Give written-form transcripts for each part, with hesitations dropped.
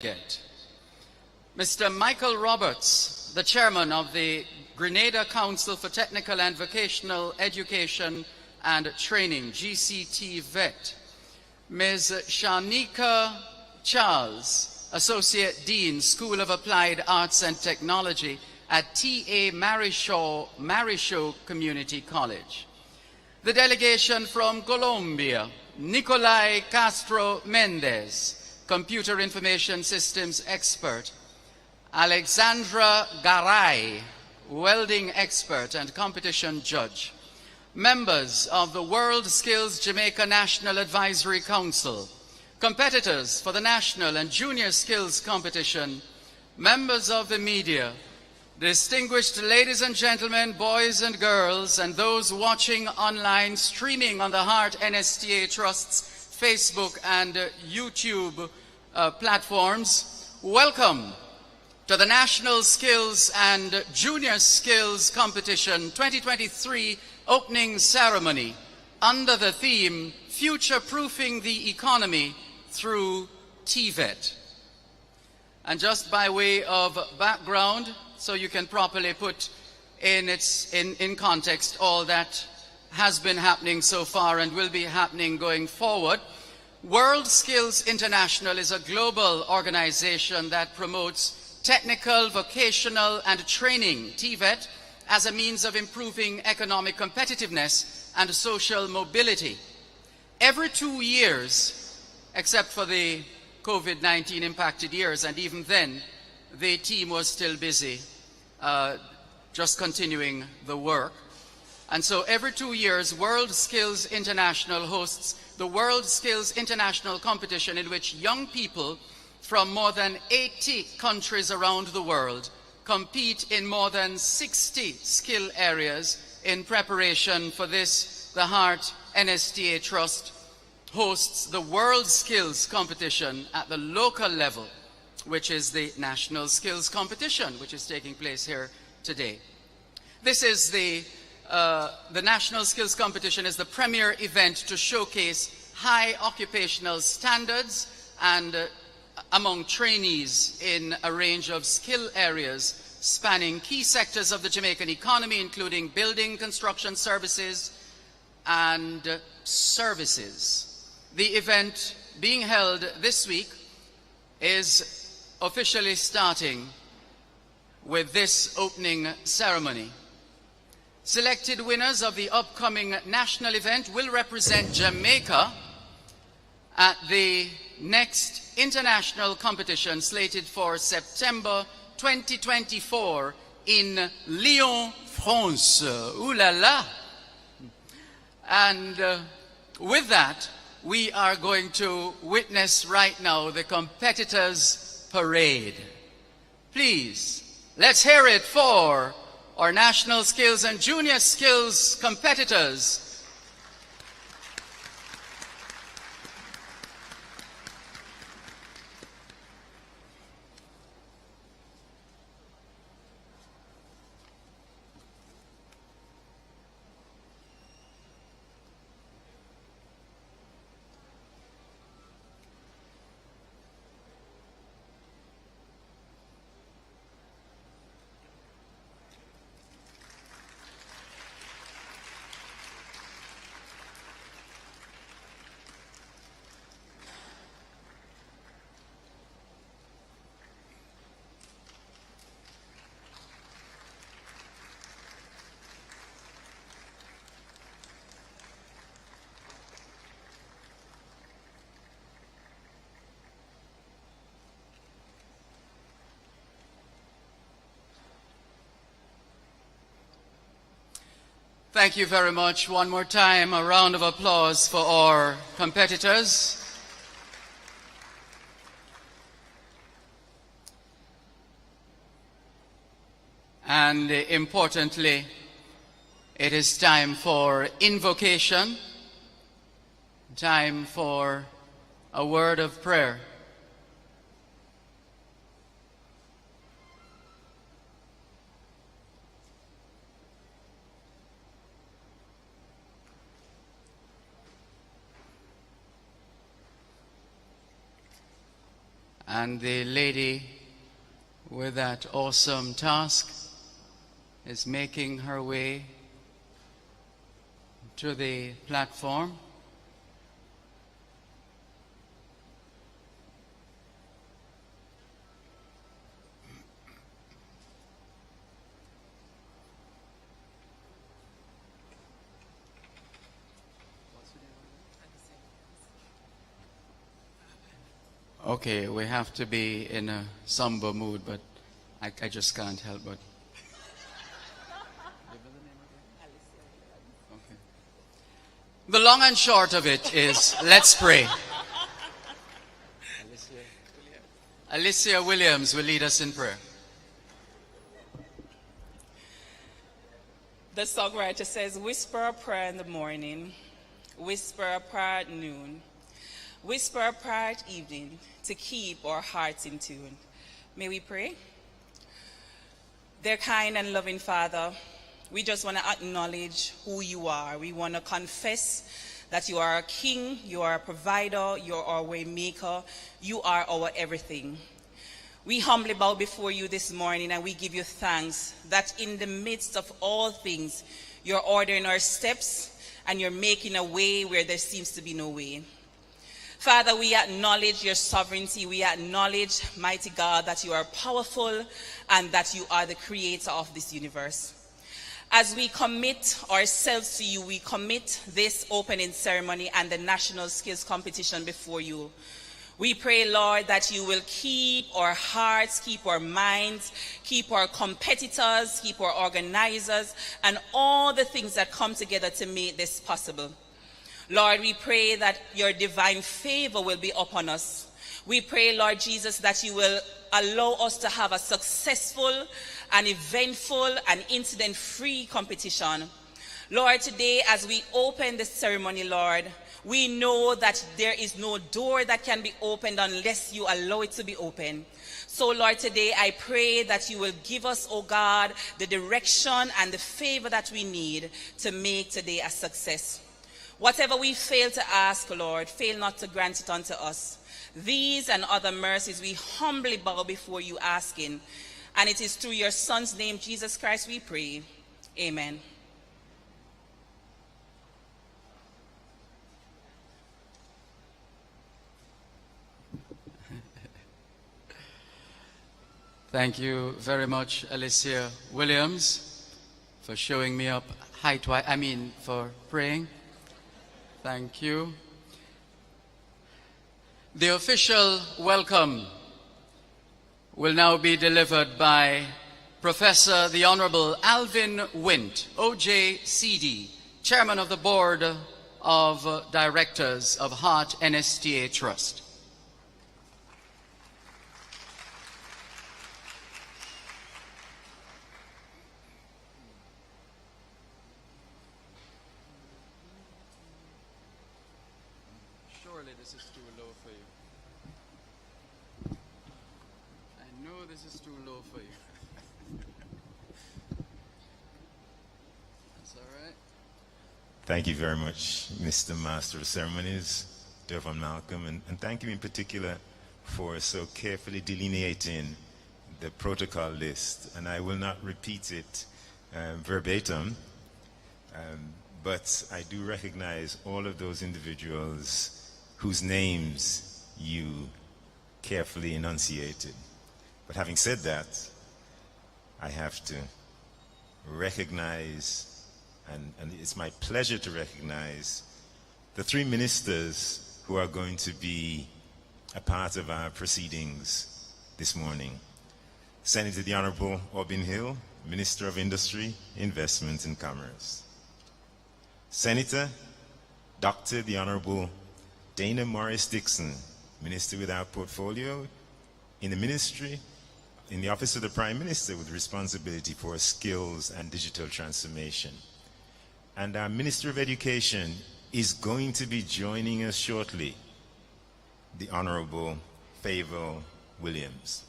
delegate. Mr. Michael Roberts, the chairman of the Grenada Council for Technical and Vocational Education and Training, GCT VET. Ms. Shanika Charles, Associate Dean, School of Applied Arts and Technology at T.A. Marisho Community College. The delegation from Colombia, Nicolai Castro Mendez, Computer Information Systems expert. Alexandra Garay, welding expert and competition judge. Members of the WorldSkills Jamaica National Advisory Council. Competitors for the National and Junior Skills Competition. Members of the media. Distinguished ladies and gentlemen, boys and girls, and those watching online, streaming on the Heart NSTA Trust's Facebook and YouTube platforms, welcome to the National Skills and Junior Skills Competition 2023 opening ceremony under the theme Future-Proofing the Economy through TVET. And just by way of background, so you can properly put in context all that has been happening so far and will be happening going forward, WorldSkills International is a global organization that promotes technical, vocational, and training, TVET, as a means of improving economic competitiveness and social mobility. Every 2 years, except for the COVID-19 impacted years, and even then, the team was still busy, just continuing the work. And so every 2 years, WorldSkills International hosts the WorldSkills International competition, in which young people from more than 80 countries around the world compete in more than 60 skill areas. In preparation for this, the Heart NSTA Trust hosts the WorldSkills competition at the local level, which is the National Skills Competition, which is taking place here today. This is the National Skills Competition is the premier event to showcase high occupational standards and among trainees in a range of skill areas spanning key sectors of the Jamaican economy, including building, construction services, and services. The event being held this week is officially starting with this opening ceremony. Selected winners of the upcoming national event will represent Jamaica at the next international competition slated for September 2024 in Lyon, France. Ooh la la! And with that, we are going to witness right now the competitors' parade. Please, let's hear it for our National Skills and Junior Skills competitors. Thank you very much. One more time, a round of applause for our competitors. And importantly, it is time for invocation, time for a word of prayer. And the lady with that awesome task is making her way to the platform. Okay, we have to be in a somber mood, but I just can't help but. Okay. The long and short of it is, let's pray. Alicia Williams will lead us in prayer. The songwriter says, whisper a prayer in the morning, whisper a prayer at noon, whisper a prayer at evening to keep our hearts in tune. May we pray? Dear kind and loving Father, we just want to acknowledge who you are. We want to confess that you are a king, you are a provider, you are our way maker, you are our everything. We humbly bow before you this morning and we give you thanks that in the midst of all things, you're ordering our steps and you're making a way where there seems to be no way. Father, we acknowledge your sovereignty. We acknowledge, mighty God, that you are powerful and that you are the creator of this universe. As we commit ourselves to you, we commit this opening ceremony and the national skills competition before you. We pray, Lord, that you will keep our hearts, keep our minds, keep our competitors, keep our organizers, and all the things that come together to make this possible. Lord, we pray that your divine favor will be upon us. We pray, Lord Jesus, that you will allow us to have a successful and eventful and incident-free competition. Lord, today as we open the ceremony, Lord, we know that there is no door that can be opened unless you allow it to be open. So, Lord, today I pray that you will give us, oh God, the direction and the favor that we need to make today a success. Whatever we fail to ask, Lord, fail not to grant it unto us. These and other mercies we humbly bow before you asking. And it is through your Son's name, Jesus Christ, we pray. Amen. Thank you very much, Alicia Williams, for showing me up for praying. Thank you. The official welcome will now be delivered by Professor the Honorable Alvin Wint, OJCD, Chairman of the Board of Directors of Heart NSTA Trust. Surely this is too low for you. I know this is too low for you. That's all right. Thank you very much, Mr. Master of Ceremonies, Devon Malcolm, and thank you in particular for so carefully delineating the protocol list. And I will not repeat it verbatim, but I do recognize all of those individuals whose names you carefully enunciated. But having said that, I have to recognize, and it's my pleasure to recognize, the three ministers who are going to be a part of our proceedings this morning. Senator the Honorable Aubin Hill, Minister of Industry, Investment and Commerce. Senator Dr. the Honorable Dana Morris Dixon, Minister without portfolio in the ministry, in the Office of the Prime Minister with responsibility for skills and digital transformation. And our Minister of Education is going to be joining us shortly, the Honorable Favour Williams.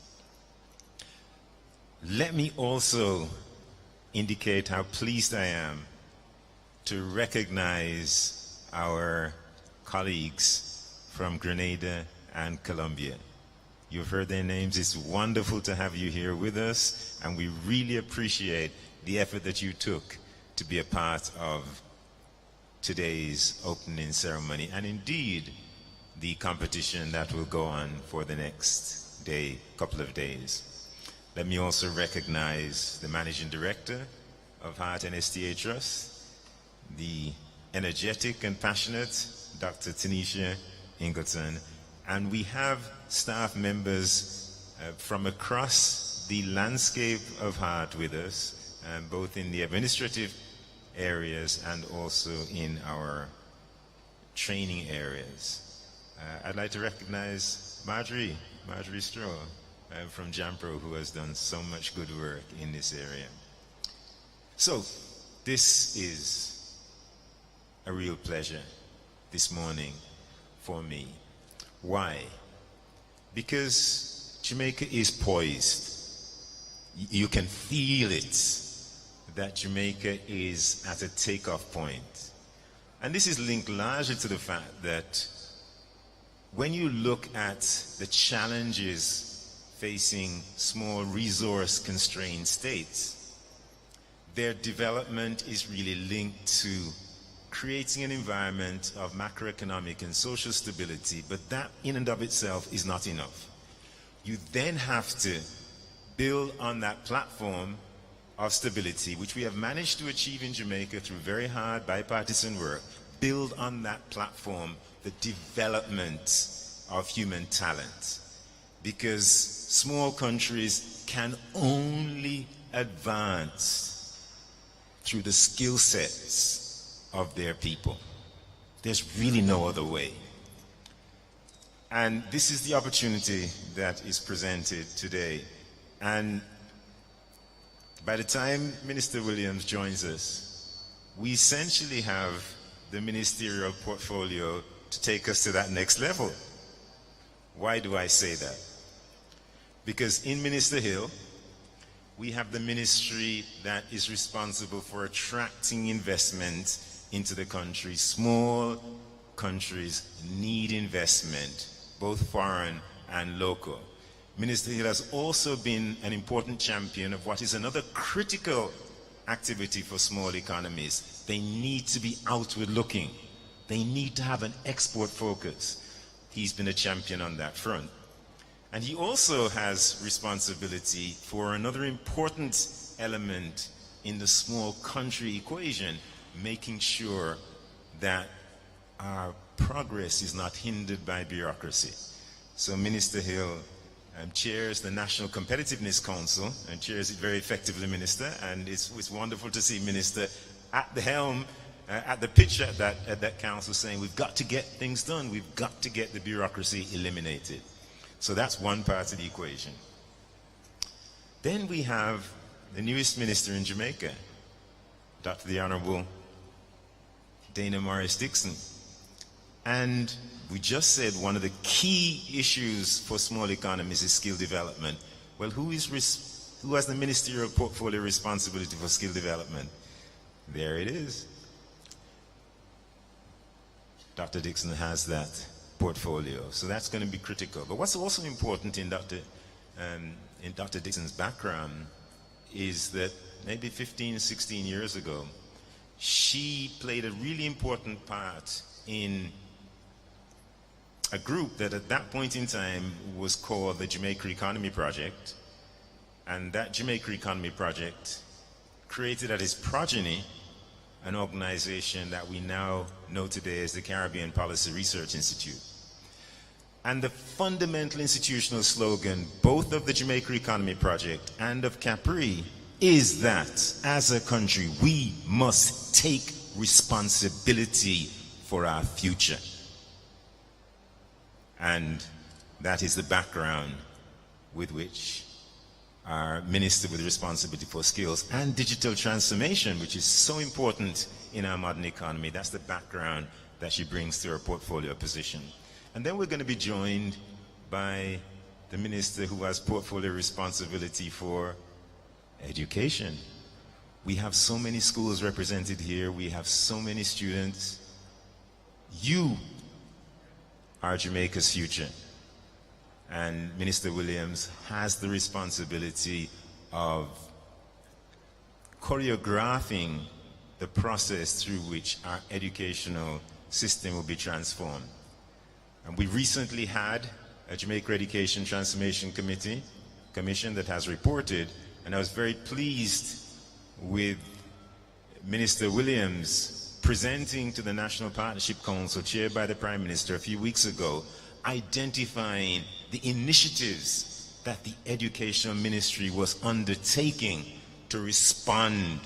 Let me also indicate how pleased I am to recognize our colleagues from Grenada and Colombia. You've heard their names. It's wonderful to have you here with us, and we really appreciate the effort that you took to be a part of today's opening ceremony, and indeed the competition that will go on for the next couple of days. Let me also recognize the Managing Director of Heart and STA Trust, the energetic and passionate Dr. Tanisha Ingleton, and we have staff members from across the landscape of Heart with us, both in the administrative areas and also in our training areas. I'd like to recognize Marjorie Stroh from JAMPRO, who has done so much good work in this area. So this is a real pleasure this morning for me. Why? Because Jamaica is poised. You can feel it, that Jamaica is at a takeoff point. And this is linked largely to the fact that when you look at the challenges facing small resource-constrained states, their development is really linked to creating an environment of macroeconomic and social stability, but that in and of itself is not enough. You then have to build on that platform of stability, which we have managed to achieve in Jamaica through very hard bipartisan work, build on that platform the development of human talent. Because small countries can only advance through the skill sets of their people. There's really no other way. And this is the opportunity that is presented today. And by the time Minister Williams joins us, we essentially have the ministerial portfolio to take us to that next level. Why do I say that? Because in Minister Hill, we have the ministry that is responsible for attracting investment into the country. Small countries need investment, both foreign and local. Minister Hill has also been an important champion of what is another critical activity for small economies. They need to be outward looking. They need to have an export focus. He's been a champion on that front. And he also has responsibility for another important element in the small country equation, making sure that our progress is not hindered by bureaucracy. So Minister Hill chairs the National Competitiveness Council and chairs it very effectively, Minister, and it's wonderful to see Minister at the helm, at the pitch at that council, saying we've got to get things done, we've got to get the bureaucracy eliminated. So that's one part of the equation. Then we have the newest minister in Jamaica, Dr. the Honorable Dana Morris Dixon. And we just said one of the key issues for small economies is skill development. Well, who has the ministerial portfolio responsibility for skill development? There it is. Dr. Dixon has that portfolio, so that's going to be critical. But what's also important in Dr. Dixon's background is that maybe 15, 16 years ago, she played a really important part in a group that at that point in time was called the Jamaica Economy Project. And that Jamaica Economy Project created at its progeny an organization that we now know today as the Caribbean Policy Research Institute. And the fundamental institutional slogan, both of the Jamaica Economy Project and of CAPRI, is that as a country, we must take responsibility for our future. And that is the background with which our Minister with responsibility for skills and digital transformation, which is so important in our modern economy, that's the background that she brings to her portfolio position. And then we're going to be joined by the Minister who has portfolio responsibility for education. We have so many schools represented here. We have so many students. You are Jamaica's future. and Minister Williams has the responsibility of choreographing the process through which our educational system will be transformed. And we recently had a Jamaica Education Transformation Commission that has reported, and I was very pleased with Minister Williams presenting to the National Partnership Council, chaired by the Prime Minister a few weeks ago, identifying the initiatives that the Educational Ministry was undertaking to respond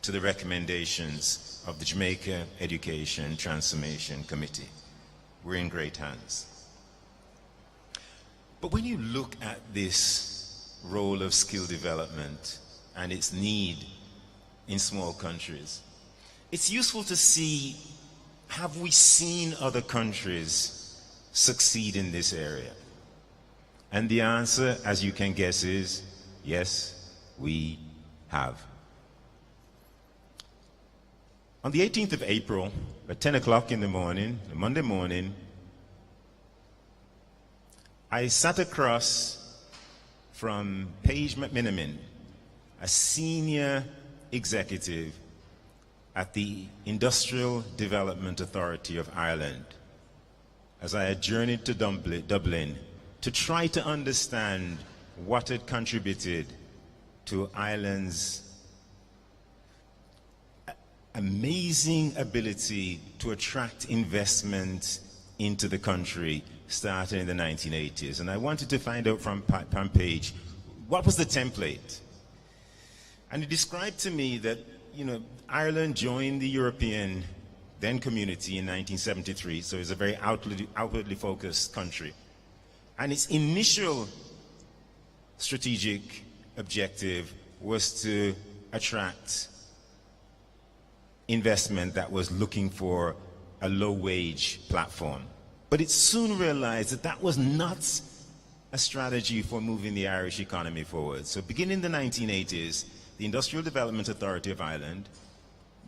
to the recommendations of the Jamaica Education Transformation Committee. We're in great hands. But when you look at this role of skill development and its need in small countries, it's useful to see, have we seen other countries succeed in this area? And the answer, as you can guess, is yes, we have. On the 18th of April, at 10 o'clock in the morning, Monday morning, I sat across from Paige McMiniman, a senior executive at the Industrial Development Authority of Ireland, as I had journeyed to Dublin to try to understand what had contributed to Ireland's amazing ability to attract investment into the country starting in the 1980s. And I wanted to find out from Paige, what was the template? And he described to me that, Ireland joined the European then community in 1973, so it's a very outwardly focused country. And its initial strategic objective was to attract investment that was looking for a low-wage platform. But it soon realized that that was not a strategy for moving the Irish economy forward. So beginning in the 1980s, the Industrial Development Authority of Ireland,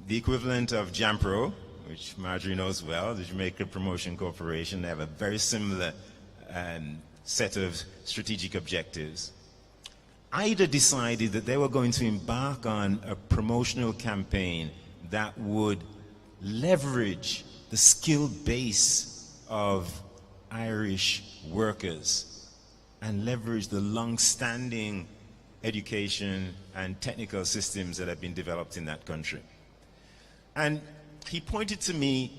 the equivalent of JAMPRO, which Marjorie knows well, the Jamaica Promotion Corporation, they have a very similar set of strategic objectives. IDA decided that they were going to embark on a promotional campaign that would leverage the skill base of Irish workers and leverage the long-standing education and technical systems that have been developed in that country. And he pointed to me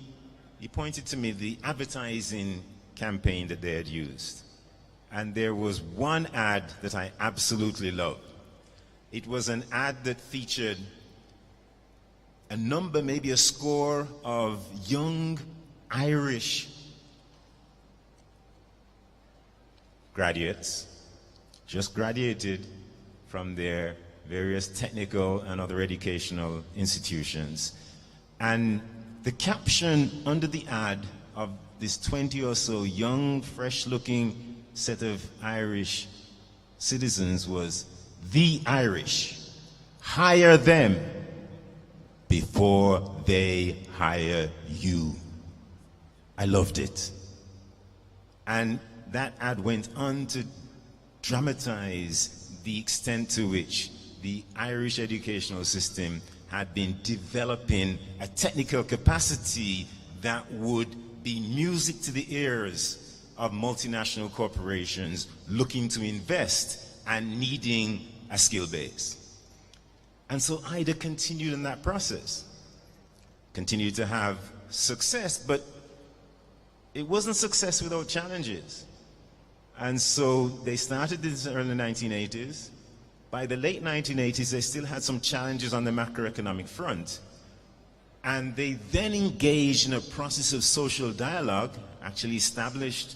the advertising campaign that they had used. And there was one ad that I absolutely loved. It was an ad that featured a number, maybe a score of young Irish graduates, just graduated from their various technical and other educational institutions. And the caption under the ad of this 20 or so young, fresh-looking set of Irish citizens was, "The Irish, hire them before they hire you." I loved it. And that ad went on to dramatize the extent to which the Irish educational system had been developing a technical capacity that would be music to the ears of multinational corporations looking to invest and needing a skill base. And so IDA continued in that process, continued to have success, but it wasn't success without challenges. And so they started this in the early 1980s. By the late 1980s, they still had some challenges on the macroeconomic front. And they then engaged in a process of social dialogue, actually established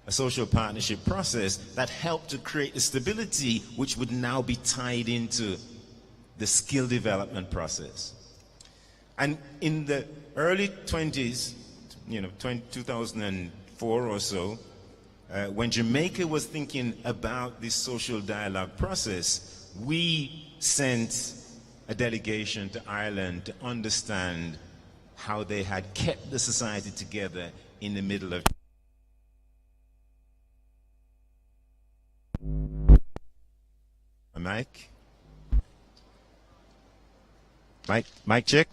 a social partnership process that helped to create the stability which would now be tied into the skill development process. And in the early 20s, 2004 or so, when Jamaica was thinking about this social dialogue process, we sent a delegation to Ireland to understand how they had kept the society together in the middle of Mike? Mike check.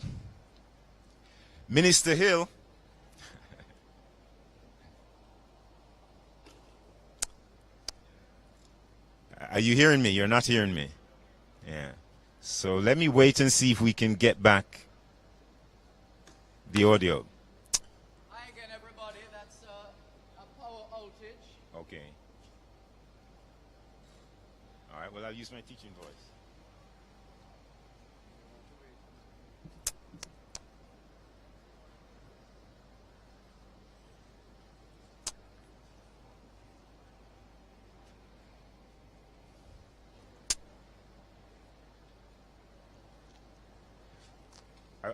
Minister Hill. Are you hearing me? You're not hearing me. Yeah. So let me wait and see if we can get back the audio. Hi again, everybody. That's a power outage. Okay. All right. Well, I'll use my teaching voice.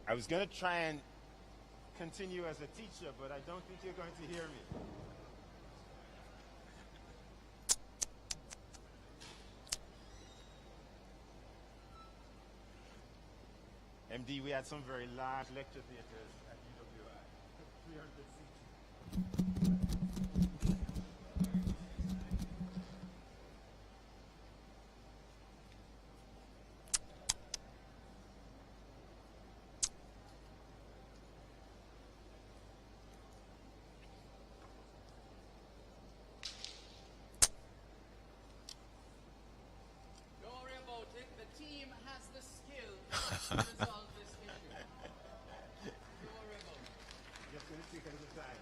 I was going to try and continue as a teacher, but I don't think you're going to hear me. MD, we had some very large lecture theaters at UWI, 300 seats. Don't worry about it. The team has the skill to resolve this issue. Don't worry about it. Just going to take a little time.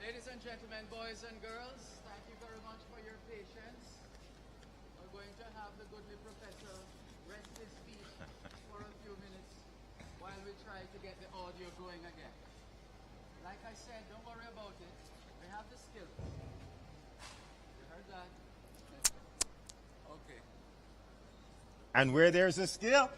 Ladies and gentlemen, boys and girls, thank you very much for your patience. We're going to have the goodly professor rest his feet for a few minutes while we try to get the audio going again. Like I said, don't worry about it. We have the skill. You heard that? Okay. And where there's a skill,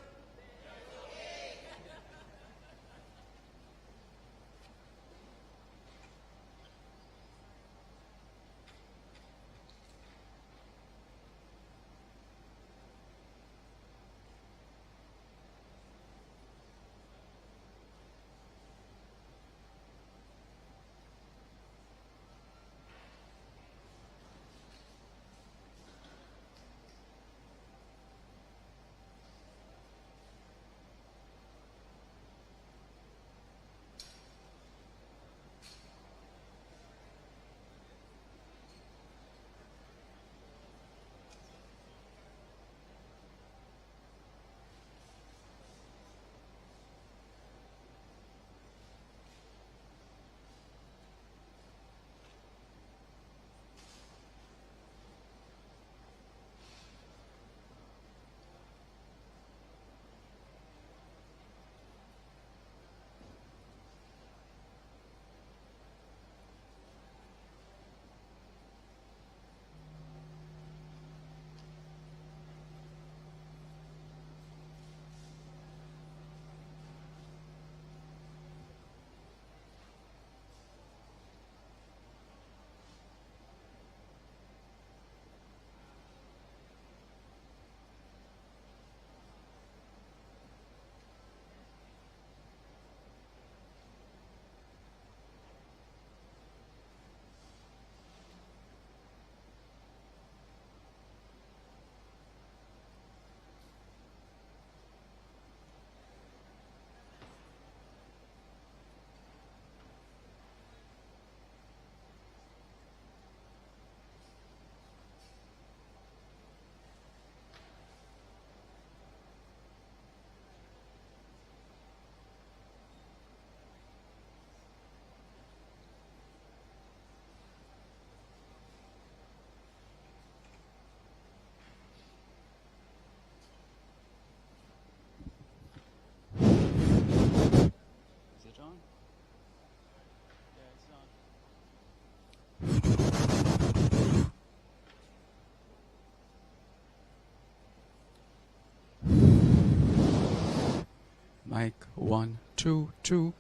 Mic 1, 2, 2.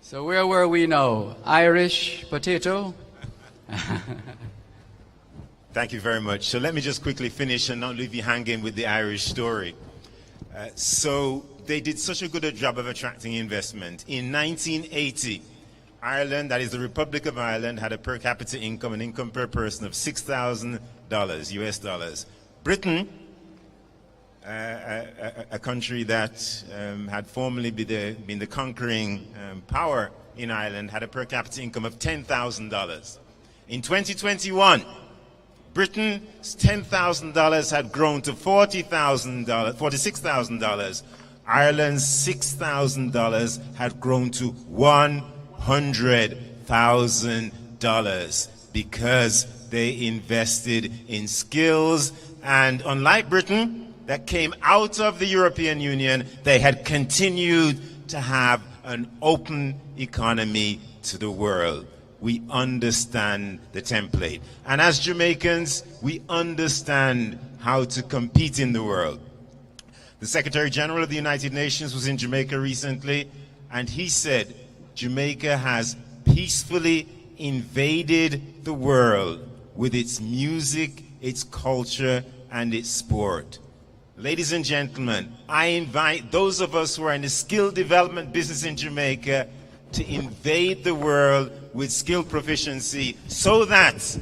So where were we now? Irish potato? Thank you very much. So let me just quickly finish and not leave you hanging with the Irish story. So they did such a good job of attracting investment. In 1980, Ireland, that is the Republic of Ireland, had a per capita income, an income per person of $6,000 US dollars. Britain, a country that had formerly been the conquering power in Ireland, had a per capita income of $10,000. In 2021, Britain's $10,000 had grown to $46,000. Ireland's $6,000 had grown to $100,000 because they invested in skills. And unlike Britain, that came out of the European Union, they had continued to have an open economy to the world. We understand the template. And as Jamaicans, we understand how to compete in the world. The Secretary General of the United Nations was in Jamaica recently, and he said Jamaica has peacefully invaded the world with its music, its culture, and its sport. Ladies and gentlemen, I invite those of us who are in the skill development business in Jamaica to invade the world with skill proficiency so that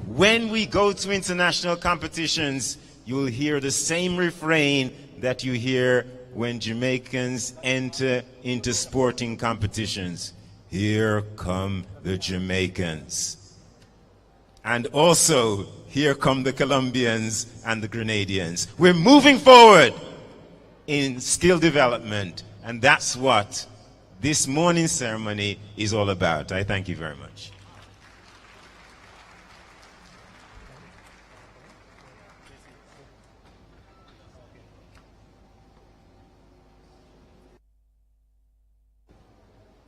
when we go to international competitions, you'll hear the same refrain that you hear when Jamaicans enter into sporting competitions. Here come the Jamaicans. And also, here come the Colombians and the Grenadians. We're moving forward in skill development, and that's what this morning's ceremony is all about. I thank you very much.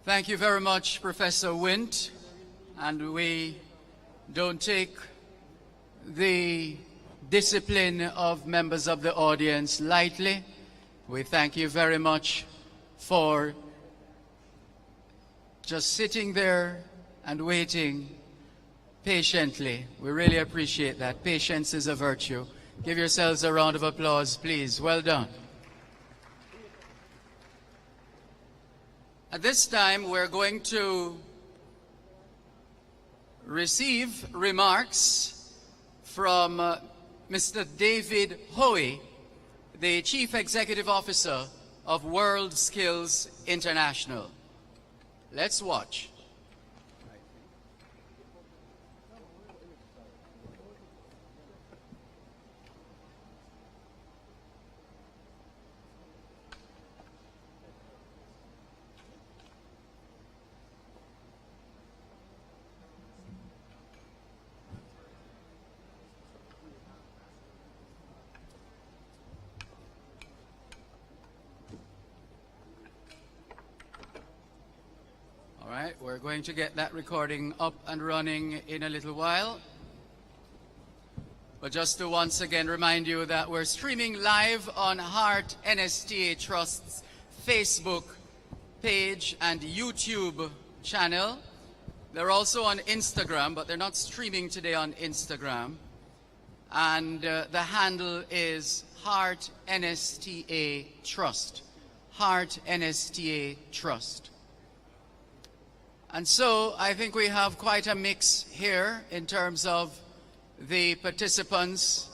Thank you very much, Professor Wint. And we don't take the discipline of members of the audience lightly. We thank you very much for just sitting there and waiting patiently. We really appreciate that. Patience is a virtue. Give yourselves a round of applause, please. Well done. At this time, we're going to receive remarks from Mr. David Hoey, the Chief Executive Officer of WorldSkills International. Let's watch. All right, we're going to get that recording up and running in a little while. But just to once again remind you that we're streaming live on Heart NSTA Trust's Facebook page and YouTube channel. They're also on Instagram, but they're not streaming today on Instagram. And the handle is Heart NSTA Trust. Heart NSTA Trust. And so I think we have quite a mix here in terms of the participants.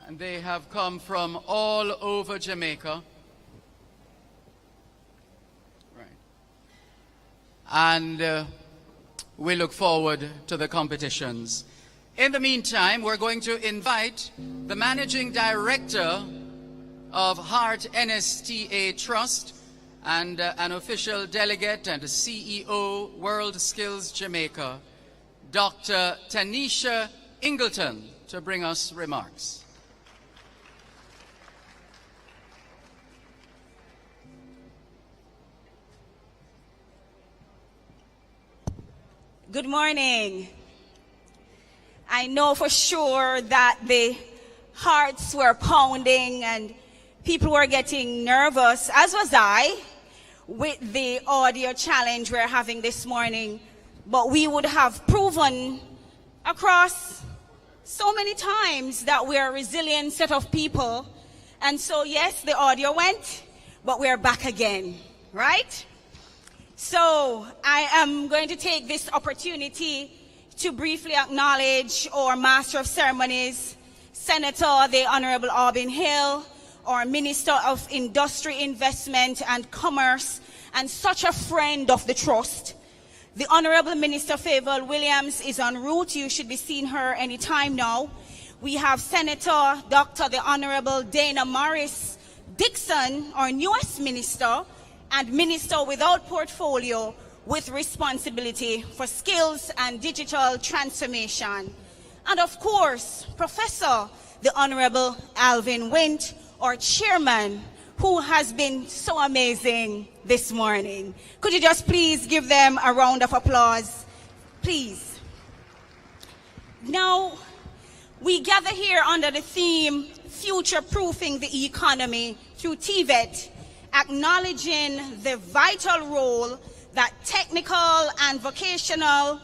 And they have come from all over Jamaica. Right. And we look forward to the competitions. In the meantime, we're going to invite the Managing Director of Heart NSTA Trust and an official delegate and CEO, WorldSkills Jamaica, Dr. Tanisha Ingleton, to bring us remarks. Good morning. I know for sure that the hearts were pounding and people were getting nervous, as was I, with the audio challenge we're having this morning, but we would have proven across so many times that we're a resilient set of people. And so, yes, the audio went, but we're back again, right? So I am going to take this opportunity to briefly acknowledge our Master of Ceremonies, Senator the Honorable Auburn Hill, our Minister of Industry, Investment and Commerce, and such a friend of the Trust. The Honorable Minister Favour Williams is en route. You should be seeing her any time now. We have Senator Dr. the Honorable Dana Morris Dixon, our newest minister, and minister without portfolio with responsibility for skills and digital transformation. And of course, Professor the Honorable Alvin Wint, our chairman, who has been so amazing this morning. Could you just please give them a round of applause, please? Now, we gather here under the theme, Future-Proofing the Economy through TVET, acknowledging the vital role that technical and vocational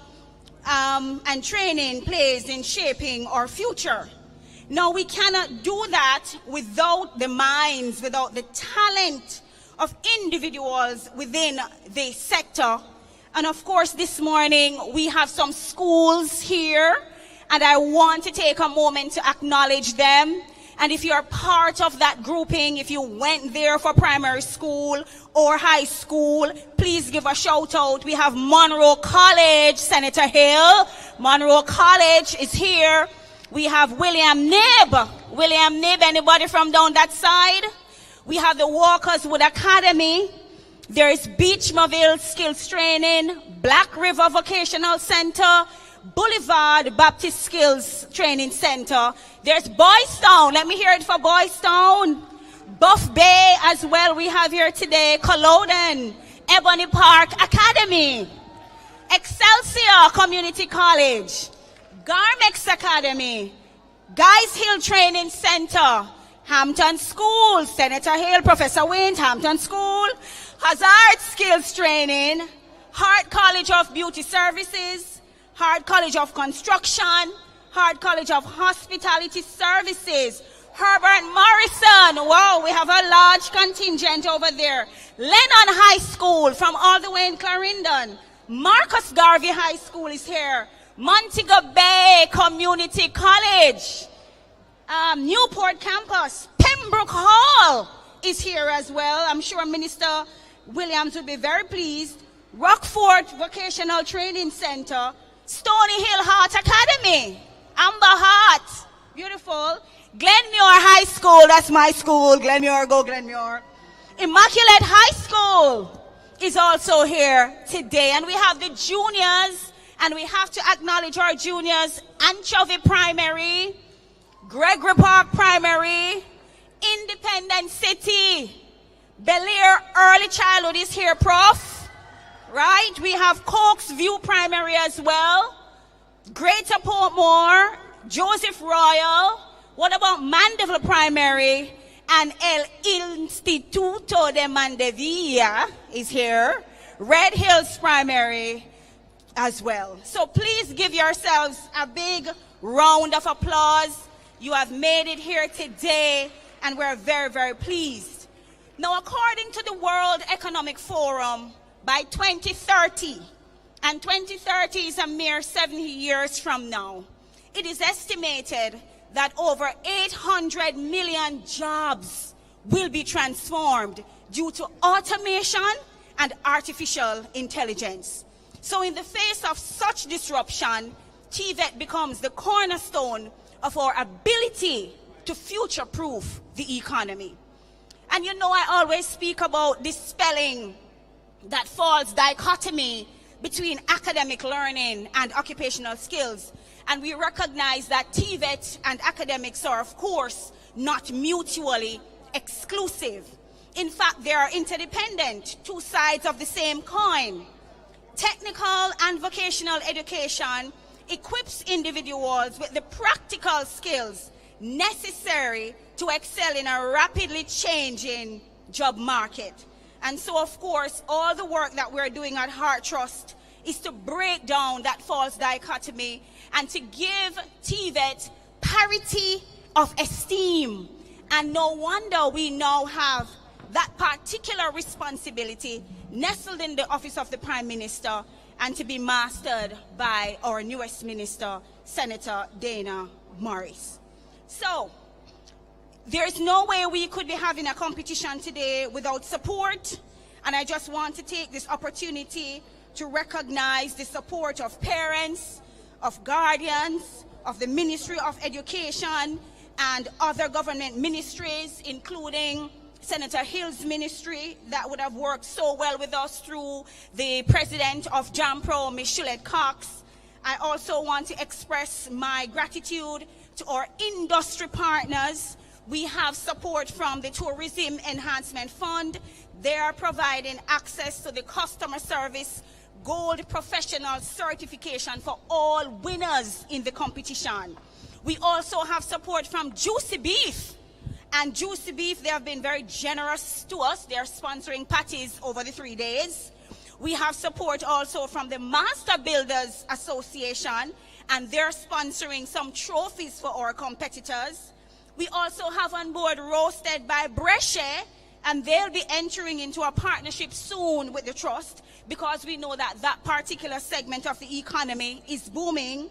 and training plays in shaping our future. Now, we cannot do that without the minds, without the talent of individuals within the sector. And of course, this morning, we have some schools here, and I want to take a moment to acknowledge them. And if you're part of that grouping, if you went there for primary school or high school, please give a shout out. We have Monroe College, Senator Hill. Monroe College is here. We have William Knibb. William Knibb, anybody from down that side? We have the Walkerswood Academy. There is Beachmobile Skills Training, Black River Vocational Center, Boulevard Baptist Skills Training Center. There's Boys Town. Let me hear it for Boys Town. Buff Bay as well we have here today. Culloden, Ebony Park Academy, Excelsior Community College, Garmex Academy, Guys Hill Training Center, Hampton School, Senator Hill, Professor Wint, Hampton School, Hazard Skills Training, Hart College of Beauty Services, Hart College of Construction, Hart College of Hospitality Services, Herbert Morrison. Wow, we have a large contingent over there. Lennon High School from all the way in Clarendon. Marcus Garvey High School is here. Montego Bay Community College. Newport Campus. Pembroke Hall is here as well. I'm sure Minister Williams will be very pleased. Rockford Vocational Training Center. Stony Hill Heart Academy. Amber Heart. Beautiful. Glenmuir High School. That's my school. Glenmuir, go Glenmuir. Immaculate High School is also here today. And we have the juniors. And we have to acknowledge our juniors. Anchovy Primary. Gregory Park Primary. Independent City. Bel Air Early Childhood is here, Prof. Right? We have Coaks View Primary as well. Greater Portmore, Joseph Royal. What about Mandeville Primary? And El Instituto de Mandevilla is here. Red Hills Primary as well. So please give yourselves a big round of applause. You have made it here today, and we're very, very pleased. Now, according to the World Economic Forum, by 2030, and 2030 is a mere 70 years from now, it is estimated that over 800 million jobs will be transformed due to automation and artificial intelligence. So in the face of such disruption, TVET becomes the cornerstone of our ability to future-proof the economy. And you know, I always speak about dispelling that false dichotomy between academic learning and occupational skills. And we recognize that TVET and academics are, of course, not mutually exclusive. In fact, they are interdependent, two sides of the same coin. Technical and vocational education equips individuals with the practical skills necessary to excel in a rapidly changing job market. And so, of course, all the work that we're doing at Heart Trust is to break down that false dichotomy and to give TVET parity of esteem. And no wonder we now have that particular responsibility nestled in the office of the Prime Minister and to be mastered by our newest minister, Senator Dana Morris. So, there's no way we could be having a competition today without support, and I just want to take this opportunity to recognize the support of parents, of guardians, of the Ministry of Education, and other government ministries, including Senator Hill's ministry that would have worked so well with us through the president of JAMPRO, Ms. Shulette Cox. I also want to express my gratitude to our industry partners. We have support from the Tourism Enhancement Fund. They are providing access to the customer service Gold Professional certification for all winners in the competition. We also have support from Juicy Beef. And Juicy Beef, they have been very generous to us. They are sponsoring patties over the 3 days. We have support also from the Master Builders Association, and they're sponsoring some trophies for our competitors. We also have on board Roasted by Brescia, and they'll be entering into a partnership soon with the trust because we know that that particular segment of the economy is booming.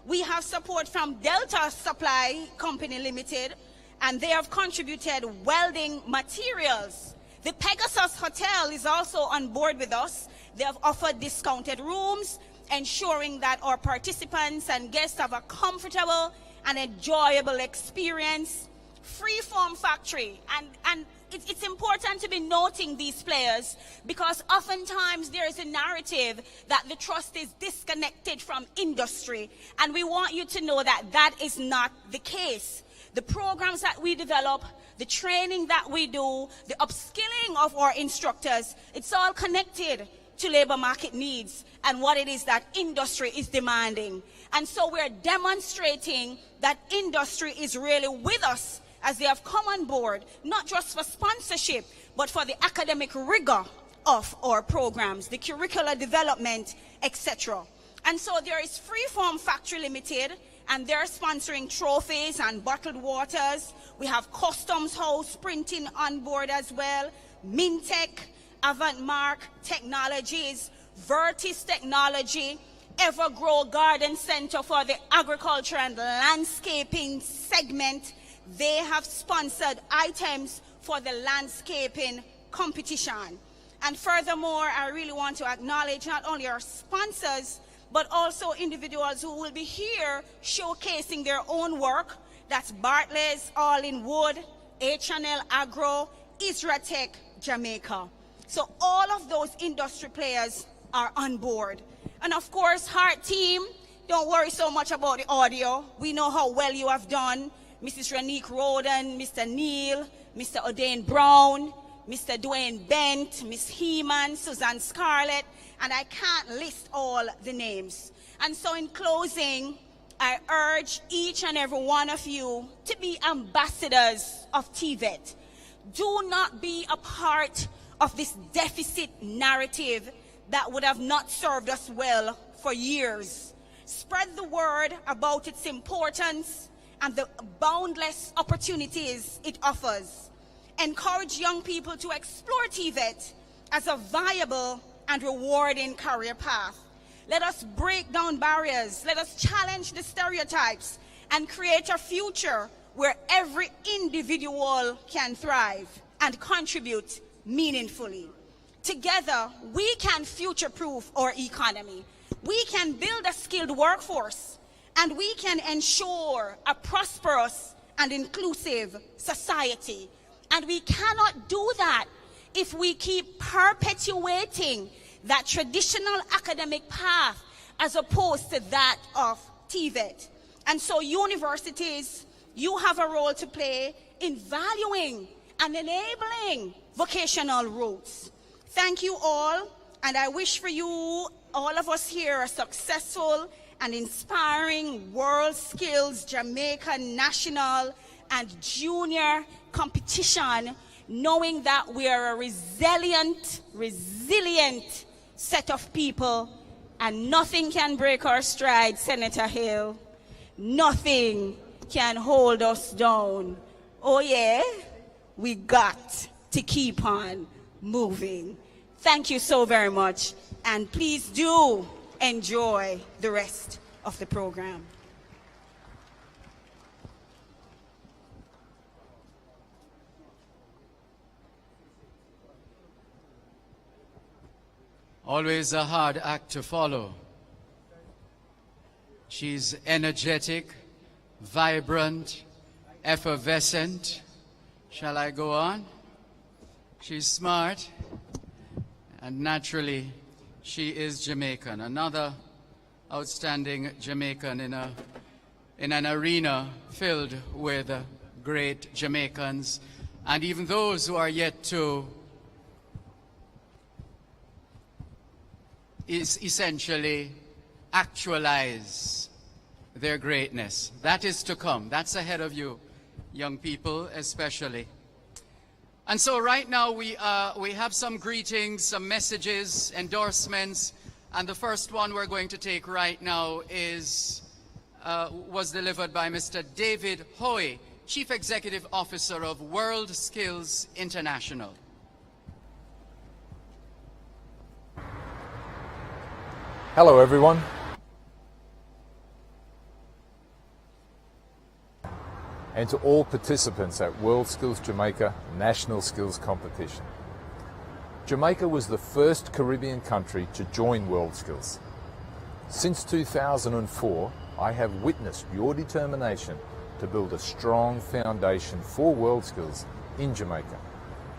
We have support from Delta Supply Company Limited, and they have contributed welding materials. The Pegasus Hotel is also on board with us. They have offered discounted rooms, ensuring that our participants and guests have a comfortable and enjoyable experience. Freeform Factory, and it's important to be noting these players because oftentimes there is a narrative that the trust is disconnected from industry, and we want you to know that that is not the case. The programs that we develop, the training that we do, the upskilling of our instructors, it's all connected to labor market needs and what it is that industry is demanding. And so we're demonstrating that industry is really with us as they have come on board, not just for sponsorship, but for the academic rigor of our programs, the curricular development, etc. And so there is Freeform Factory Limited, and they're sponsoring trophies and bottled waters. We have Customs House Printing on board as well, Mintech, Avantmark Technologies, Vertis Technology, Evergrow Garden Center for the Agriculture and Landscaping segment. They have sponsored items for the landscaping competition. And furthermore, I really want to acknowledge not only our sponsors, but also individuals who will be here showcasing their own work. That's Bartley's All in Wood, H&L Agro, Isratech Jamaica. So all of those industry players are on board. And of course, Heart Team, don't worry so much about the audio. We know how well you have done. Mrs. Ranique Roden, Mr. Neil, Mr. O'Dane Brown, Mr. Dwayne Bent, Miss Heeman, Suzanne Scarlett, and I can't list all the names. And so in closing, I urge each and every one of you to be ambassadors of TVET. Do not be a part of this deficit narrative that would have not served us well for years. Spread the word about its importance and the boundless opportunities it offers. Encourage young people to explore TVET as a viable and rewarding career path. Let us break down barriers. Let us challenge the stereotypes and create a future where every individual can thrive and contribute meaningfully. Together, we can future-proof our economy. We can build a skilled workforce, and we can ensure a prosperous and inclusive society. And we cannot do that if we keep perpetuating that traditional academic path as opposed to that of TVET. And so universities, you have a role to play in valuing and enabling vocational routes. Thank you all, and I wish for you, all of us here, a successful and inspiring WorldSkills Jamaica National and Junior competition knowing that we are a resilient set of people, and nothing can break our stride, Senator Hill. Nothing can hold us down. Oh yeah, we got to keep on moving. Thank you so very much, and please do enjoy the rest of the program. Always a hard act to follow. She's energetic, vibrant, effervescent. Shall I go on? She's smart, and naturally, she is Jamaican. Another outstanding Jamaican in an arena filled with great Jamaicans, and even those who are yet to essentially actualize their greatness. That is to come. That's ahead of you, young people especially. And so right now we have some greetings, some messages, endorsements, and the first one we're going to take right now was delivered by Mr. David Hoy, Chief Executive Officer of WorldSkills International. Hello everyone. And to all participants at WorldSkills Jamaica National Skills Competition. Jamaica was the first Caribbean country to join WorldSkills. Since 2004, I have witnessed your determination to build a strong foundation for WorldSkills in Jamaica,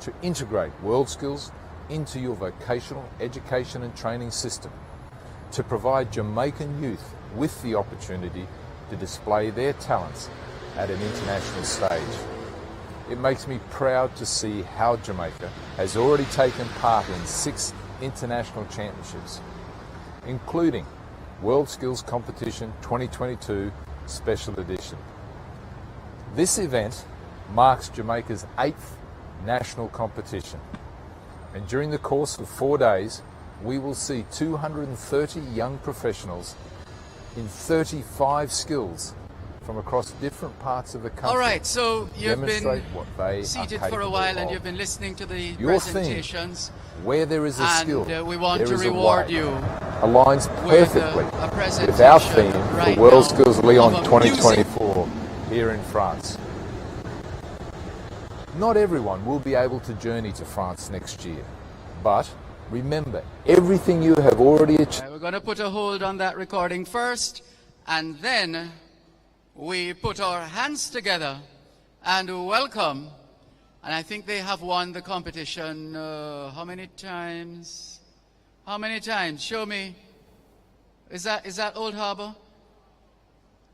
to integrate WorldSkills into your vocational education and training system, to provide Jamaican youth with the opportunity to display their talents at an international stage. It makes me proud to see how Jamaica has already taken part in 6 international championships, including WorldSkills Competition 2022 Special Edition. This event marks Jamaica's 8th national competition, and during the course of 4 days, we will see 230 young professionals in 35 skills from across different parts of the country. All right, so you've been what they seated are for a while and of. you've been listening to the Your presentations. theme, where there is a skill, we want there to is a reward way, you aligns with perfectly a presentation with our theme right for WorldSkills now Lyon of 2024 here in France. Not everyone will be able to journey to France next year, but remember, everything you have already achieved. We're going to put a hold on that recording first, and then we put our hands together and welcome. And I think they have won the competition how many times? How many times? Show me. Is that Old Harbor?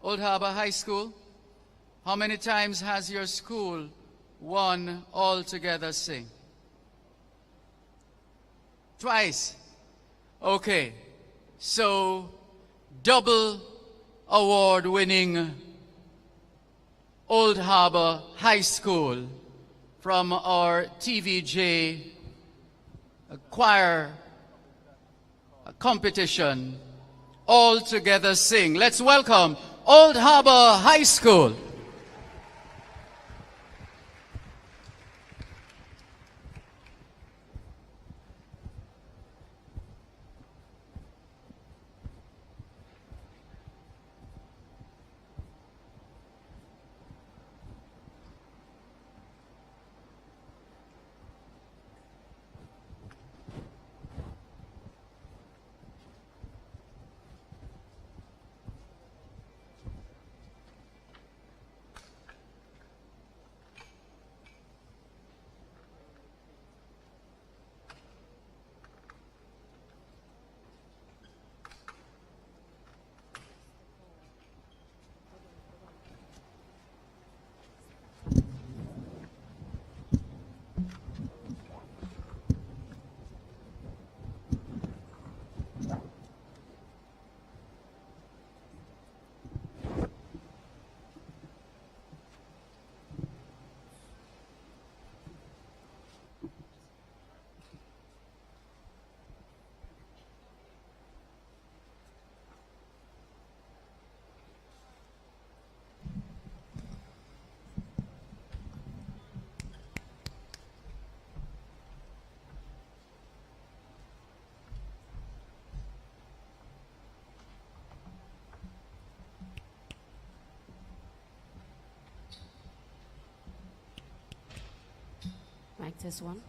Old Harbor High School? How many times has your school won All Together Sing? Twice. Okay. So, double award-winning Old Harbor High School from our TVJ choir competition, All Together Sing. Let's welcome Old Harbor High School. Mic test one.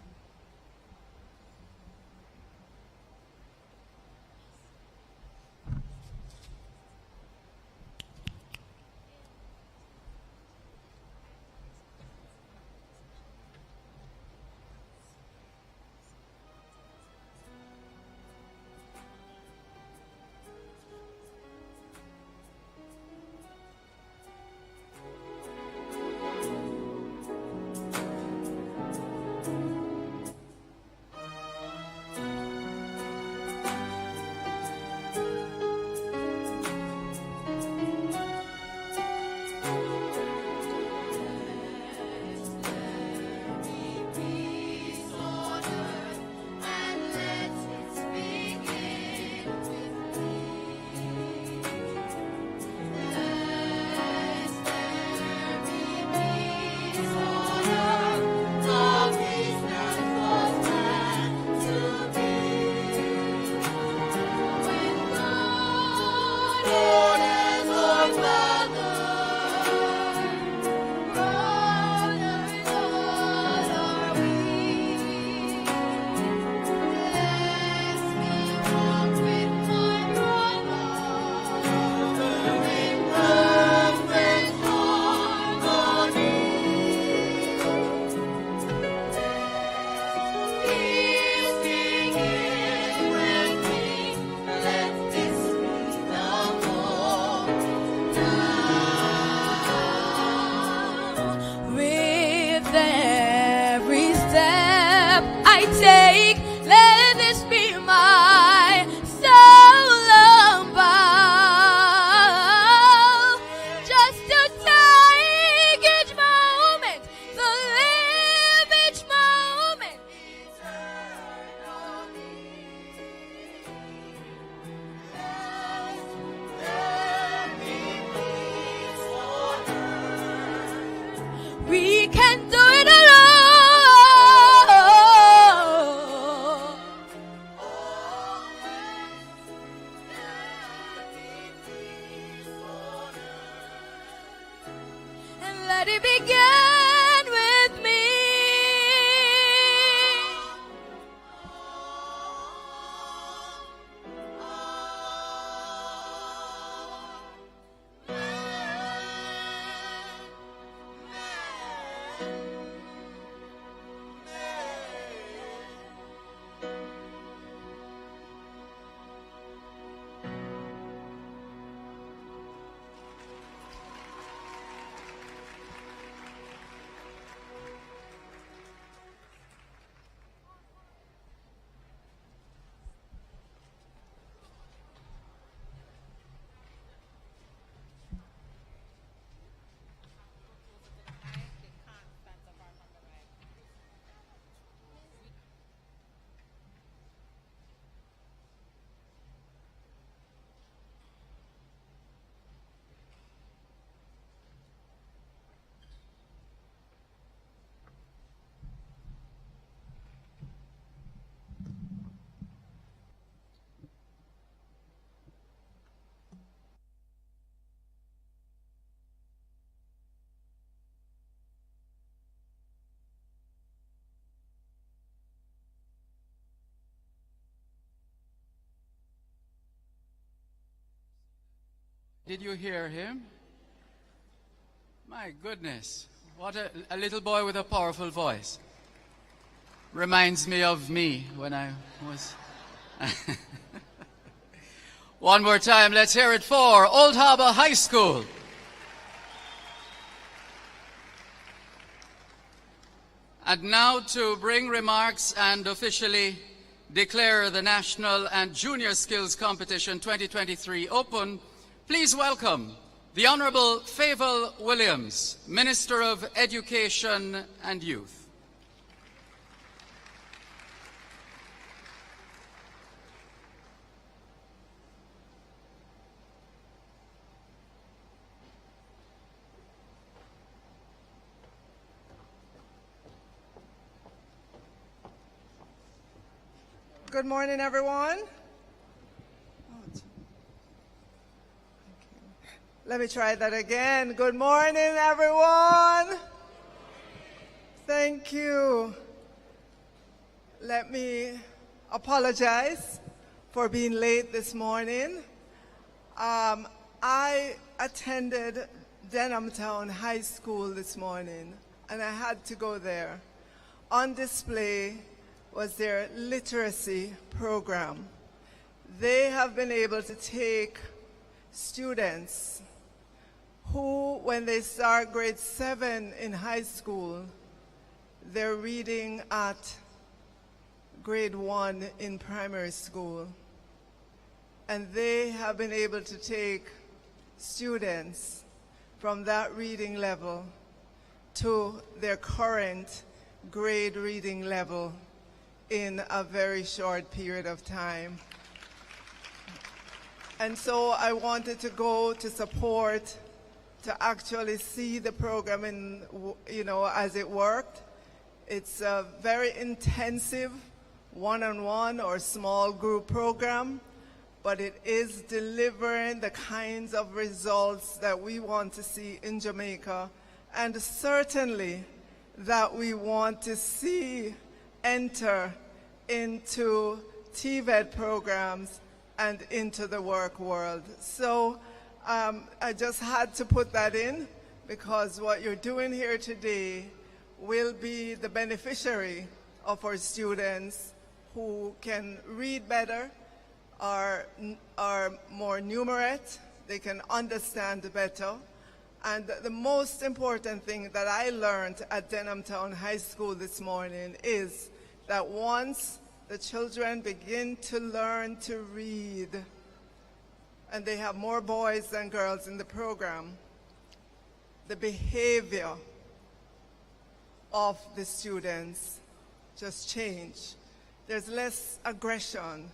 We can do it alone. And let it begin with me. Did you hear him? My goodness, what a little boy with a powerful voice. Reminds me of me when I was... One more time, let's hear it for Old Harbour High School. And now to bring remarks and officially declare the National and Junior Skills Competition 2023 open, please welcome the Honourable Favour Williams, Minister of Education and Youth. Good morning, everyone. Let me try that again. Good morning, everyone. Thank you. let me apologize for being late this morning. I attended Denhamtown High School this morning, and I had to go there. On display was their literacy program. They have been able to take students who, when they start grade 7 in high school, they're reading at grade 1 in primary school. And they have been able to take students from that reading level to their current grade reading level in a very short period of time. And so I wanted to go to support, to actually see the program in, as it worked. It's a very intensive one-on-one or small group program, but it is delivering the kinds of results that we want to see in Jamaica, and certainly that we want to see enter into TVET programs and into the work world. So I just had to put that in, because what you're doing here today will be the beneficiary of our students who can read better, are more numerate, they can understand better. And the most important thing that I learned at Denhamtown High School this morning is that once the children begin to learn to read, and they have more boys than girls in the program, the behavior of the students just change. There's less aggression,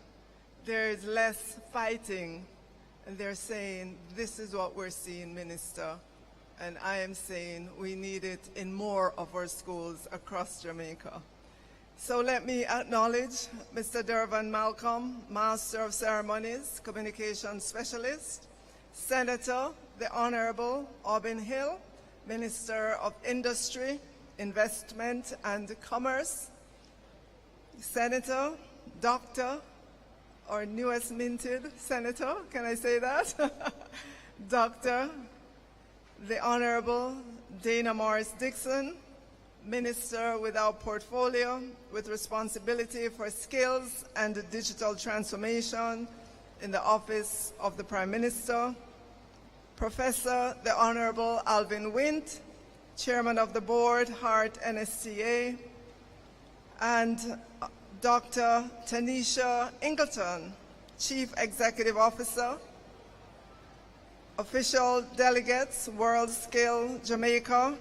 there's less fighting, and they're saying, this is what we're seeing, Minister. And I am saying we need it in more of our schools across Jamaica. So let me acknowledge Mr. Dervan Malcolm, Master of Ceremonies, Communications Specialist, Senator, the Honorable Aubin Hill, Minister of Industry, Investment and Commerce, Senator, Dr., our newest minted Senator, can I say that? Dr. the Honorable Dana Morris Dixon, Minister without portfolio, with responsibility for skills and digital transformation in the Office of the Prime Minister, Professor the Honorable Alvin Wint, Chairman of the Board, Hart NSTA, and Dr. Tanisha Ingleton, Chief Executive Officer, official delegates, WorldSkills Jamaica,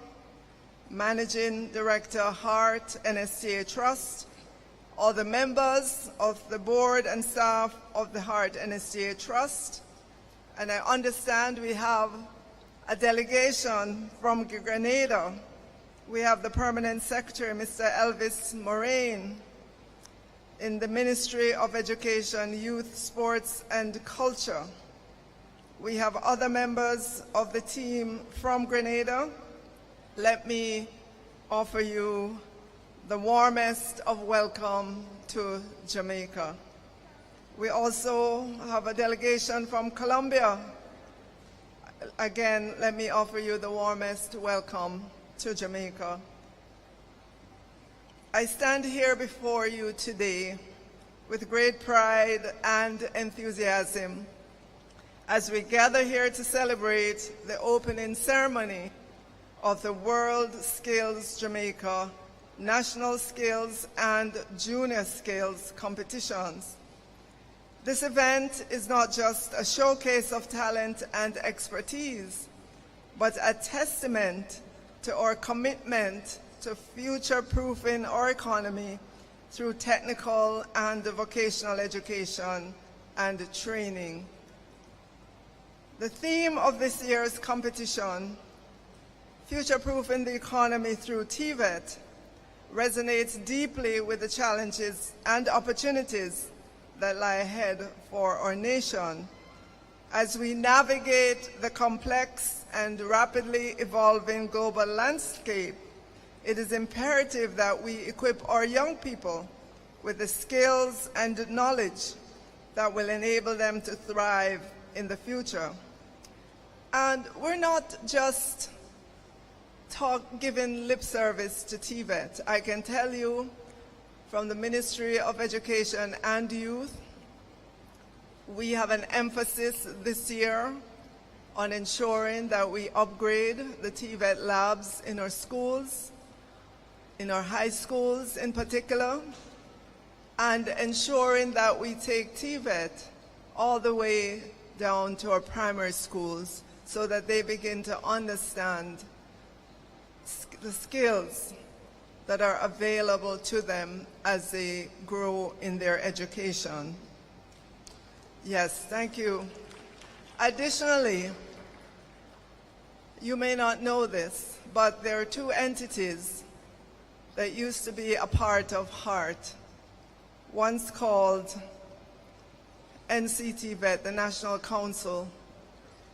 Managing Director, Hart NSTA Trust, all the members of the board and staff of the Hart NSTA Trust, and I understand we have a delegation from Grenada. We have the Permanent Secretary, Mr. Elvis Moraine, in the Ministry of Education, Youth, Sports and Culture. We have other members of the team from Grenada. Let me offer you the warmest of welcome to Jamaica. We also have a delegation from Colombia. Again, let me offer you the warmest welcome to Jamaica. I stand here before you today with great pride and enthusiasm as we gather here to celebrate the opening ceremony of the WorldSkills Jamaica National Skills and Junior Skills competitions. This event is not just a showcase of talent and expertise, but a testament to our commitment to future-proofing our economy through technical and vocational education and training. The theme of this year's competition, Future-Proofing the Economy Through TVET, resonates deeply with the challenges and opportunities that lie ahead for our nation. As we navigate the complex and rapidly evolving global landscape, it is imperative that we equip our young people with the skills and knowledge that will enable them to thrive in the future. And we're not just giving lip service to TVET. I can tell you from the Ministry of Education and Youth, we have an emphasis this year on ensuring that we upgrade the TVET labs in our schools, in our high schools in particular, and ensuring that we take TVET all the way down to our primary schools so that they begin to understand the skills that are available to them as they grow in their education. Yes, thank you. Additionally, you may not know this, but there are two entities that used to be a part of HEART. One's called NCTVET, the National Council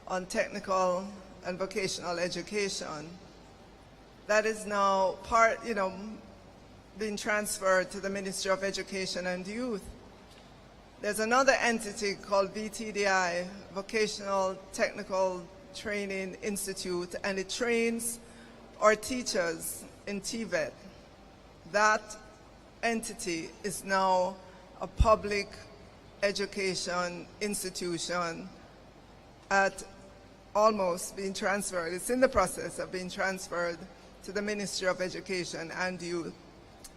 on Technical and Vocational Education. That is now being transferred to the Ministry of Education and Youth. There's another entity called VTDI, Vocational Technical Training Institute, and it trains our teachers in TVET. That entity is now a public education institution almost being transferred. It's in the process of being transferred to the Ministry of Education and Youth.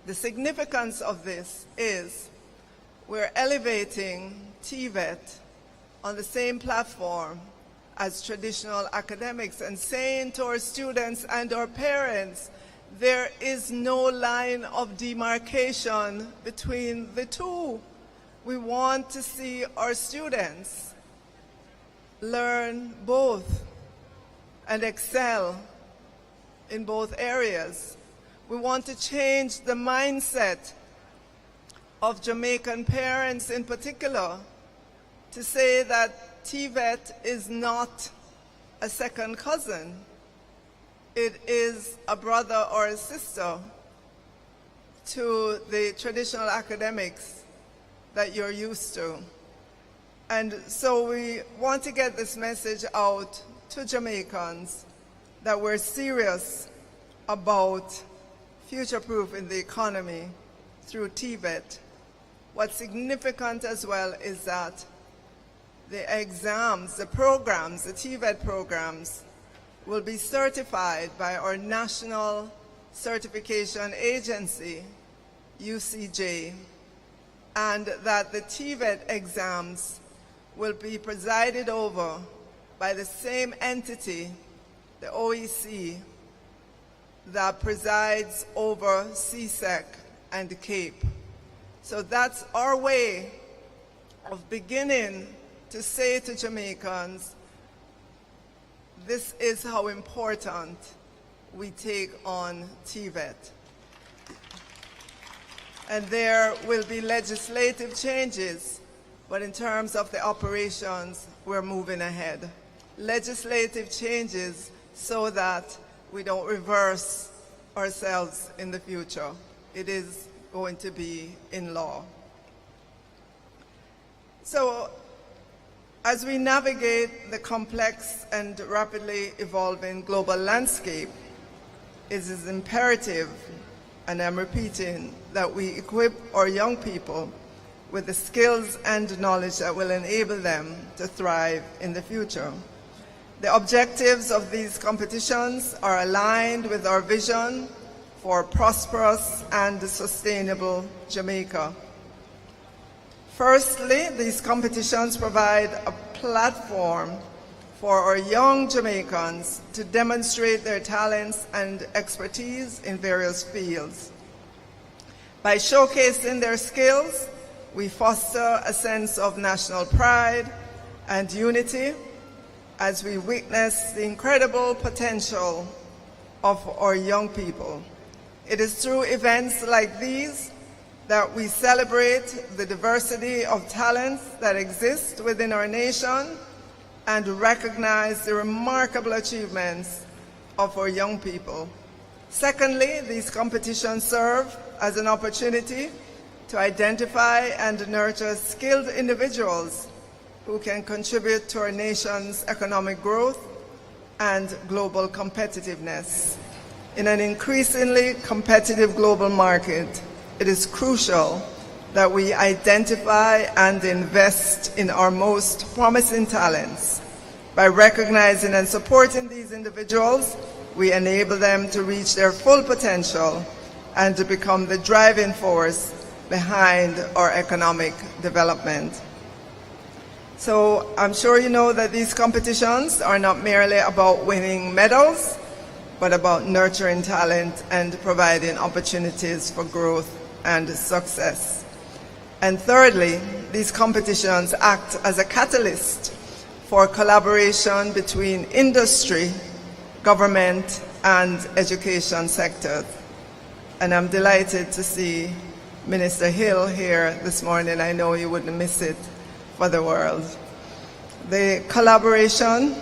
The significance of this is we're elevating TVET on the same platform as traditional academics and saying to our students and our parents, there is no line of demarcation between the two. We want to see our students learn both and excel in both areas. We want to change the mindset of Jamaican parents in particular to say that TVET is not a second cousin. It is a brother or a sister to the traditional academics that you're used to. And so we want to get this message out to Jamaicans that we're serious about future-proofing the economy through TVET. What's significant as well is that the exams, the programs, the TVET programs, will be certified by our national certification agency, UCJ, and that the TVET exams will be presided over by the same entity, the OEC, that presides over CSEC and CAPE. So that's our way of beginning to say to Jamaicans, this is how important we take on TVET. And there will be legislative changes, but in terms of the operations, we're moving ahead. Legislative changes so that we don't reverse ourselves in the future. It is going to be in law. So, as we navigate the complex and rapidly evolving global landscape, it is imperative, and I'm repeating, that we equip our young people with the skills and knowledge that will enable them to thrive in the future. The objectives of these competitions are aligned with our vision for prosperous and sustainable Jamaica. Firstly, these competitions provide a platform for our young Jamaicans to demonstrate their talents and expertise in various fields. By showcasing their skills, we foster a sense of national pride and unity as we witness the incredible potential of our young people. It is through events like these that we celebrate the diversity of talents that exist within our nation and recognize the remarkable achievements of our young people. Secondly, these competitions serve as an opportunity to identify and nurture skilled individuals who can contribute to our nation's economic growth and global competitiveness. In an increasingly competitive global market, it is crucial that we identify and invest in our most promising talents. By recognizing and supporting these individuals, we enable them to reach their full potential and to become the driving force behind our economic development. So I'm sure you know that these competitions are not merely about winning medals, but about nurturing talent and providing opportunities for growth and success. And thirdly, these competitions act as a catalyst for collaboration between industry, government, and education sectors. And I'm delighted to see Minister Hill here this morning. I know you wouldn't miss it for the world. The collaboration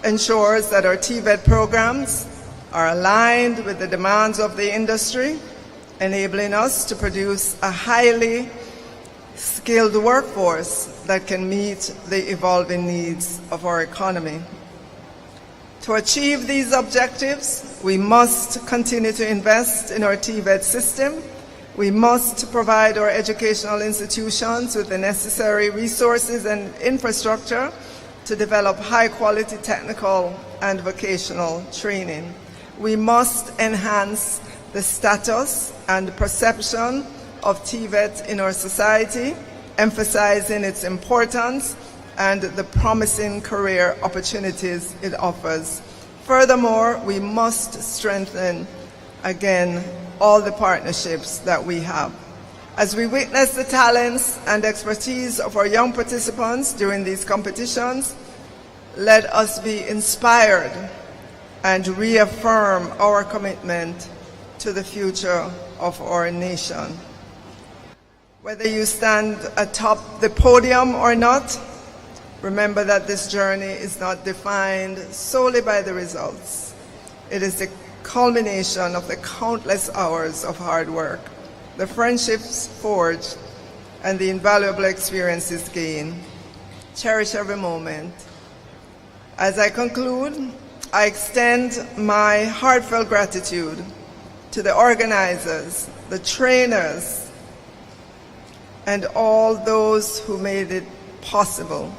ensures that our TVET programs are aligned with the demands of the industry, enabling us to produce a highly skilled workforce that can meet the evolving needs of our economy. To achieve these objectives, we must continue to invest in our TVET system. We must provide our educational institutions with the necessary resources and infrastructure to develop high-quality technical and vocational training. We must enhance the status and perception of TVET in our society, emphasizing its importance and the promising career opportunities it offers. Furthermore, we must strengthen, again, all the partnerships that we have. As we witness the talents and expertise of our young participants during these competitions, let us be inspired and reaffirm our commitment to the future of our nation. Whether you stand atop the podium or not, remember that this journey is not defined solely by the results. It is the culmination of the countless hours of hard work, the friendships forged, and the invaluable experiences gained. Cherish every moment. As I conclude, I extend my heartfelt gratitude to the organizers, the trainers, and all those who made it possible.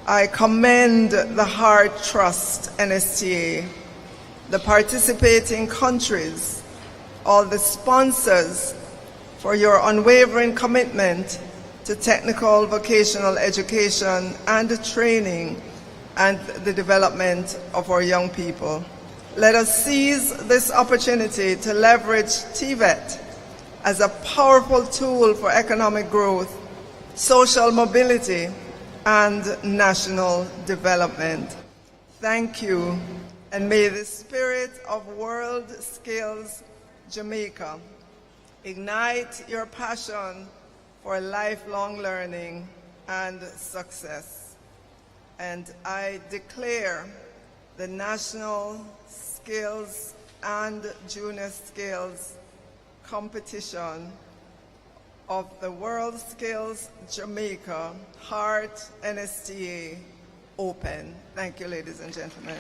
I commend the Heart Trust NSTA, the participating countries, all the sponsors for your unwavering commitment to technical vocational education and training and the development of our young people. Let us seize this opportunity to leverage TVET as a powerful tool for economic growth, social mobility, and national development. Thank you, and may the spirit of WorldSkills Jamaica ignite your passion for lifelong learning and success. And I declare the National Skills and Junior Skills competition of the WorldSkills Jamaica Heart NSTA open. Thank you, ladies and gentlemen.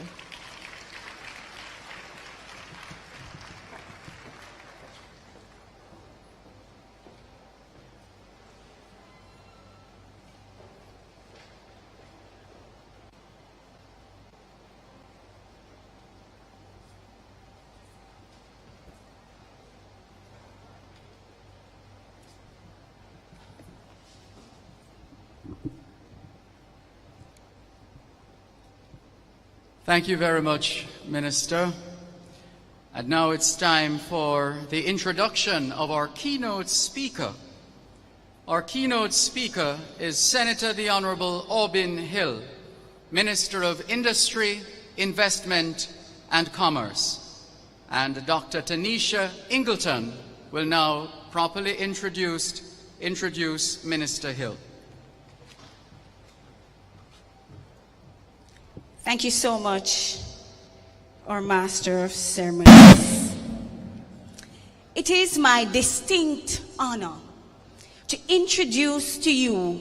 Thank you very much, Minister. And now it's time for the introduction of our keynote speaker. Our keynote speaker is Senator the Honorable Aubin Hill, Minister of Industry, Investment and Commerce. And Dr. Tanisha Ingleton will now properly introduce Minister Hill. Thank you so much, our Master of Ceremonies. It is my distinct honor to introduce to you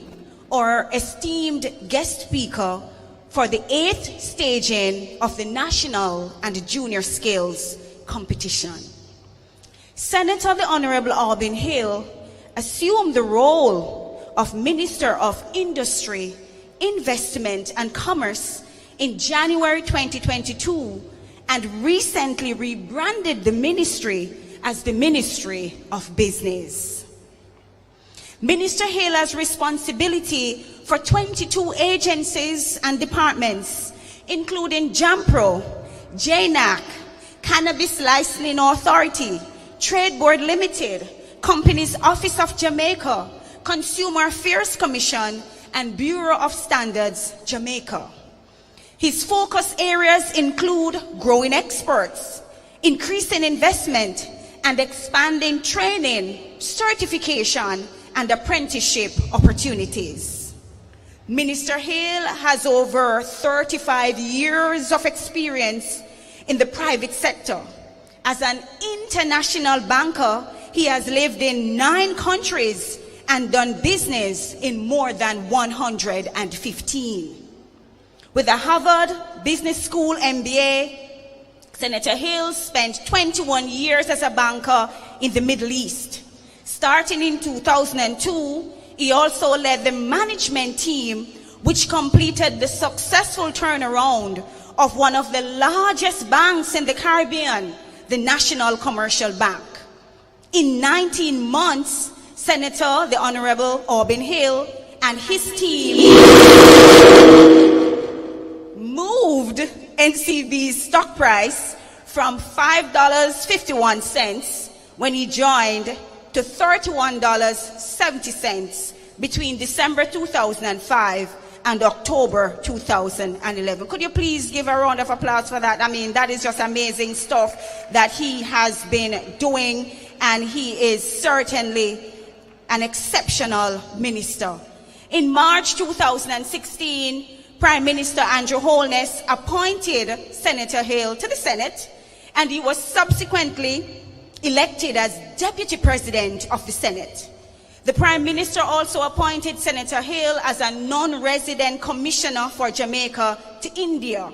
our esteemed guest speaker for the 8th staging of the National and Junior Skills competition. Senator the Honorable Auburn Hill assumed the role of Minister of Industry, Investment and Commerce in January 2022 and recently rebranded the ministry as the Ministry of Business. Minister Hill has responsibility for 22 agencies and departments, including JAMPRO, JNAC, Cannabis Licensing Authority, Trade Board Limited, Companies Office of Jamaica, Consumer Affairs Commission, and Bureau of Standards, Jamaica. His focus areas include growing experts, increasing investment, and expanding training, certification, and apprenticeship opportunities. Minister Hill has over 35 years of experience in the private sector. As an international banker, he has lived in 9 countries and done business in more than 115. With a Harvard Business School MBA, Senator Hill spent 21 years as a banker in the Middle East. Starting in 2002, he also led the management team which completed the successful turnaround of one of the largest banks in the Caribbean, the National Commercial Bank. In 19 months, Senator the Honorable Auburn Hill and his team moved NCB's stock price from $5.51 when he joined to $31.70 between December 2005 and October 2011. Could you please give a round of applause for that? I mean, that is just amazing stuff that he has been doing, and he is certainly an exceptional minister. In March 2016, Prime Minister Andrew Holness appointed Senator Hill to the Senate, and he was subsequently elected as Deputy President of the Senate. The Prime Minister also appointed Senator Hill as a non-resident commissioner for Jamaica to India.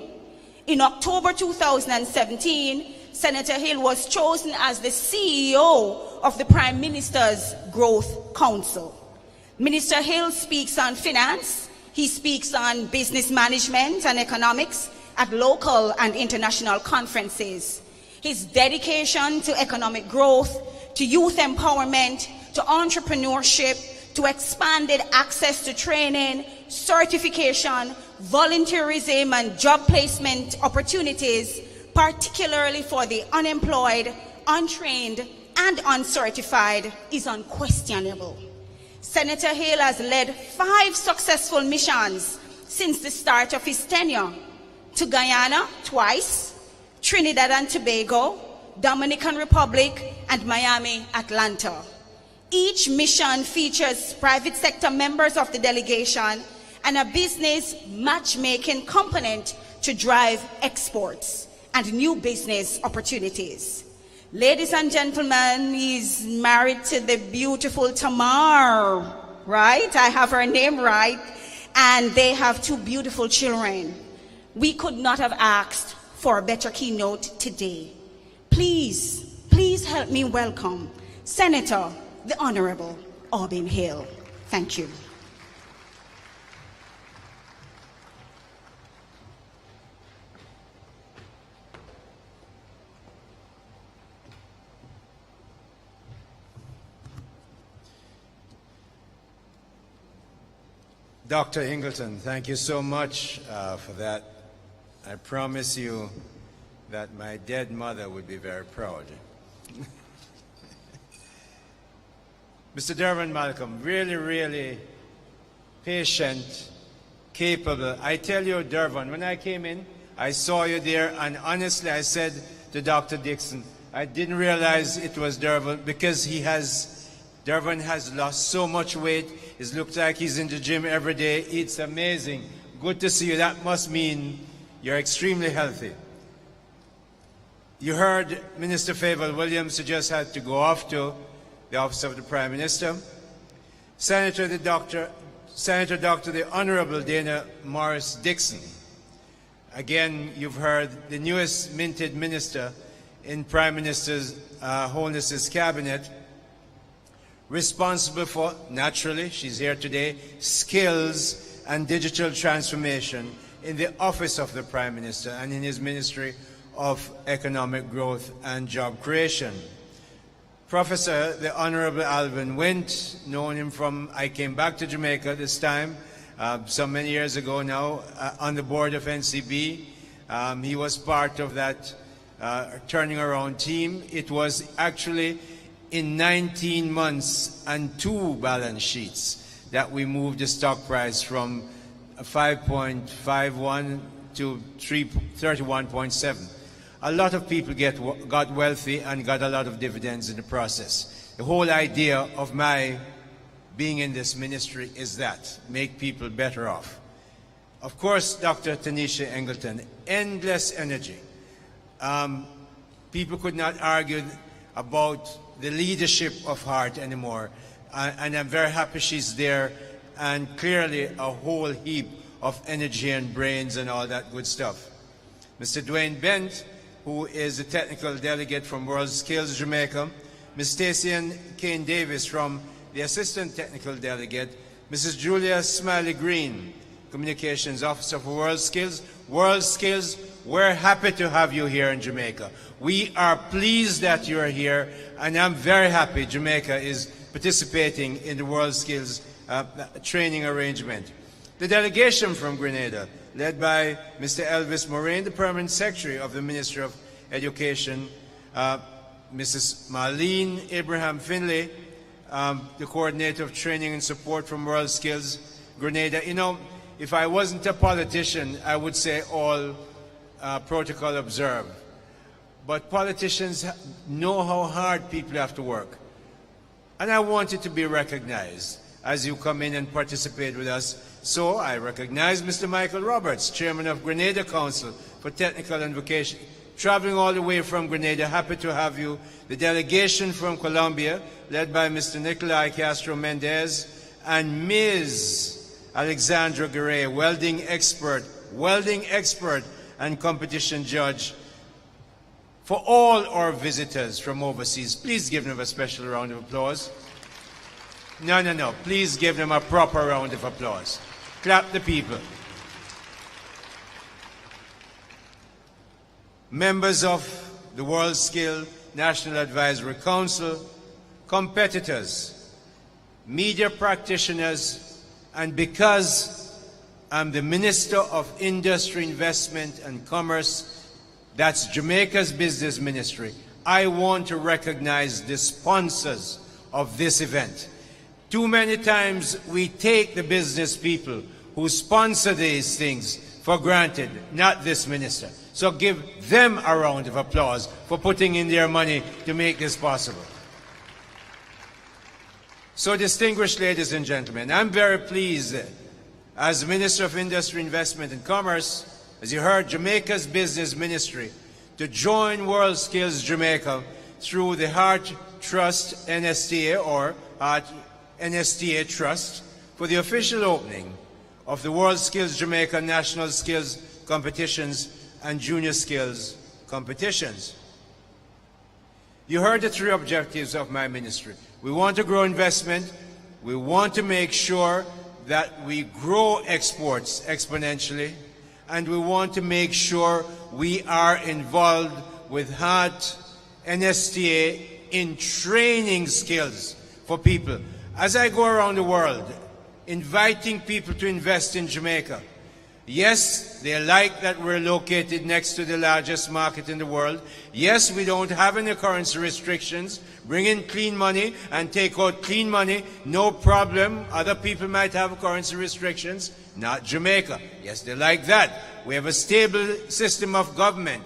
In October 2017, Senator Hill was chosen as the CEO of the Prime Minister's Growth Council. Minister Hill speaks on finance, he speaks on business management and economics at local and international conferences. His dedication to economic growth, to youth empowerment, to entrepreneurship, to expanded access to training, certification, volunteerism, and job placement opportunities, particularly for the unemployed, untrained, and uncertified, is unquestionable. Senator Hill has led 5 successful missions since the start of his tenure: to Guyana twice, Trinidad and Tobago, Dominican Republic, and Miami, Atlanta. Each mission features private sector members of the delegation and a business matchmaking component to drive exports and new business opportunities. Ladies and gentlemen, he's married to the beautiful Tamar, right? I have her name right. And they have 2 beautiful children. We could not have asked for a better keynote today. Please help me welcome Senator the Honorable Auburn Hill. Thank you. Dr. Ingleton, thank you so much for that. I promise you that my dead mother would be very proud. Mr. Dervin Malcolm, really patient, capable. I tell you, Dervin, when I came in, I saw you there, and honestly, I said to Dr. Dixon, I didn't realize it was Dervin because Dervin has lost so much weight. It looks like he's in the gym every day. It's amazing. Good to see you. That must mean you're extremely healthy. You heard Minister Favour Williams, who just had to go off to the office of the Prime Minister. Senator Dr. the Honorable Dana Morris Dixon. Again, you've heard the newest minted minister in Prime Minister's Holiness's cabinet, responsible for, naturally, she's here today, skills and digital transformation in the office of the Prime Minister and in his Ministry of Economic Growth and Job Creation. Professor, the Honorable Alvin Wint, known him from, I came back to Jamaica this time, so many years ago now, on the board of NCB. He was part of that turning around team. It was actually in 19 months and 2 balance sheets that we moved the stock price from 5.51 to 31.7. A lot of people got wealthy and got a lot of dividends in the process. The whole idea of my being in this ministry is that, make people better off. Of course, Dr. Tanisha Engleton, endless energy. People could not argue about the leadership of heart anymore. And I'm very happy she's there, and clearly a whole heap of energy and brains and all that good stuff. Mr. Dwayne Bent, who is the technical delegate from WorldSkills Jamaica, Ms. Stacey Kane Davis from the assistant technical delegate, Mrs. Julia Smiley Green, communications officer for WorldSkills. WorldSkills, we're happy to have you here in Jamaica. We are pleased that you're here, and I'm very happy Jamaica is participating in the WorldSkills training arrangement. The delegation from Grenada, led by Mr. Elvis Moraine, the Permanent Secretary of the Ministry of Education, Mrs. Marlene Abraham Finlay, the Coordinator of Training and Support from WorldSkills Grenada. You know, if I wasn't a politician, I would say all protocol observed. But politicians know how hard people have to work. And I want it to be recognized as you come in and participate with us. So I recognize Mr. Michael Roberts, Chairman of Grenada Council for Technical and Vocation, traveling all the way from Grenada. Happy to have you. The delegation from Colombia, led by Mr. Nicolai Castro Mendez and Ms. Alexandra Garay, welding expert and competition judge. For all our visitors from overseas, please give them a special round of applause. No. Please give them a proper round of applause. Clap the people. Members of the WorldSkills National Advisory Council, competitors, media practitioners, and because I'm the Minister of Industry, Investment and Commerce, that's Jamaica's business ministry, I want to recognize the sponsors of this event. Too many times we take the business people who sponsor these things for granted, not this minister. So give them a round of applause for putting in their money to make this possible. So distinguished ladies and gentlemen, I'm very pleased as Minister of Industry, Investment and Commerce, as you heard, Jamaica's business ministry, to join WorldSkills Jamaica through the Heart Trust NSTA or Heart NSTA Trust for the official opening of the WorldSkills Jamaica National Skills Competitions and Junior Skills Competitions. You heard the 3 objectives of my ministry. We want to grow investment. We want to make sure that we grow exports exponentially. And we want to make sure we are involved with Heart NSTA in training skills for people. As I go around the world, inviting people to invest in Jamaica, yes, they like that we're located next to the largest market in the world. Yes, we don't have any currency restrictions. Bring in clean money and take out clean money, no problem. Other people might have currency restrictions, not Jamaica. Yes, they like that. We have a stable system of government.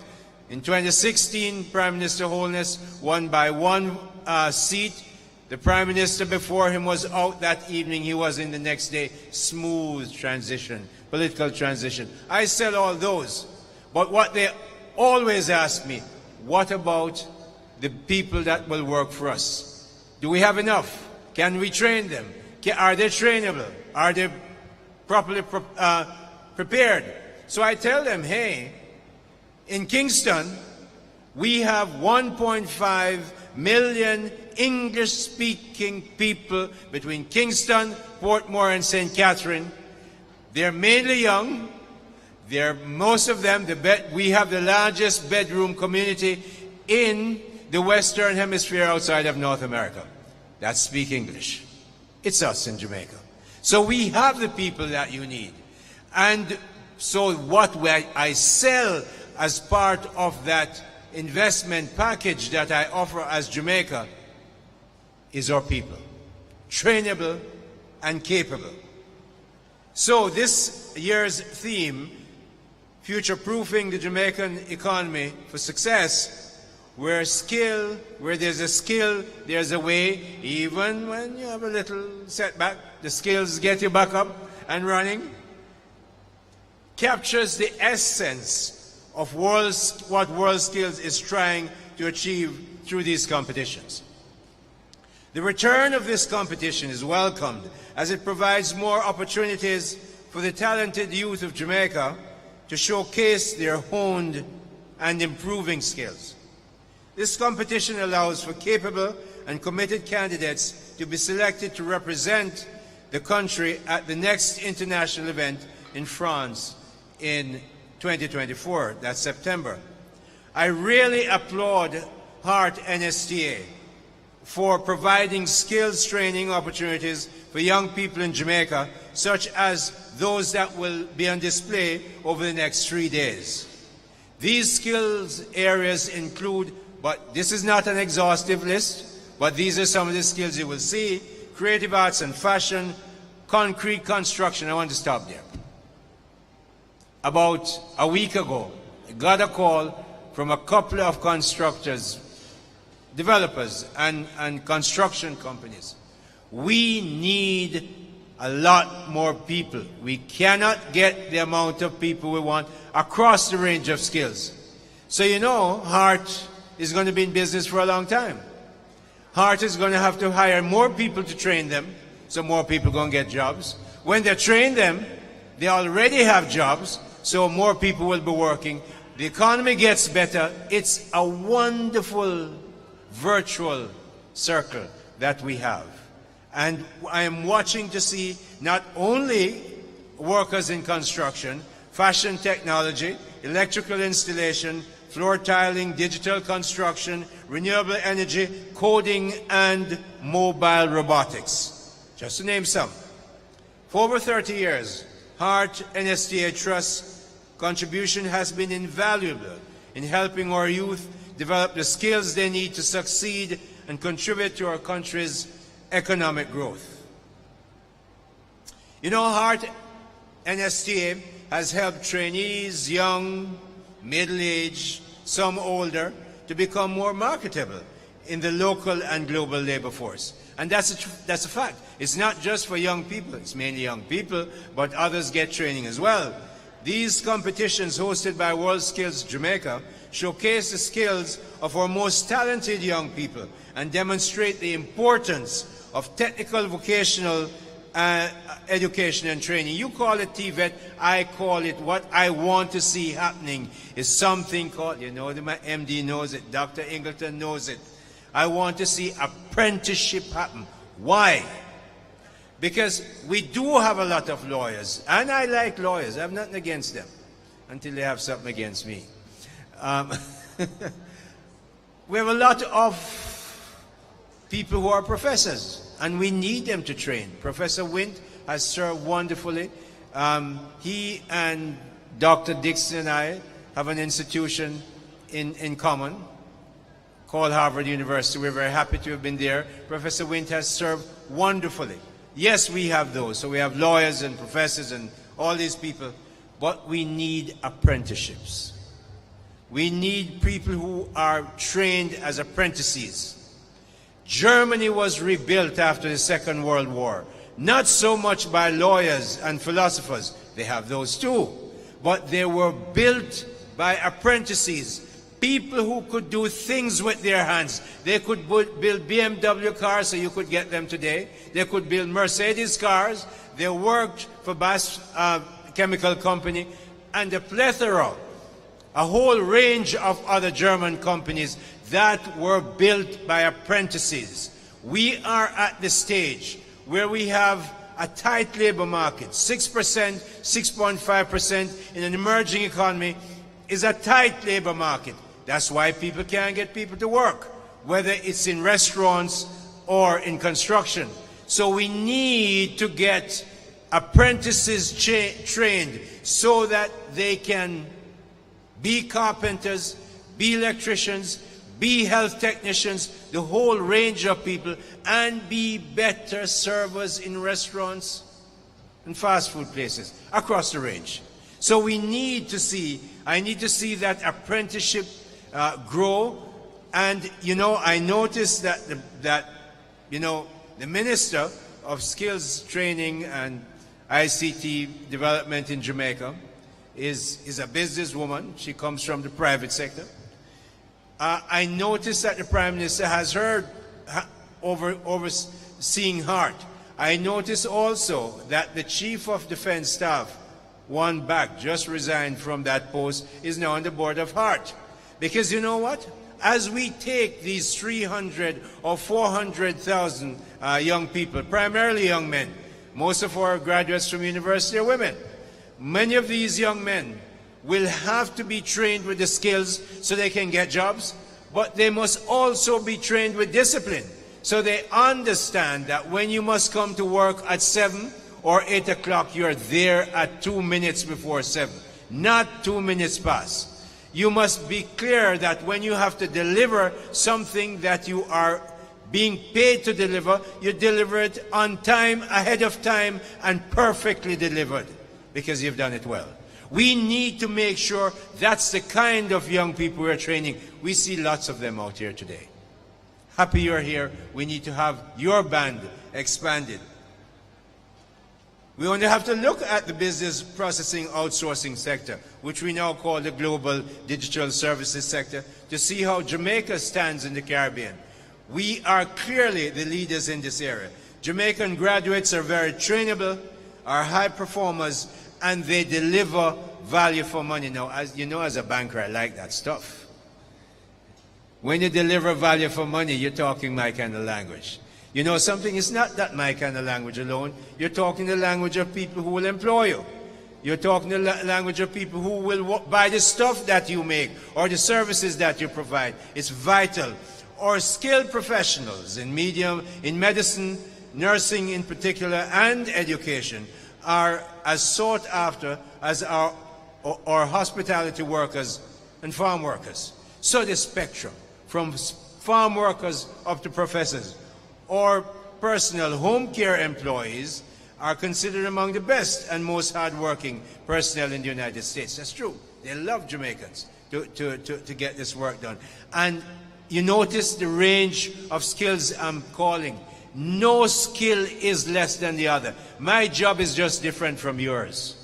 In 2016, Prime Minister Holness won by 1 seat. The Prime Minister before him was out that evening. He was in the next day. Smooth transition, political transition. I sell all those. But what they always ask me, what about the people that will work for us? Do we have enough? Can we train them? Are they trainable? Are they properly prepared? So I tell them, hey, in Kingston, we have 1.5 million English-speaking people between Kingston, Portmore, and St. Catherine. They're mainly young. Most of them, we have the largest bedroom community in the Western Hemisphere outside of North America that speak English. It's us in Jamaica. So we have the people that you need. And so what I sell as part of that investment package that I offer as Jamaica is our people, trainable and capable. So this year's theme, future-proofing the Jamaican economy for success, where there's a skill, there's a way. Even when you have a little setback, the skills get you back up and running. Captures the essence of what WorldSkills is trying to achieve through these competitions. The return of this competition is welcomed as it provides more opportunities for the talented youth of Jamaica to showcase their honed and improving skills. This competition allows for capable and committed candidates to be selected to represent the country at the next international event in France in 2024, that's September. I really applaud HEART NSTA for providing skills training opportunities for young people in Jamaica, such as those that will be on display over the next 3 days. These skills areas include, but this is not an exhaustive list, but these are some of the skills you will see: creative arts and fashion, concrete construction. I want to stop there. About a week ago, I got a call from a couple of constructors, developers, and construction companies. We need a lot more people. We cannot get the amount of people we want across the range of skills. So you know, HEART is going to be in business for a long time. HEART is going to have to hire more people to train them, so more people are going to get jobs. When they train them, they already have jobs, so more people will be working. The economy gets better. It's a wonderful virtual circle that we have. And I am watching to see not only workers in construction, fashion technology, electrical installation, floor tiling, digital construction, renewable energy, coding, and mobile robotics, just to name some. For over 30 years, HEART NSTA Trust's contribution has been invaluable in helping our youth develop the skills they need to succeed and contribute to our country's economic growth. You know, HEART NSTA has helped trainees, young, middle-aged, some older, to become more marketable in the local and global labor force. And that's a fact. It's not just for young people. It's mainly young people, but others get training as well. These competitions hosted by WorldSkills Jamaica showcase the skills of our most talented young people and demonstrate the importance of technical vocational education and training. You call it TVET, I call it what I want to see happening is something called, you know, my MD knows it, Dr. Ingleton knows it. I want to see apprenticeship happen. Why? Because we do have a lot of lawyers, and I like lawyers. I have nothing against them until they have something against me. We have a lot of people who are professors, and we need them to train. Professor Wint has served wonderfully. He and Dr. Dixon and I have an institution in common called Harvard University. We're very happy to have been there. Professor Wint has served wonderfully. Yes, we have those. So we have lawyers and professors and all these people, but we need apprenticeships. We need people who are trained as apprentices. Germany was rebuilt after the Second World War, not so much by lawyers and philosophers, they have those too, but they were built by apprentices, People who could do things with their hands. They could build BMW cars, so you could get them today. They could build Mercedes cars. They worked for Bass Chemical Company and a plethora, a whole range of other German companies that were built by apprentices. We are at the stage where we have a tight labor market. 6%, 6.5% in an emerging economy is a tight labor market. That's why people can't get people to work, whether it's in restaurants or in construction. So we need to get apprentices trained so that they can be carpenters, be electricians, be health technicians, the whole range of people, and be better servers in restaurants and fast food places across the range. So we need to see, I need to see that apprenticeship grow. And, you know, I noticed that, the Minister of Skills Training and ICT Development in Jamaica is a businesswoman. She comes from the private sector. I noticed that the Prime Minister has her overseeing HART. I noticed also that the Chief of Defense Staff, Juan Back, just resigned from that post, is now on the board of HART. Because you know what? As we take these 300 or 400,000 young people, primarily young men, most of our graduates from university are women. Many of these young men will have to be trained with the skills so they can get jobs, but they must also be trained with discipline. So they understand that when you must come to work at 7 or 8 o'clock, you're there at 2 minutes before 7, not 2 minutes past. You must be clear that when you have to deliver something that you are being paid to deliver, you deliver it on time, ahead of time, and perfectly delivered, because you've done it well. We need to make sure that's the kind of young people we're training. We see lots of them out here today. Happy you're here. We need to have your band expanded. We only have to look at the business processing outsourcing sector, which we now call the global digital services sector, to see how Jamaica stands in the Caribbean. We are clearly the leaders in this area. Jamaican graduates are very trainable, are high performers, and they deliver value for money. Now, as you know, as a banker, I like that stuff. When you deliver value for money, you're talking my kind of language. You know something? It's not that my kind of language alone. You're talking the language of people who will employ you. You're talking the language of people who will buy the stuff that you make or the services that you provide. It's vital. Or skilled professionals in medicine, nursing in particular, and education are as sought after as our hospitality workers and farm workers. So the spectrum, from farm workers up to professors, or personal home care employees, are considered among the best and most hardworking personnel in the United States. That's true. They love Jamaicans to get this work done. And you notice the range of skills I'm calling. No skill is less than the other. My job is just different from yours.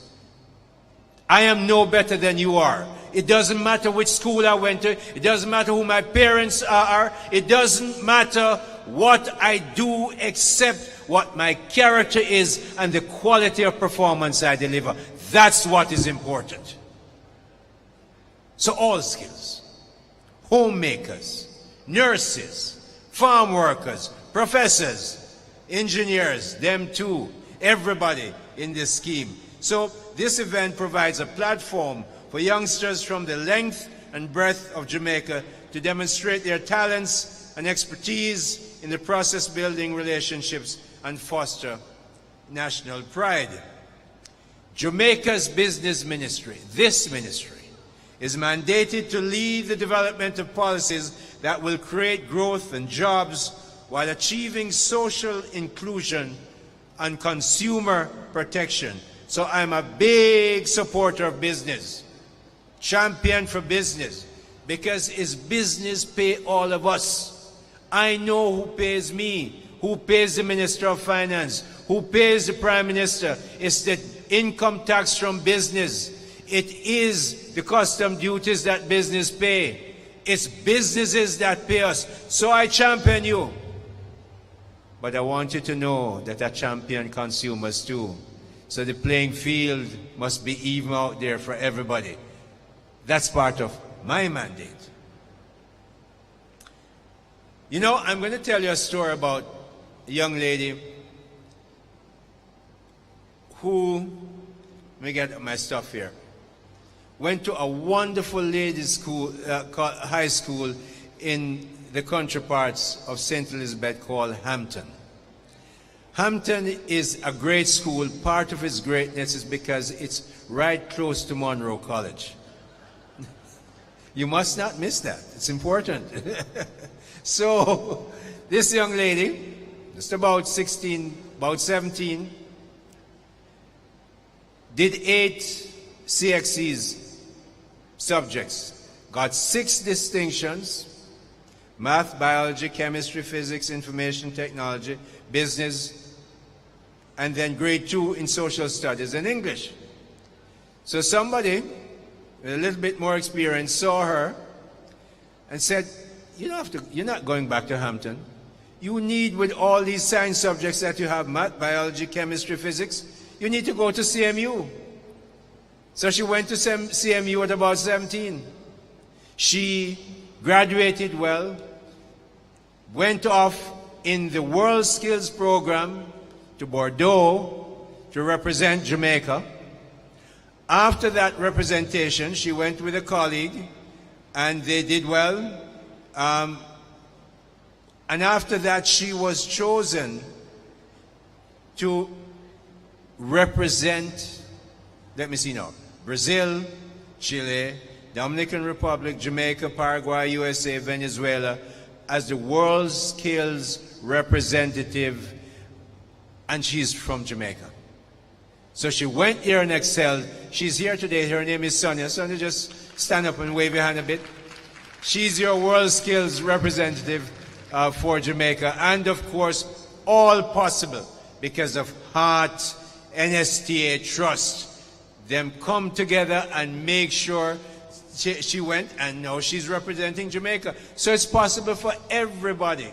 I am no better than you are. It doesn't matter which school I went to. It doesn't matter who my parents are. It doesn't matter what I do, except what my character is and the quality of performance I deliver. That's what is important. So all skills. Homemakers, nurses, farm workers, professors, engineers, them too, everybody in this scheme. So this event provides a platform for youngsters from the length and breadth of Jamaica to demonstrate their talents and expertise in the process building relationships and foster national pride. Jamaica's business ministry, this ministry, is mandated to lead the development of policies that will create growth and jobs while achieving social inclusion and consumer protection. So I'm a big supporter of business, champion for business, because it's business pay all of us. I know who pays me, who pays the Minister of Finance, who pays the Prime Minister. It's the income tax from business. It is the custom duties that business pay. It's businesses that pay us. So I champion you. But I want you to know that I champion consumers too. So the playing field must be even out there for everybody. That's part of my mandate. You know, I'm going to tell you a story about a young lady who, let me get my stuff here, went to a wonderful ladies' school, high school in the country parts of St. Elizabeth called Hampton. Hampton is a great school. Part of its greatness is because it's right close to Monroe College. You must not miss that. It's important. So this young lady, just about 16, about 17, did 8 CXCs subjects, got 6 distinctions: math, biology, chemistry, physics, information technology, business, and then grade 2 in social studies and English. So somebody with a little bit more experience saw her and said, you don't have to, you're not going back to Hampton. You need, with all these science subjects that you have, math, biology, chemistry, physics, you need to go to CMU. So she went to CMU at about 17. She graduated well, went off in the WorldSkills program to Bordeaux to represent Jamaica. After that representation, she went with a colleague and they did well. And after that, she was chosen to represent, let me see now, Brazil, Chile, Dominican Republic, Jamaica, Paraguay, USA, Venezuela, as the WorldSkills representative, and she's from Jamaica. So she went here and excelled. She's here today. Her name is Sonia. Sonia, just stand up and wave your hand a bit. She's your WorldSkills representative for Jamaica. And of course, all possible because of Heart, NSTA, Trust. Them come together and make sure she went, and now she's representing Jamaica. So it's possible for everybody.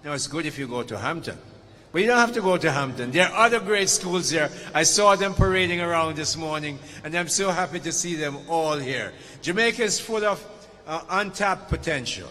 Now it's good if you go to Hampton. But you don't have to go to Hampton. There are other great schools here. I saw them parading around this morning, and I'm so happy to see them all here. Jamaica is full of untapped potential,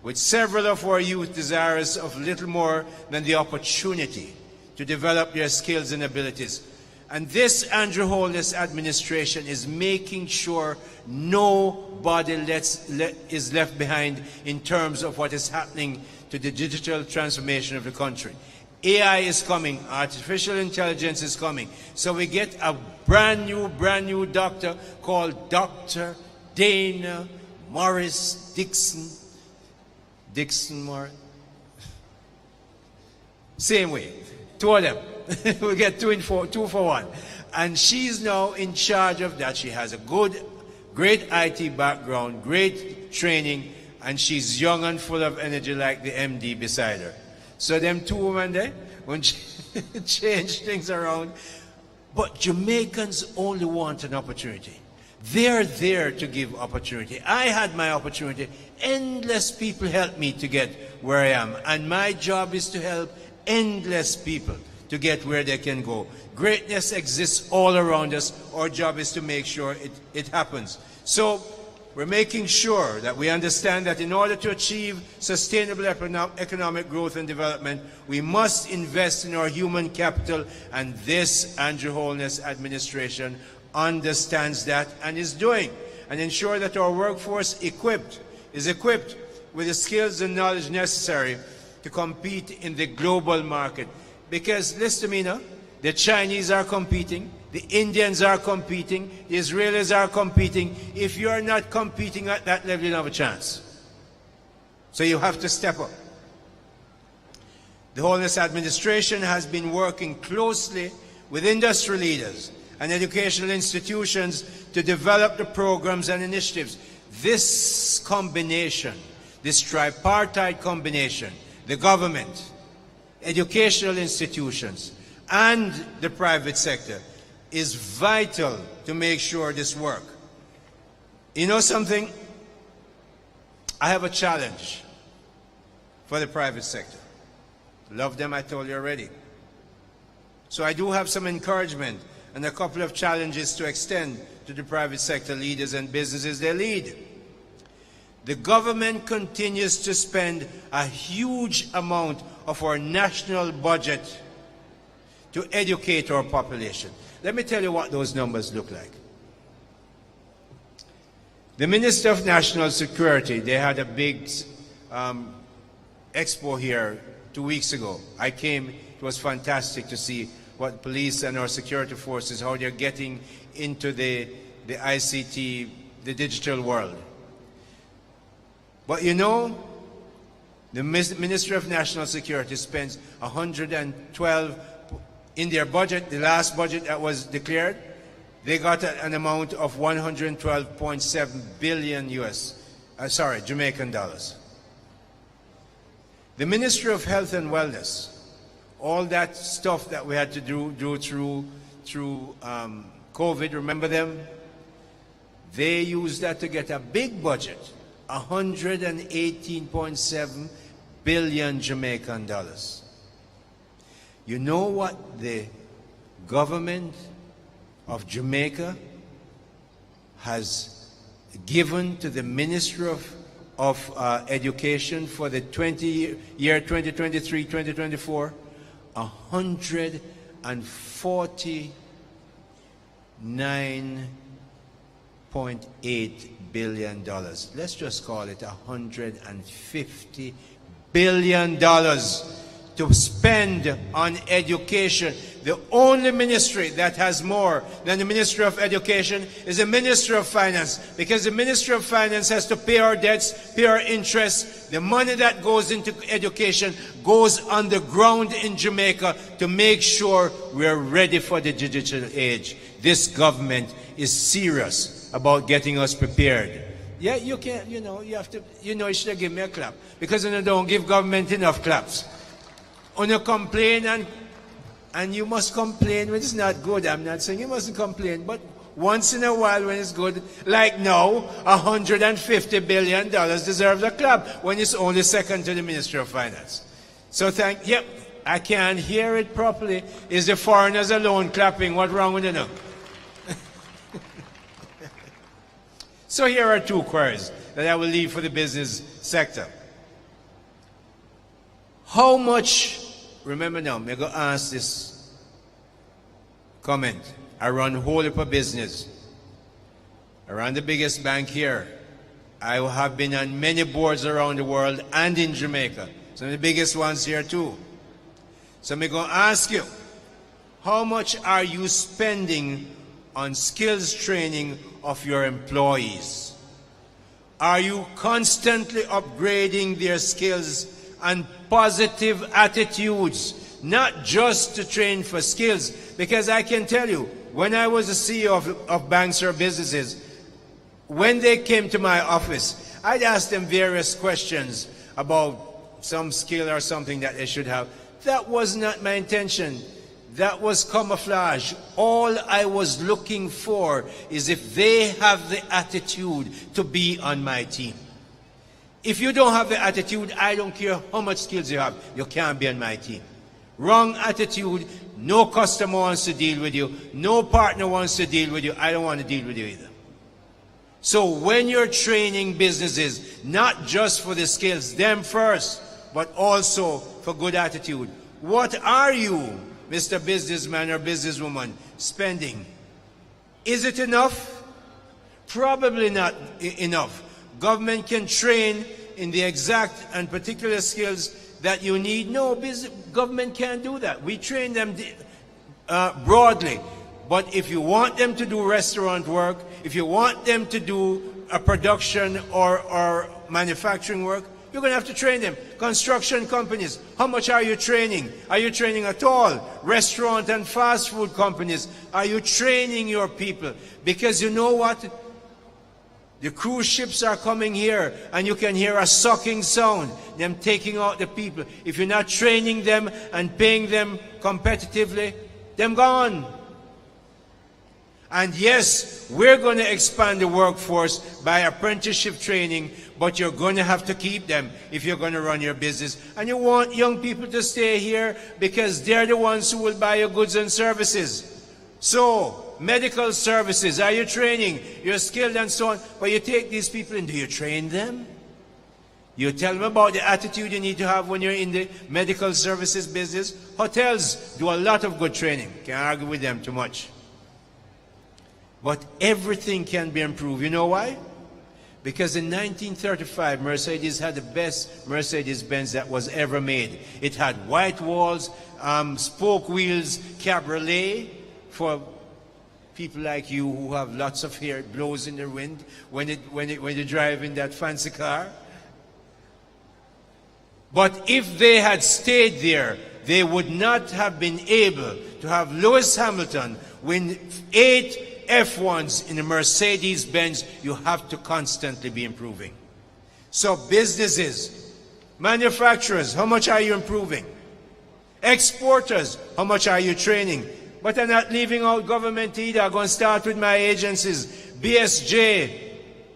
with several of our youth desirous of little more than the opportunity to develop their skills and abilities. And this Andrew Holness administration is making sure nobody is left behind in terms of what is happening to the digital transformation of the country. AI is coming, artificial intelligence is coming. So we get a brand new doctor called Dr. Dana Morris Dixon. Dixon Morris. Same way. 2 of them. We get 2 for 1. And she's now in charge of that. She has a great IT background, great training, and she's young and full of energy like the MD beside her. So them 2 women there, when she change things around. But Jamaicans only want an opportunity. They're there to give opportunity. I had my opportunity. Endless people helped me to get where I am. And my job is to help endless people to get where they can go. Greatness exists all around us. Our job is to make sure it happens. So we're making sure that we understand that in order to achieve sustainable economic growth and development, we must invest in our human capital, and this Andrew Holness administration understands that and is doing, and ensure that our workforce is equipped with the skills and knowledge necessary to compete in the global market. Because, listen to me now, the Chinese are competing, the Indians are competing, the Israelis are competing. If you're not competing at that level, you don't have a chance. So you have to step up. The Holness administration has been working closely with industry leaders and educational institutions to develop the programs and initiatives. This combination, this tripartite combination, the government, educational institutions, and the private sector, is vital to make sure this works. You know something? I have a challenge for the private sector. Love them, I told you already. So I do have some encouragement and a couple of challenges to extend to the private sector leaders and businesses they lead. The government continues to spend a huge amount of our national budget to educate our population. Let me tell you what those numbers look like. The Minister of National Security, they had a big expo here 2 weeks ago. I came, it was fantastic to see what police and our security forces, how they're getting into the ICT, the digital world. But you know, the Ministry of National Security spends 112 in their budget, the last budget that was declared. They got an amount of 112.7 billion Jamaican dollars. The Ministry of Health and Wellness, all that stuff that we had to do through COVID, remember them? They used that to get a big budget, 118.7 billion Jamaican dollars. You know what the government of Jamaica has given to the Ministry of Education for the year 2023-2024? $149.8 billion. Let's just call it $150 billion to spend on education. The only ministry that has more than the Ministry of Education is the Ministry of Finance, because the Ministry of Finance has to pay our debts, pay our interest. The money that goes into education goes on the ground in Jamaica to make sure we're ready for the digital age. This government is serious about getting us prepared. Yeah, you can't, you have to, you should give me a clap, because you don't give government enough claps. When you complain, and you must complain when it's not good. I'm not saying you mustn't complain, but once in a while when it's good, like now, $150 billion deserves a clap when it's only second to the Ministry of Finance. So I can't hear it properly. Is the foreigners alone clapping? What's wrong with it now? So here are two queries that I will leave for the business sector. How much, remember now, I'm going to ask this comment. I run whole heap of business. I run the biggest bank here. I have been on many boards around the world and in Jamaica. Some of the biggest ones here too. So I'm going to ask you, how much are you spending on skills training of your employees? Are you constantly upgrading their skills and positive attitudes, not just to train for skills? Because I can tell you, when I was the CEO of banks or businesses, when they came to my office, I'd ask them various questions about some skill or something that they should have. That was not my intention. That was camouflage. All I was looking for is if they have the attitude to be on my team. If you don't have the attitude, I don't care how much skills you have, you can't be on my team. Wrong attitude, no customer wants to deal with you, no partner wants to deal with you, I don't want to deal with you either. So when you're training businesses, not just for the skills, them first, but also for good attitude, what are you, Mr. Businessman or Businesswoman, spending? Is it enough? Probably not enough. Government can train in the exact and particular skills that you need. No, government can't do that. We train them broadly. But if you want them to do restaurant work, if you want them to do a production or manufacturing work, you're going to have to train them. Construction companies, how much are you training? Are you training at all? Restaurant and fast food companies, are you training your people? Because you know what? The cruise ships are coming here, and you can hear a sucking sound, them taking out the people. If you're not training them and paying them competitively, them gone. And yes, we're going to expand the workforce by apprenticeship training, but you're going to have to keep them if you're going to run your business. And you want young people to stay here because they're the ones who will buy your goods and services. So, medical services, are you training? You're skilled and so on, but you take these people and do you train them? You tell them about the attitude you need to have when you're in the medical services business. Hotels do a lot of good training. Can't argue with them too much. But everything can be improved. You know why? Because in 1935, Mercedes had the best Mercedes-Benz that was ever made. It had white walls, spoke wheels, cabriolet for people like you who have lots of hair. It blows in the wind when you drive in that fancy car. But if they had stayed there, they would not have been able to have Lewis Hamilton win 8 F1s in a Mercedes-Benz. You have to constantly be improving. So businesses, manufacturers, how much are you improving? Exporters, how much are you training? But I'm not leaving out government either. I'm going to start with my agencies. BSJ,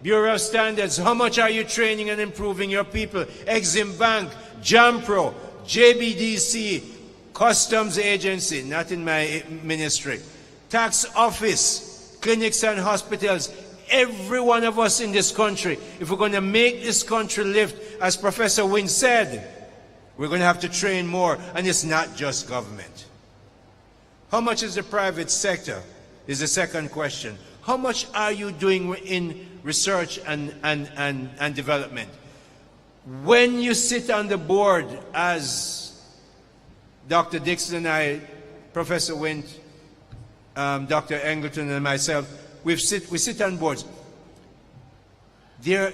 Bureau of Standards, how much are you training and improving your people? Exim Bank, JAMPRO, JBDC, Customs Agency, not in my ministry, Tax Office, clinics and hospitals. Every one of us in this country, if we're going to make this country lift, as Professor Wynne said, we're going to have to train more, and it's not just government. How much is the private sector is the second question. How much are you doing in research and development? When you sit on the board, as Dr. Dixon and I, Professor Wynne, Dr. Engleton and myself, we sit on boards. There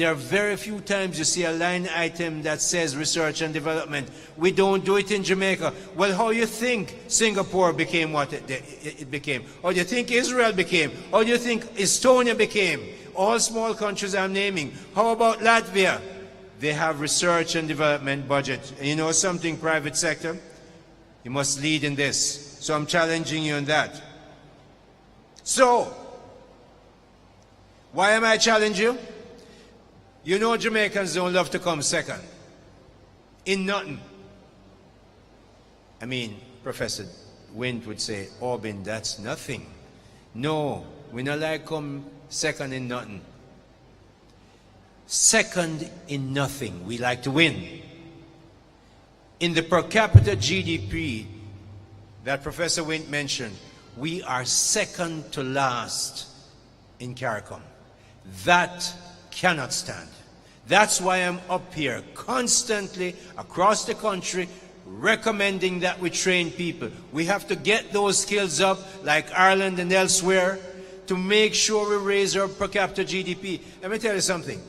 are very few times you see a line item that says research and development. We don't do it in Jamaica. Well, how do you think Singapore became what it became? How do you think Israel became? How do you think Estonia became? All small countries I'm naming. How about Latvia? They have research and development budget. And you know something, private sector? You must lead in this. So I'm challenging you on that. So, why am I challenging you? You know Jamaicans don't love to come second. In nothing. I mean, Professor Wynne would say, Orbin, that's nothing. No, we not like come second in nothing. Second in nothing. We like to win. In the per capita GDP that Professor Wynne mentioned, we are second to last in CARICOM. That cannot stand. That's why I'm up here constantly across the country recommending that we train people. We have to get those skills up like Ireland and elsewhere to make sure we raise our per capita GDP. Let me tell you something.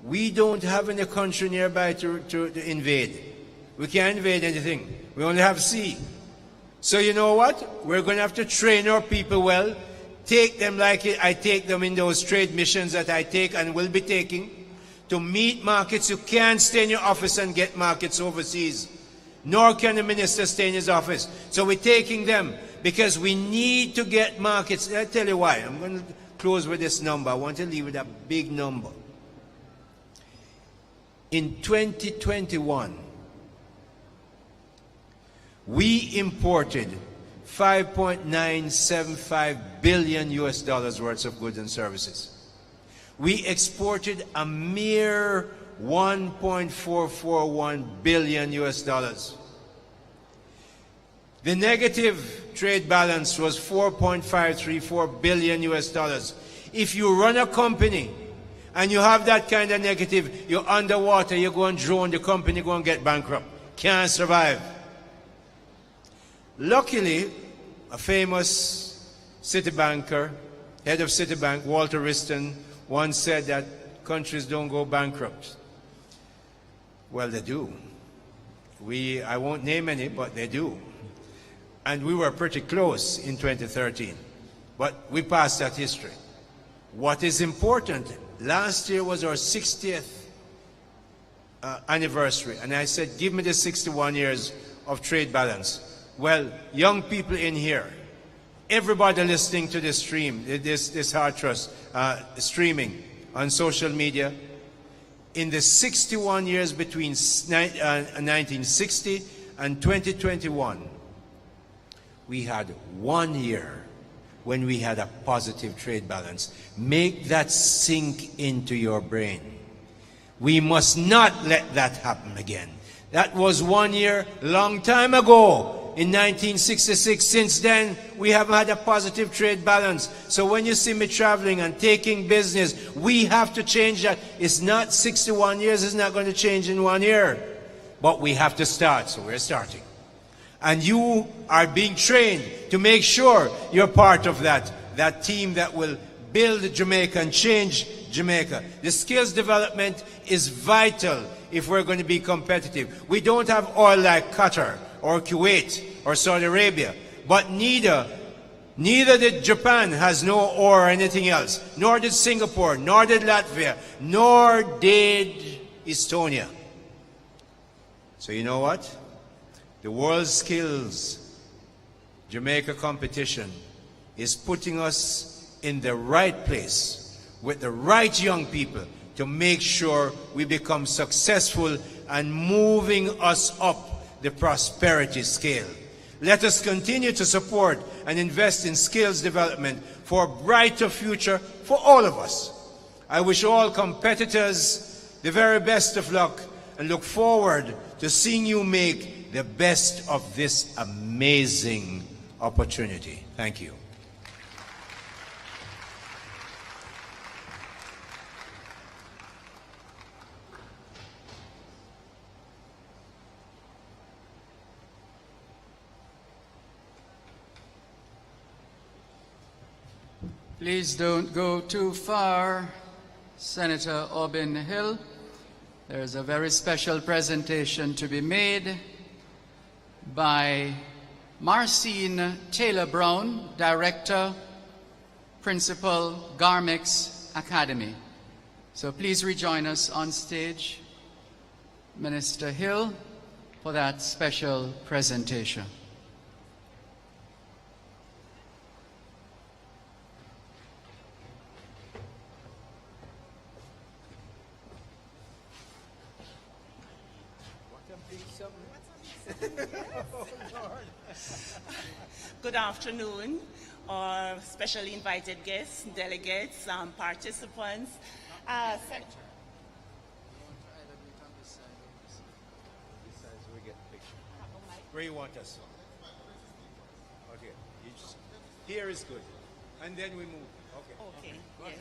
We don't have any country nearby to invade. We can't invade anything. We only have sea. So you know what? We're going to have to train our people well. Take them like I take them in those trade missions that I take and will be taking to meet markets. You can't stay in your office and get markets overseas. Nor can the minister stay in his office. So we're taking them because we need to get markets. I'll tell you why. I'm going to close with this number. I want to leave with a big number. In 2021, we imported $5.975 billion US worth of goods and services. We exported a mere $1.441 billion US. The negative trade balance was $4.534 billion US. If you run a company and you have that kind of negative, you're underwater, you go and drone, the company go and get bankrupt. Can't survive. Luckily, a famous City banker, head of Citibank, Walter Wriston, once said that countries don't go bankrupt. Well, they do. I won't name any, but they do. And we were pretty close in 2013. But we passed that history. What is important, last year was our 60th anniversary. And I said, give me the 61 years of trade balance. Well, young people in here, everybody listening to this stream, this Heart Trust streaming on social media, in the 61 years between 1960 and 2021, we had 1 year when we had a positive trade balance. Make that sink into your brain. We must not let that happen again. That was 1 year, long time ago, in 1966. Since then, we haven't had a positive trade balance. So when you see me traveling and taking business, we have to change that. It's not 61 years, it's not going to change in 1 year. But we have to start, so we're starting. And you are being trained to make sure you're part of that team that will build Jamaica and change Jamaica. The skills development is vital if we're going to be competitive. We don't have oil like Qatar or Kuwait or Saudi Arabia, but neither did Japan has no oil or anything else, nor did Singapore, nor did Latvia, nor did Estonia. So you know what? The WorldSkills Jamaica competition is putting us in the right place with the right young people to make sure we become successful and moving us up the prosperity scale. Let us continue to support and invest in skills development for a brighter future for all of us. I wish all competitors the very best of luck and look forward to seeing you make the best of this amazing opportunity. Thank you. Please don't go too far, Senator Aubin Hill. There is a very special presentation to be made by Marcine Taylor-Brown, Director, Principal, Garmix Academy. So please rejoin us on stage, Minister Hill, for that special presentation. Good afternoon, specially invited guests, delegates, participants. Where you want us? Okay, here is good. And then we move. Okay, yes.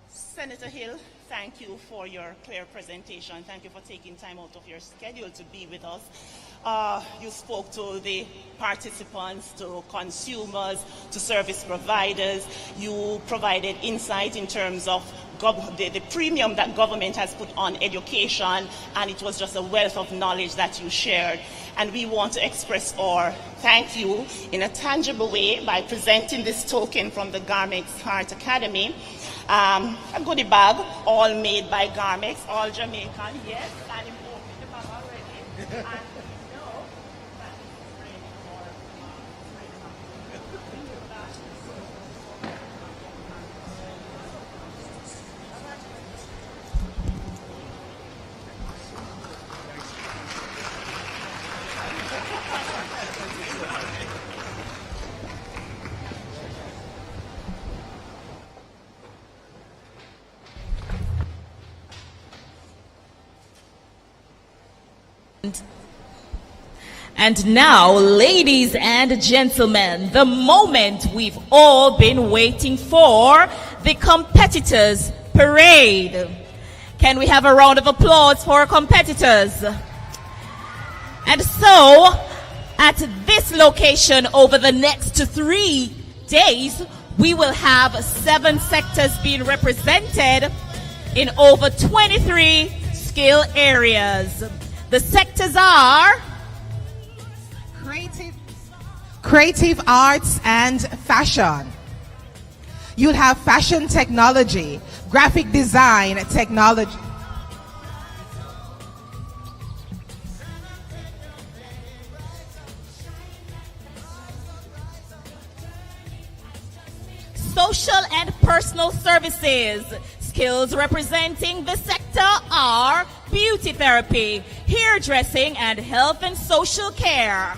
Senator Hill, thank you for your clear presentation. Thank you for taking time out of your schedule to be with us. You spoke to the participants, to consumers, to service providers. You provided insight in terms of the premium that government has put on education, and it was just a wealth of knowledge that you shared. And we want to express our thank you in a tangible way by presenting this token from the Garmix Heart Academy. A goodie bag, all made by Garmix, all Jamaican, yes, and imported the bag already. And we know that it's ready for And now, ladies and gentlemen, the moment we've all been waiting for, the competitors parade. Can we have a round of applause for our competitors? And so, at this location over the next 3 days, we will have 7 sectors being represented in over 23 skill areas. The sectors are creative arts and fashion. You'll have fashion technology, graphic design technology, social and personal services. Skills representing the sector are beauty therapy, hairdressing, and health and social care.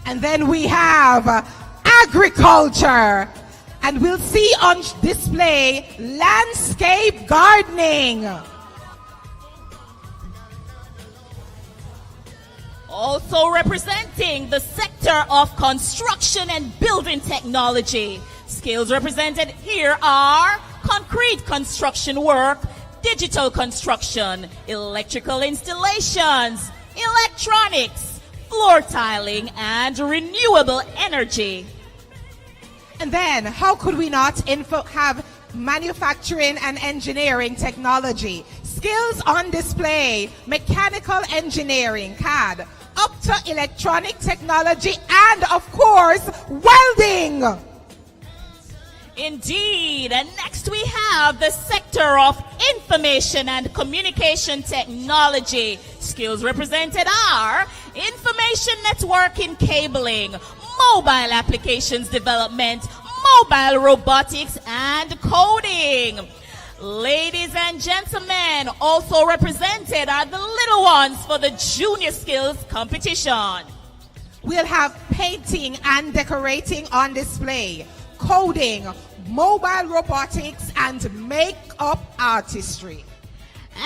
And then we have agriculture. And we'll see on display landscape gardening. Also representing the sector of construction and building technology. Skills represented here are concrete construction work, digital construction, electrical installations, electronics, floor tiling, and renewable energy. And then, how could we not have manufacturing and engineering technology? Skills on display, mechanical engineering, CAD, up to electronic technology, and of course, welding. Indeed. And next we have the sector of information and communication technology. Skills represented are information networking cabling, mobile applications development, mobile robotics, and coding. Ladies and gentlemen, also represented are the little ones for the junior skills competition. We'll have painting and decorating on display, coding, mobile robotics, and makeup artistry.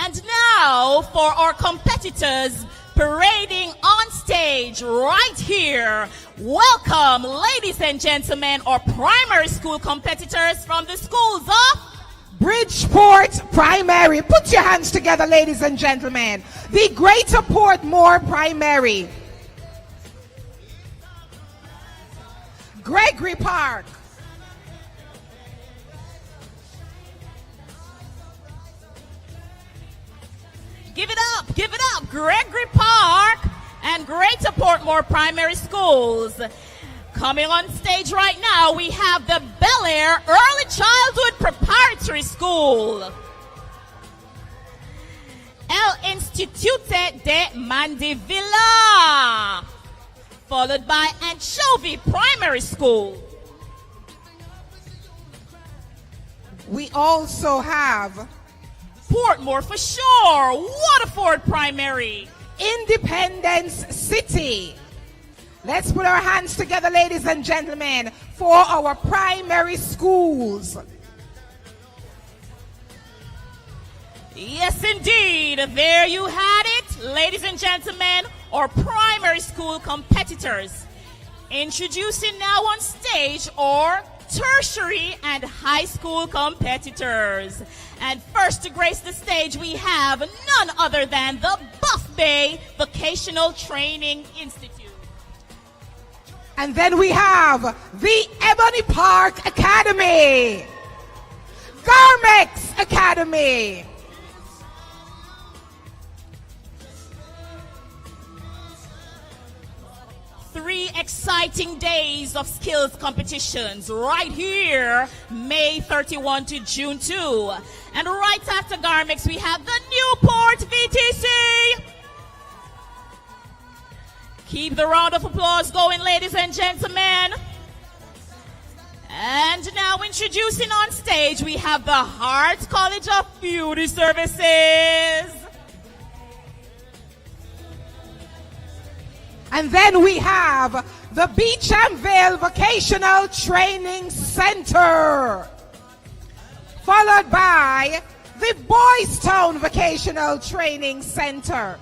And now for our competitors parading on stage right here. Welcome, ladies and gentlemen, our primary school competitors from the schools of Bridgeport Primary. Put your hands together, ladies and gentlemen. The Greater Portmore Primary. Gregory Park. Give it up, Gregory Park and Greater Portmore Primary Schools. Coming on stage right now, we have the Bel Air Early Childhood Preparatory School. El Institute de Mandevilla, followed by Anchovy Primary School. We also have Portmore for sure, Waterford Primary. Independence City. Let's put our hands together, ladies and gentlemen, for our primary schools. Yes, indeed. There you had it, ladies and gentlemen, our primary school competitors. Introducing now on stage our tertiary and high school competitors. And first to grace the stage, we have none other than the Buff Bay Vocational Training Institute. And then we have the Ebony Park Academy, Garmex Academy, Three exciting days of skills competitions right here, May 31 to June 2. And right after Garmex, we have the Newport VTC. Keep the round of applause going, ladies and gentlemen. And now introducing on stage, we have the Hart College of Beauty Services. and then we have the Beechamville Vocational Training Center, followed by the Boys Town Vocational Training Center.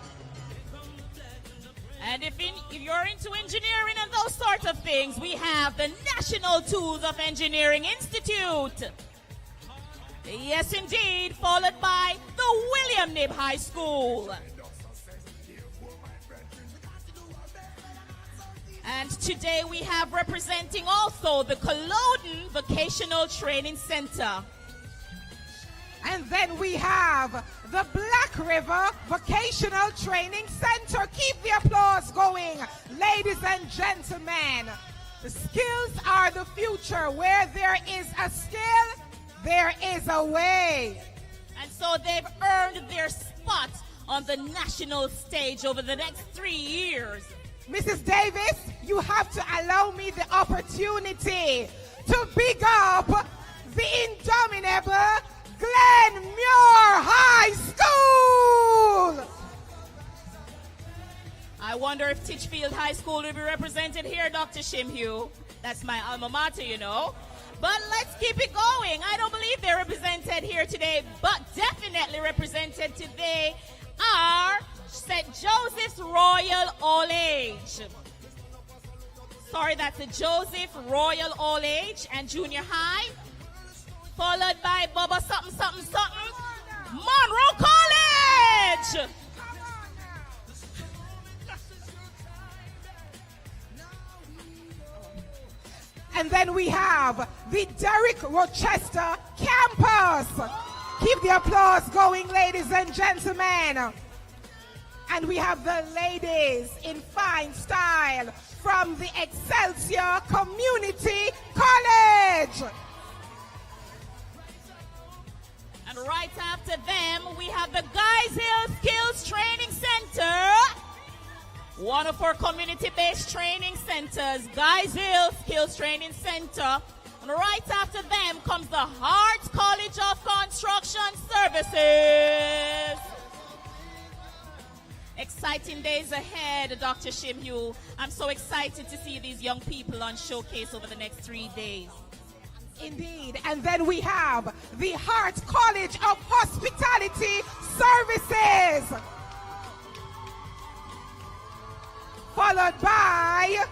And if you're into engineering and those sorts of things, we have the National Tools of Engineering Institute. Yes, indeed, followed by the William Knibb High School. And today we have representing also the Culloden Vocational Training Center. And then we have the Black River Vocational Training Center. Keep the applause going, ladies and gentlemen. The skills are the future. Where there is a skill, there is a way. And so they've earned their spot on the national stage over the next 3 years. Mrs. Davis, you have to allow me the opportunity to big up the indomitable Glenmuir High School. I wonder if Titchfield High School will be represented here, Dr. Shimhue. That's my alma mater, you know. But let's keep it going. I don't believe they're represented here today, but definitely represented today are St. Joseph's Royal All Age. Sorry, that's the Joseph Royal All Age and Junior High, followed by Bubba something, something, something, Monroe College. And then we have the Derrick Rochester campus. Keep the applause going, ladies and gentlemen. And we have the ladies in fine style from the Excelsior Community College. And right after them, we have the Guys Hill Skills Training Center. One of our community-based training centers, Guys Hill Skills Training Center. And right after them comes the Hart College of Construction Services. Exciting days ahead, Dr. Shimhue. I'm so excited to see these young people on showcase over the next 3 days. Indeed. And then we have the Hart College of Hospitality Services, followed by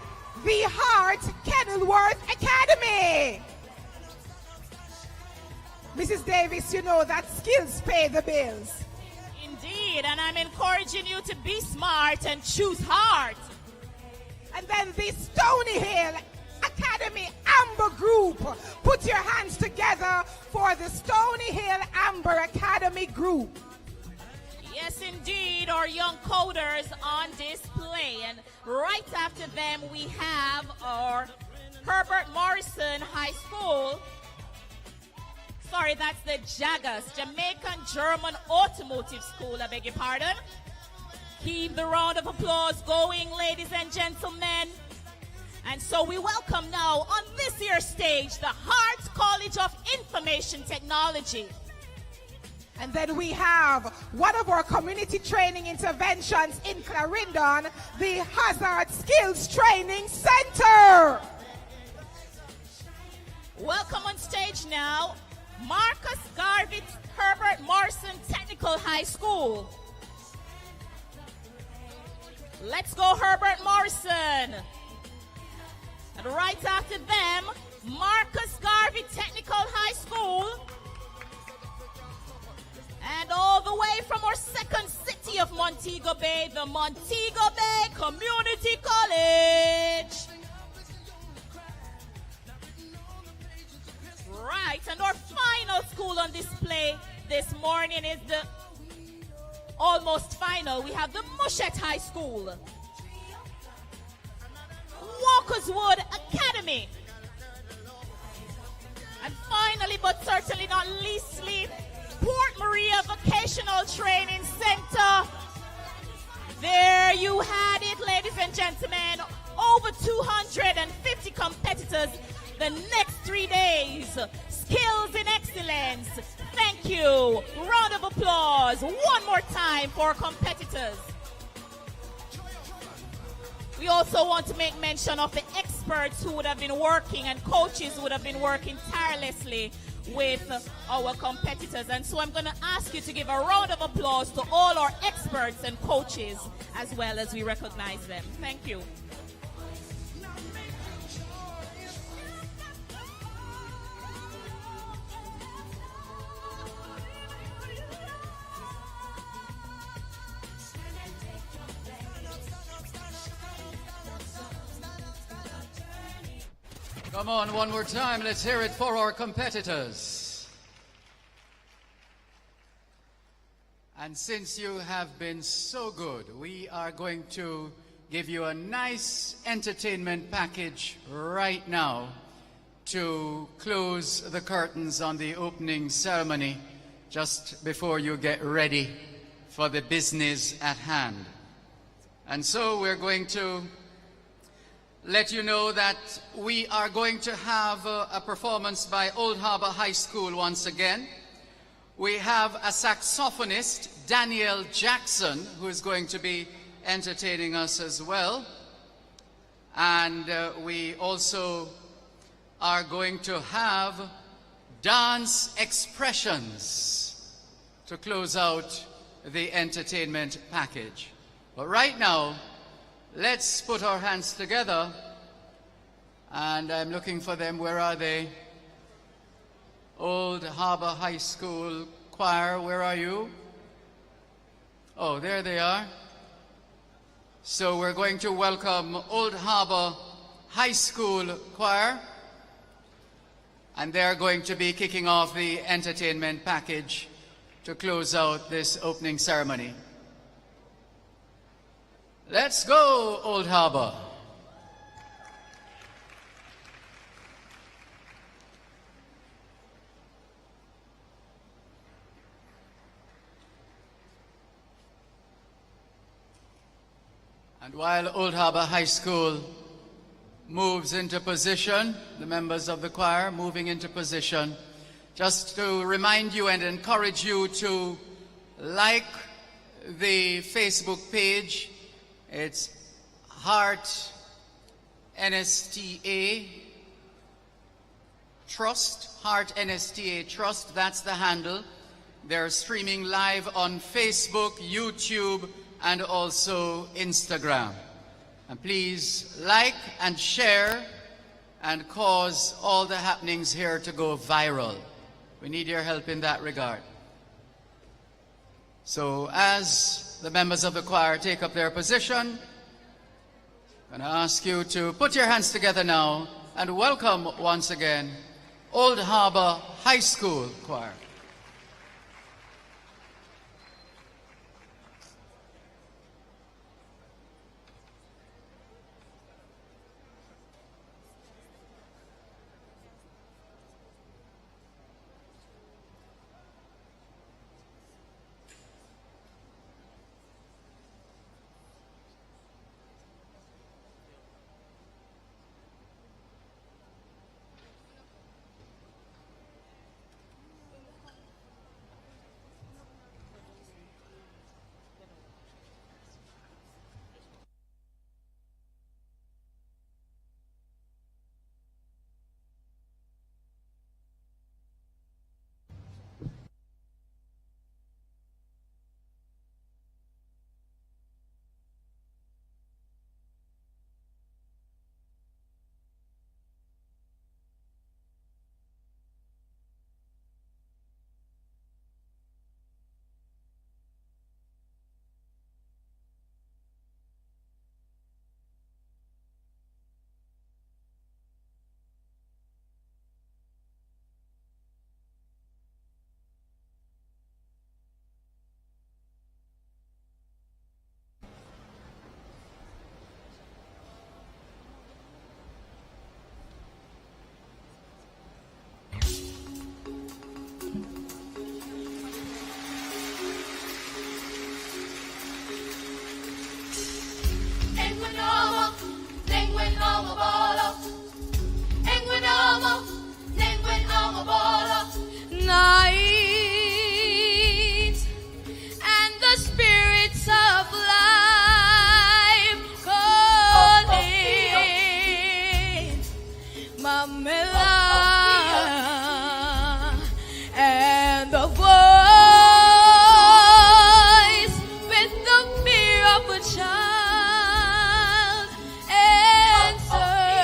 the Hart Kenilworth Academy. Mrs. Davis, you know that skills pay the bills. Indeed, and I'm encouraging you to be smart and choose hard. And then the Stony Hill Academy Amber Group. Put your hands together for the Stony Hill Amber Academy Group. Yes, indeed, our young coders on display. And right after them, we have our Herbert Morrison High School. Sorry, that's the JAGAS, Jamaican German Automotive School, I beg your pardon. Keep the round of applause going, ladies and gentlemen. And so we welcome now on this year's stage the Hart College of Information Technology. And then we have one of our community training interventions in Clarendon, the Hazard Skills Training Center. Welcome on stage now, Marcus Garvey Herbert Morrison Technical High School. Let's go, Herbert Morrison. And right after them, Marcus Garvey Technical High School. And all the way from our second city of Montego Bay, the Montego Bay Community College. Right, and our final school on display this morning is the almost final. We have the Mushet High School, Walkerswood Academy, and finally, but certainly not leastly, Port Maria Vocational Training Center. There you had it, ladies and gentlemen. Over 250 competitors the next 3 days. Skills in excellence. Thank you. Round of applause one more time for our competitors. We also want to make mention of the experts who would have been working and coaches who would have been working tirelessly with our competitors. And so I'm going to ask you to give a round of applause to all our experts and coaches as well as we recognize them. Thank you. Come on, one more time. Let's hear it for our competitors. And since you have been so good, we are going to give you a nice entertainment package right now to close the curtains on the opening ceremony just before you get ready for the business at hand. And so we're going to let you know that we are going to have a performance by Old Harbor High School once again. We have a saxophonist, Daniel Jackson, who is going to be entertaining us as well. And we also are going to have dance expressions to close out the entertainment package. But right now, let's put our hands together, and I'm looking for them. Where are they? Old Harbor High School Choir, where are you? Oh, there they are. So we're going to welcome Old Harbor High School Choir, and they're going to be kicking off the entertainment package to close out this opening ceremony. Let's go, Old Harbor. And while Old Harbor High School moves into position, the members of the choir moving into position, just to remind you and encourage you to like the Facebook page. It's Heart NSTA Trust, Heart NSTA Trust, that's the handle. They're streaming live on Facebook, YouTube, and also Instagram. And please like and share and cause all the happenings here to go viral. We need your help in that regard. So as the members of the choir take up their position, I'm going to ask you to put your hands together now and welcome once again Old Harbor High School Choir. Night and the spirits of life calling Mamela and the voice with the fear of a child answer.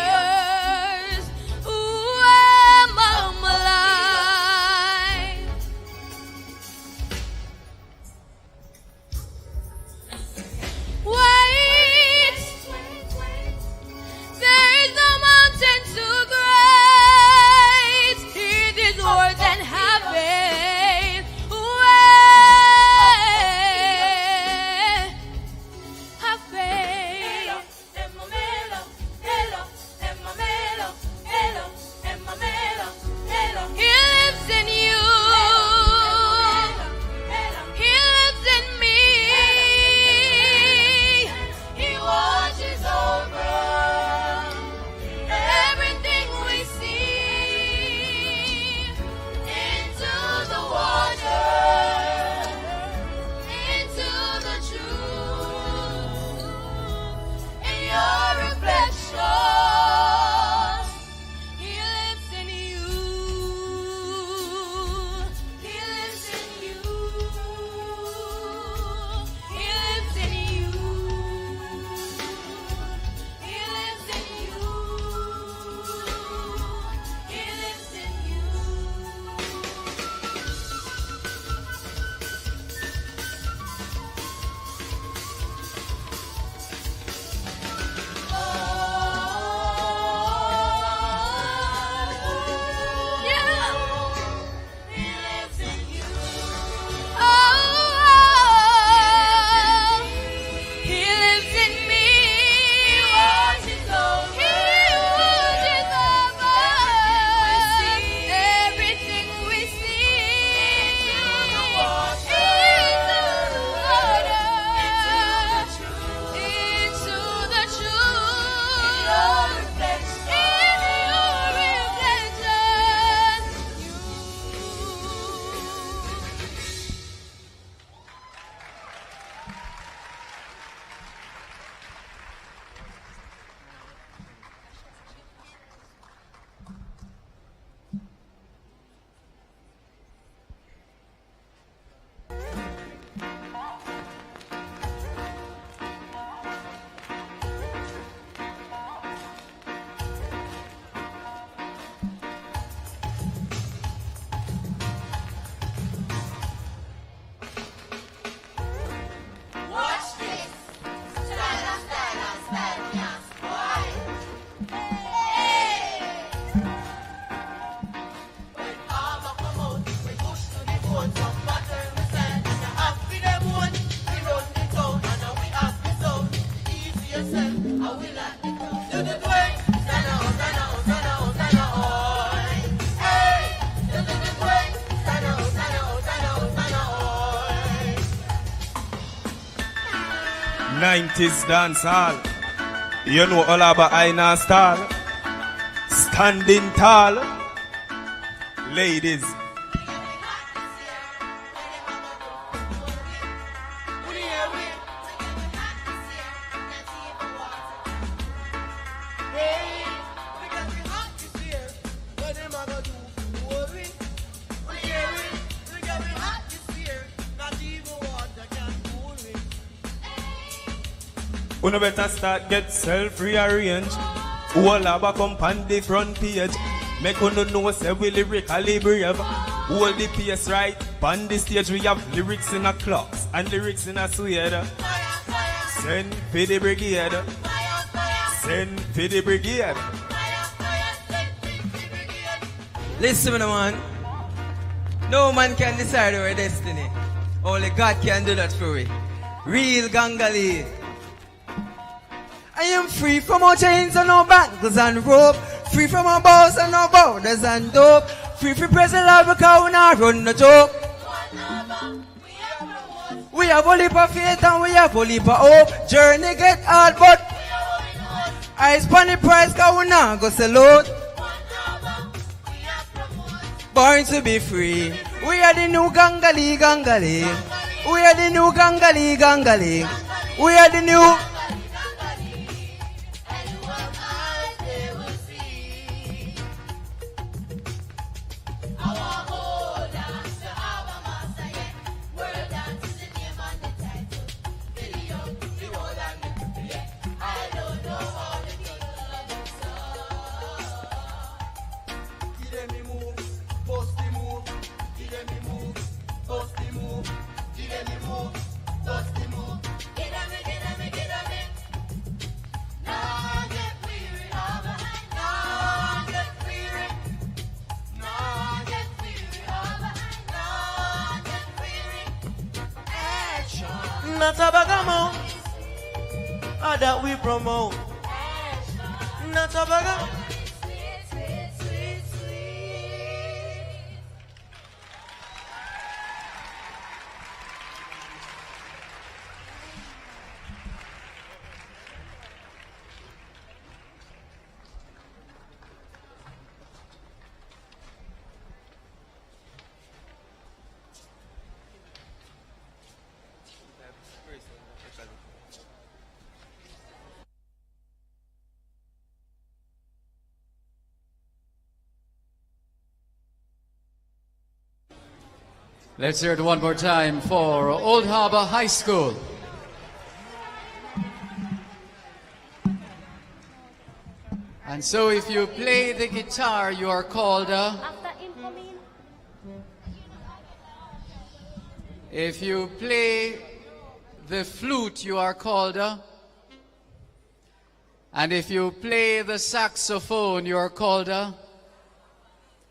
90s dance hall. You know all about Aina style. Standing tall. Ladies. Una better start get self-rearranged. All about come on the front page. Make una know say we lyrically brave. Hold the pace right. On the stage we have lyrics in a clocks and lyrics in a suede. Send for the brigade. Send for the brigade. Listen to me, man. No man can decide our destiny. Only God can do that for we. Real gangali. I am free from all chains and no bangles and rope. Free from all bows and no borders and dope. Free from present love because we not run no joke. We have a leap of faith and we have a leap of hope. Journey get hard but I spend the price cause we not go sell out. Born to be free. We are the new gangali gangali. We are the new gangali gangali. We are the new. Not a bagamo, or that we promote. Not a bagamo. Let's hear it one more time for Old Harbor High School. And so if you play the guitar, you are called if you play the flute, you are called and if you play the saxophone, you are called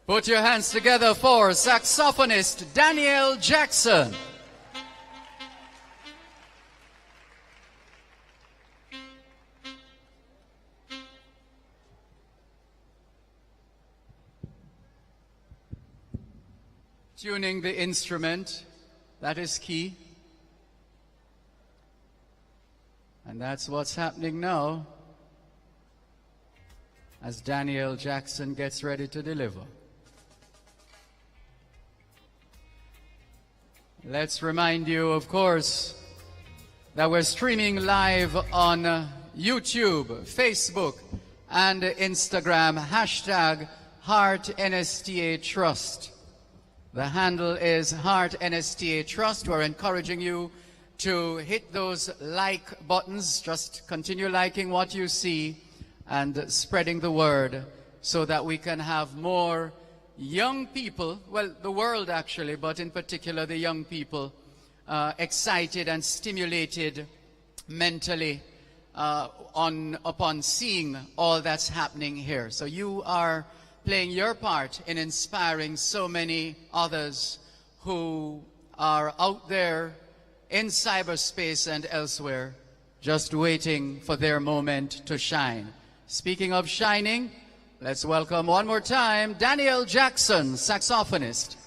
Put your hands together for saxophonist Daniel Jackson. Tuning the instrument, that is key. And that's what's happening now as Daniel Jackson gets ready to deliver. Let's remind you, of course, that we're streaming live on YouTube, Facebook, and Instagram, hashtag HeartNSTA Trust. The handle is HeartNSTA Trust. We're encouraging you to hit those like buttons. Just continue liking what you see and spreading the word so that we can have more young people, well, the world actually, but in particular the young people, excited and stimulated mentally upon seeing all that's happening here. So you are playing your part in inspiring so many others who are out there in cyberspace and elsewhere, just waiting for their moment to shine. Speaking of shining, let's welcome one more time Daniel Jackson, saxophonist.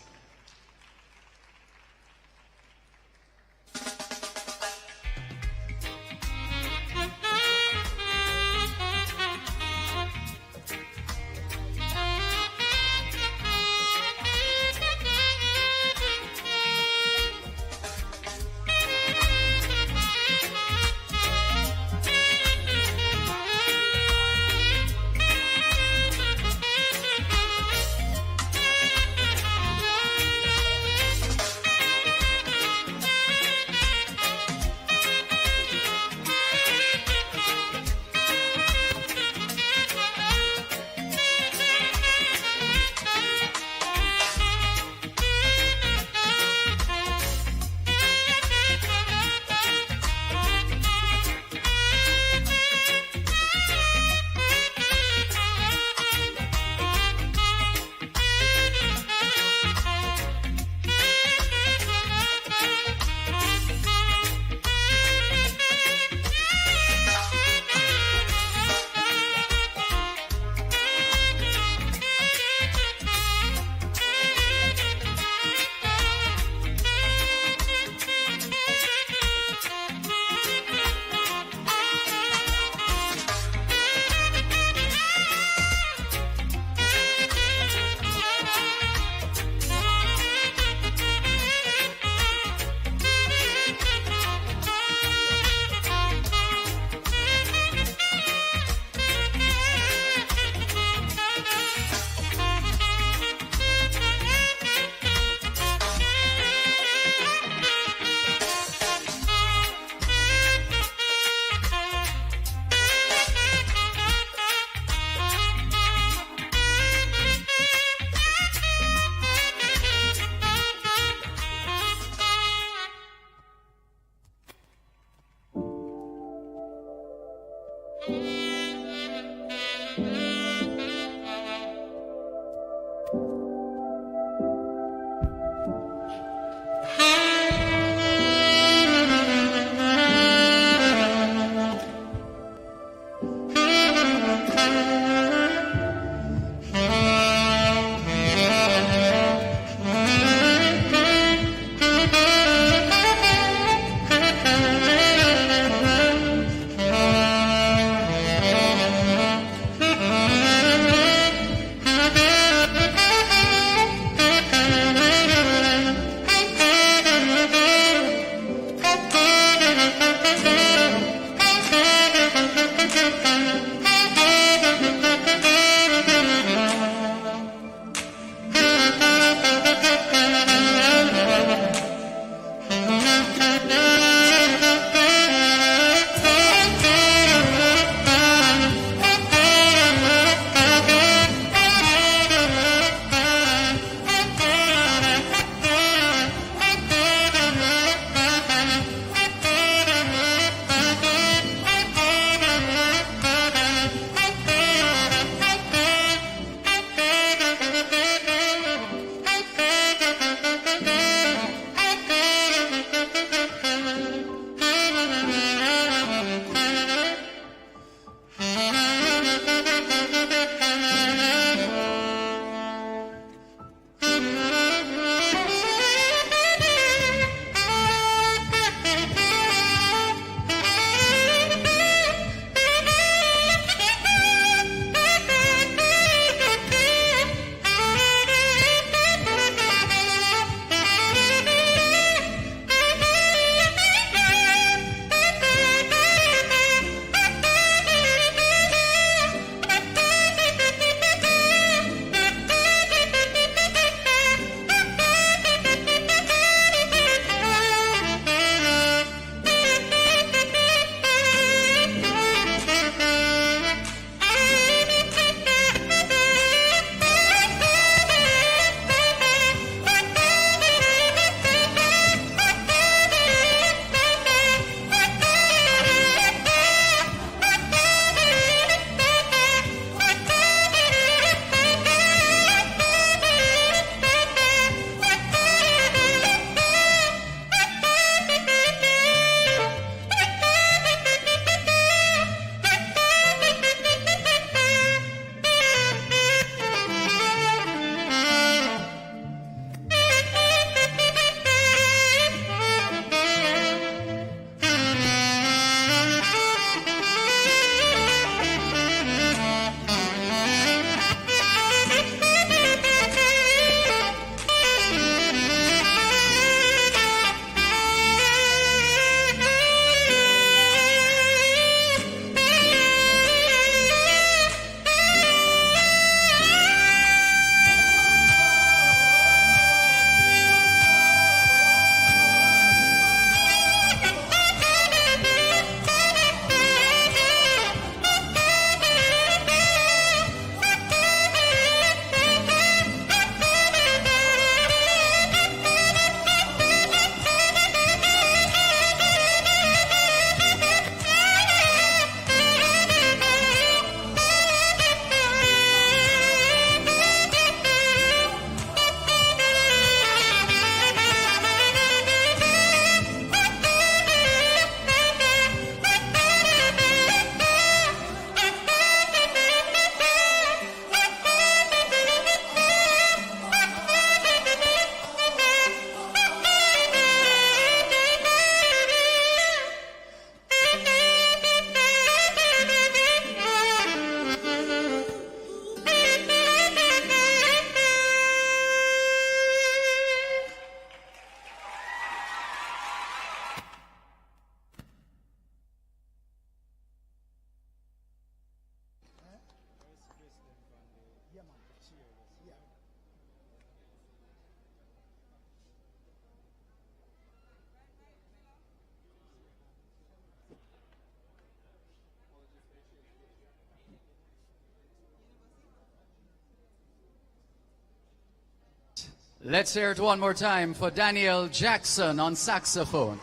Let's hear it one more time for Daniel Jackson on saxophone.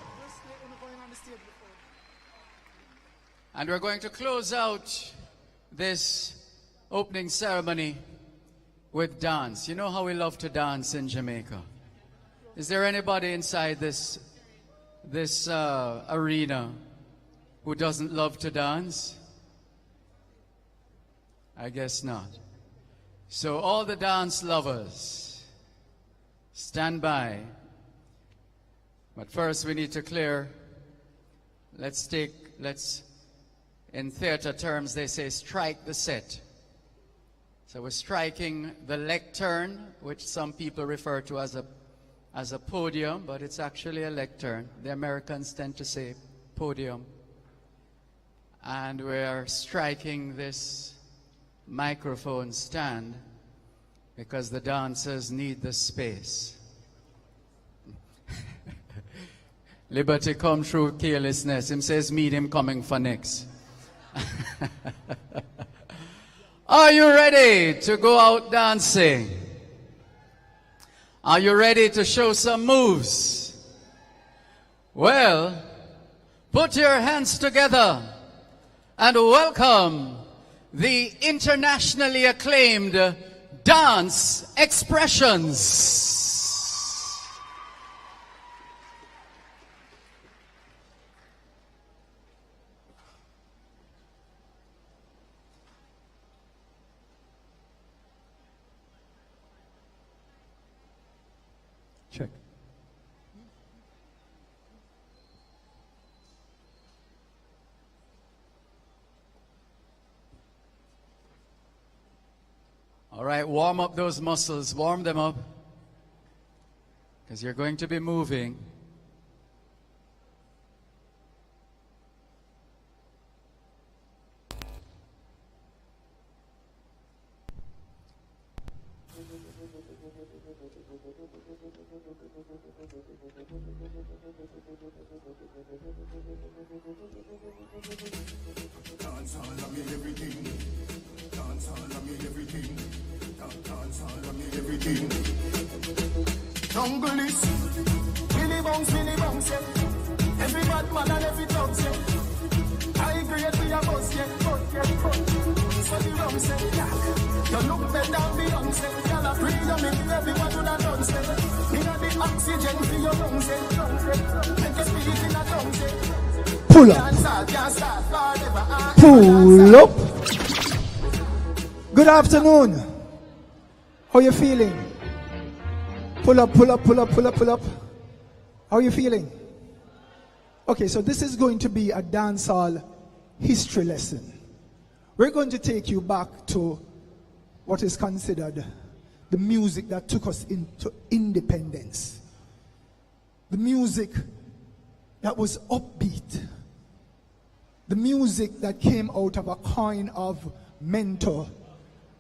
And we're going to close out this opening ceremony with dance. You know how we love to dance in Jamaica. Is there anybody inside this arena who doesn't love to dance? I guess not. So all the dance lovers, stand by. But first we need to clear. In theater terms they say strike the set. So we're striking the lectern, which some people refer to as a podium, but it's actually a lectern. The Americans tend to say podium. And we're striking this microphone stand because the dancers need the space. Liberty come through carelessness. Him says meet him coming for next. Are you ready to go out dancing? Are you ready to show some moves? Well, put your hands together and welcome the internationally acclaimed Dance Expressions. Check. All right, warm up those muscles, warm them up, because you're going to be moving. Jungle is Willy bounce, yeah. Every bad man and every dog, yeah. I grade we a boss, yeah. So the rum say, yeah. You look better than Beyonce. Y'all a freedom if everyone do that dance, yeah. You got the oxygen for your lungs, yeah. Make you speak in a tongue, yeah. Pull up. Pull up. Good afternoon. How you feeling? Pull up, pull up, pull up, pull up, pull up. How are you feeling? Okay, so this is going to be a dancehall history lesson. We're going to take you back to what is considered the music that took us into independence. The music that was upbeat. The music that came out of a kind of mentor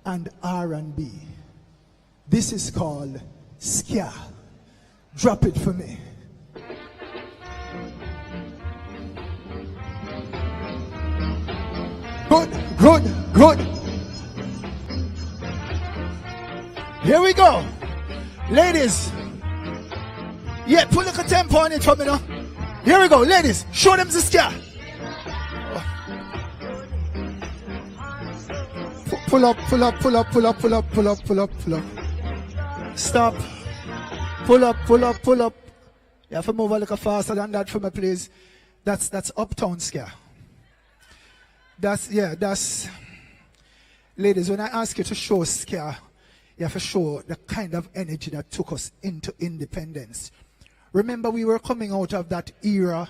and R&B. This is called Ska. Drop it for me. Good, good, good. Here we go. Ladies. Yeah, put a tempo on it for me now. Here we go, ladies. Show them the Ska. Pull up, pull up, pull up, pull up, pull up, pull up, pull up, pull up. Stop. Pull up, pull up, pull up. You have to move a little faster than that for me, please. That's uptown Ska. That's, ladies, when I ask you to show Ska, you have to show the kind of energy that took us into independence. Remember, we were coming out of that era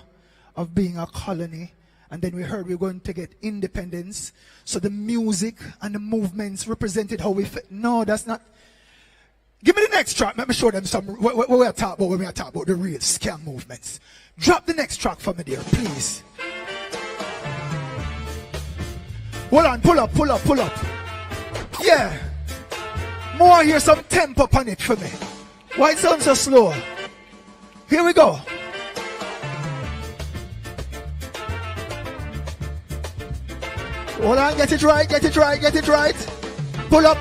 of being a colony, and then we heard we were going to get independence. So the music and the movements represented how we felt. No, that's not. Give me the next track. Let me show them some. What we are talking about when we are talking about the real Ska movements. Drop the next track for me, dear, please. Hold on, pull up, pull up, pull up. Yeah. More hear some tempo on it for me. Why it sounds so slow? Here we go. Hold on, get it right, get it right, get it right. Pull up.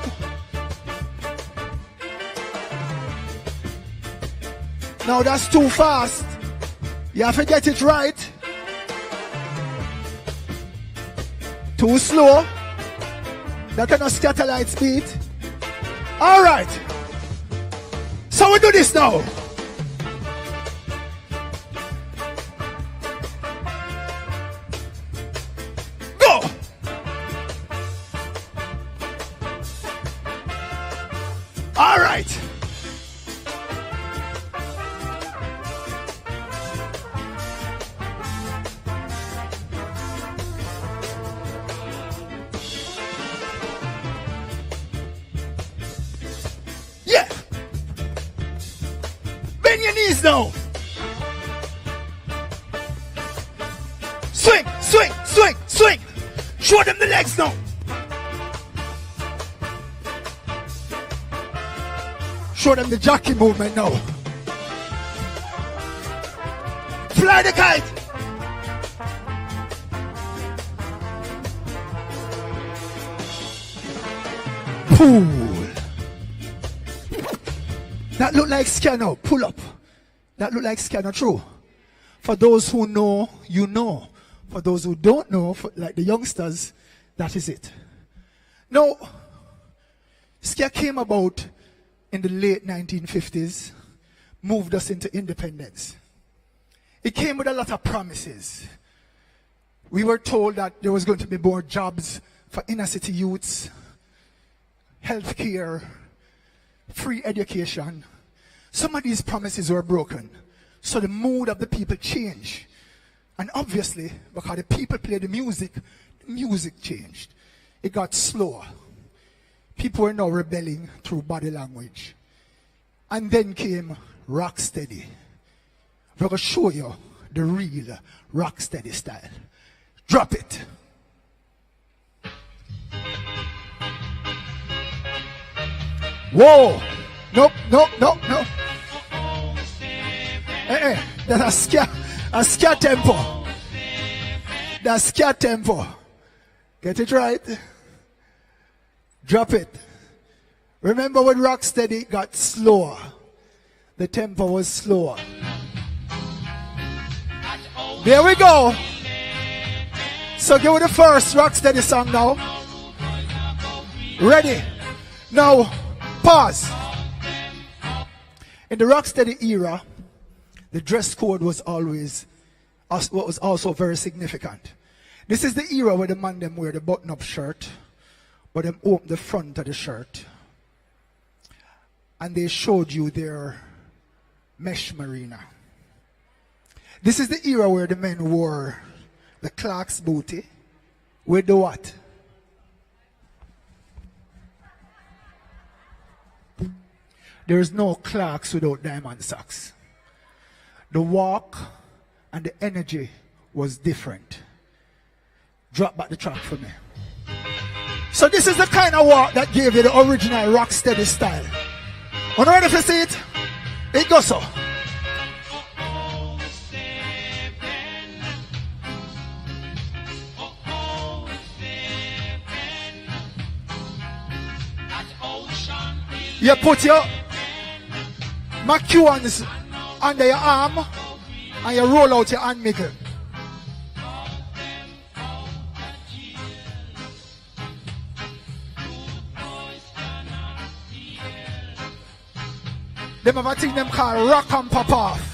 No, that's too fast. You have to get it right. Too slow. That kind of satellite speed. All right. So we do this now. Go. All right. Yeah. Bend your knees now. Swing, swing, swing, swing. Show them the legs now. Show them the jockey movement now. Fly the kite. Pool. That look like scanner. Pull up. That look like scanner. True. For those who know, you know. For those who don't know, like the youngsters, that is it. Now, Skia came about in the late 1950s, moved us into independence. It came with a lot of promises. We were told that there was going to be more jobs for inner city youths, healthcare, free education. Some of these promises were broken. So the mood of the people changed. And obviously, because the people played the music changed. It got slower. People were now rebelling through body language. And then came Rocksteady. We're going to show you the real Rocksteady style. Drop it. Whoa! Nope, nope, nope, nope. That's a ska tempo. That's ska tempo. Get it right. Drop it. Remember when Rocksteady got slower? The tempo was slower. There we go. So give me the first Rocksteady song now. Ready? Now, pause. In the Rocksteady era, the dress code was always what was also very significant. This is the era where the man them wear the button-up shirt, but them open the front of the shirt, and they showed you their mesh marina. This is the era where the men wore the Clark's booty with the what? There is no Clark's without diamond socks. The walk and the energy was different. Drop back the track for me. So this is the kind of walk that gave you the original Rocksteady style. Are you ready to see it? It goes so. You put your McEwans under your arm and you roll out your hand middle. Them have a thing them called rock and pop off.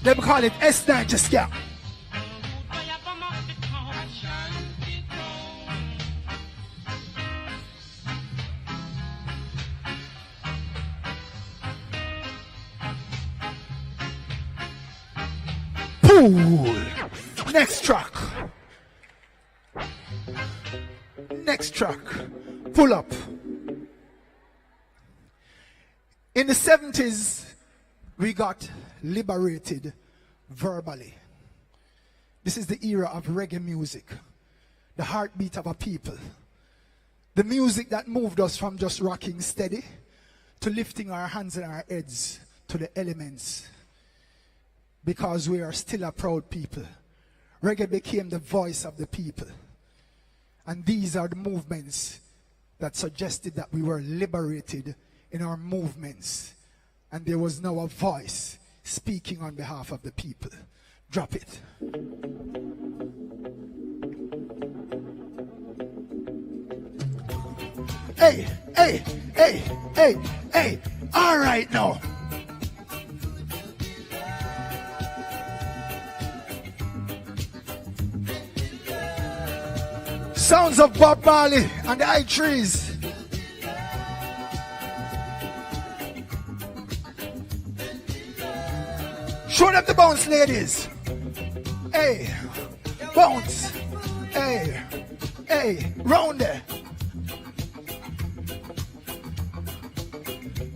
Them call it S9 to scare. Pool. Next track. Next track. Pull up. In the 70s, we got liberated verbally. This is the era of reggae music, the heartbeat of a people. The music that moved us from just rocking steady to lifting our hands and our heads to the elements, because we are still a proud people. Reggae became the voice of the people. And these are the movements that suggested that we were liberated in our movements. And there was now a voice speaking on behalf of the people. Drop it. Hey, hey, hey, hey, hey. All right now. Sounds of Bob Marley and the high trees. Show them the bounce, ladies. Hey, bounce. Hey, hey, round there.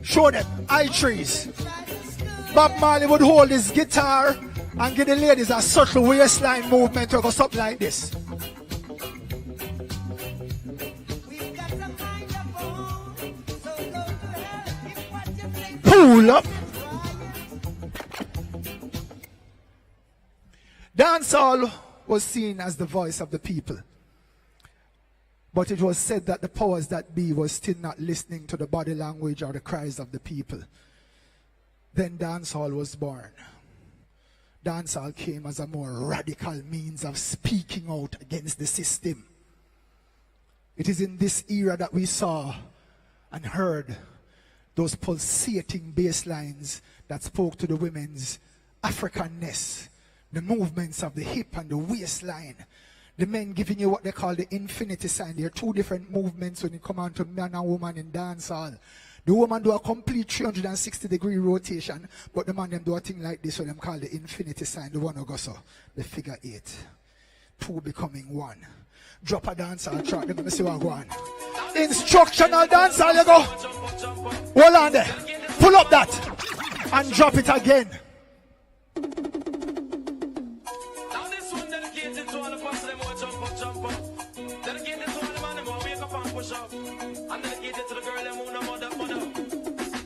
Show them high trees. Bob Marley would hold his guitar and give the ladies a subtle waistline movement or something like this. Pull up. Dancehall was seen as the voice of the people. But it was said that the powers that be was still not listening to the body language or the cries of the people. Then dancehall was born. Dancehall came as a more radical means of speaking out against the system. It is in this era that we saw and heard those pulsating bass lines that spoke to the women's Africanness, the movements of the hip and the waistline, the men giving you what they call the infinity sign. There are two different movements when you come on to man and woman in dancehall. The woman do a complete 360-degree rotation, but the man them do a thing like this, so them call the infinity sign, the one who goes so, the figure 8. Two becoming one. Drop a dancehall track, let me see what go on. Instructional dancehall, you go. Hold on there. Pull up that and drop it again. I'm dedicated to the girl and moon and mother.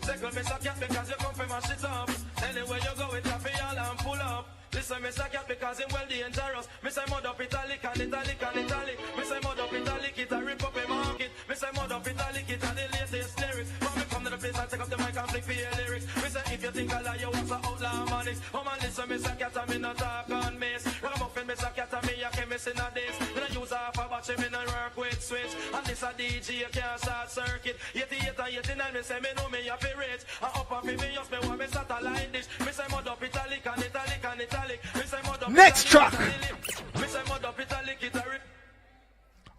Second miss a cat because you come from my shit up. Anywhere you go with coffee all and pull up. Listen, miss a cat because it's well dangerous. Miss a mud up italic and italic and italic. Miss a mud up italic, it a rip up a market. Miss a mud up italic, it a the latest lyrics. When we come to the place and take up the mic and flick for your lyrics. Miss a if you think I lie, you want to outlaw manics. Oh man, listen, miss a cat and me not talk on miss. When I'm muffin, miss a cat and me a chemist in a days. When I use half a battery, me no work with switch. And this a DJ can't start circuit. 88 and 89, me say me know me a fi rich. And up and fi me just me want me satellite dish. Me say mud up italic and italic and italic. Me say mud up next track. Me say mud up italic, it a rip.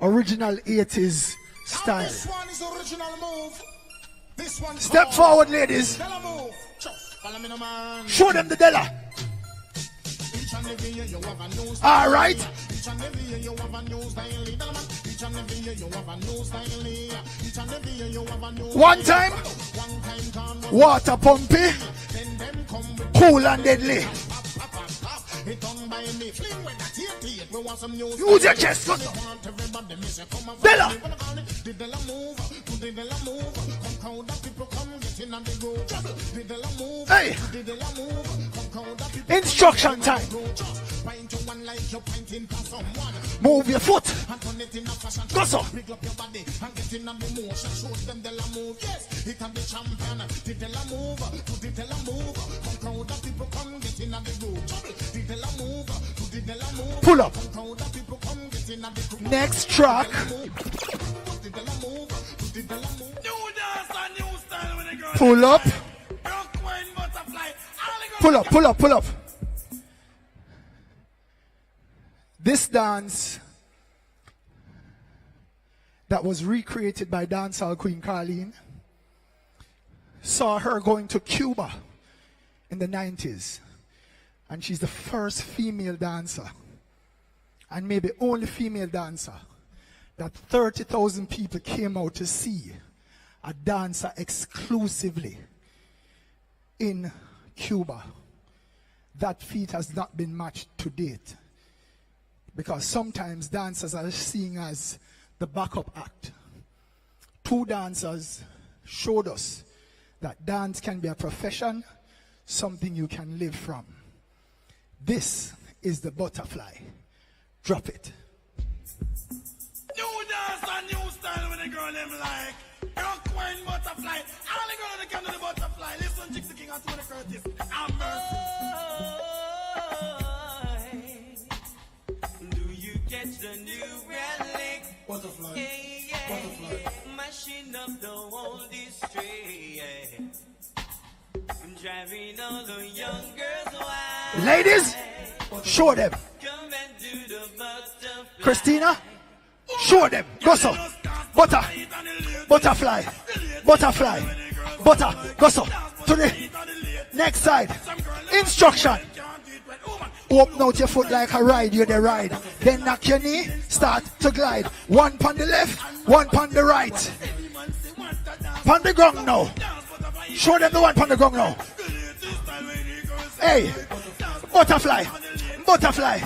Original 80s style. This one is original move. This one Step forward, ladies. Show them the Della. All right. One time. Water pumpy. Cool and deadly. Use your chest. Della. Hey. Instruction time. Move your foot. Go so. Pull up. Next track. Pull up. Pull up, pull up, pull up. This dance that was recreated by dancehall Queen Carleen saw her going to Cuba in the 90s. And she's the first female dancer, and maybe only female dancer, that 30,000 people came out to see a dancer exclusively in Cuba. That feat has not been matched to date, because sometimes dancers are seen as the backup act. Two dancers showed us that dance can be a profession, something you can live from. This is the butterfly. Drop it. New dance and new style with the girl them like. Rock wine butterfly. All the girl that can do the butterfly. Listen, Jixie King and Tony Curtis. Have mercy. Do you catch the new relic? Butterfly. Yeah. Butterfly. Mashing up the whole district. Yeah. Driving all the young girls wild. Ladies, show them. Come and do the butterfly. Christina, show them. Go so. Butter. Butterfly. Butterfly. Butter. Go so. To the next side. Instruction. Open out your foot like a ride, you the ride. Then knock your knee, start to glide. One on the left, one on the right. On the ground now. Show them the one on the ground now. Hey, butterfly, butterfly,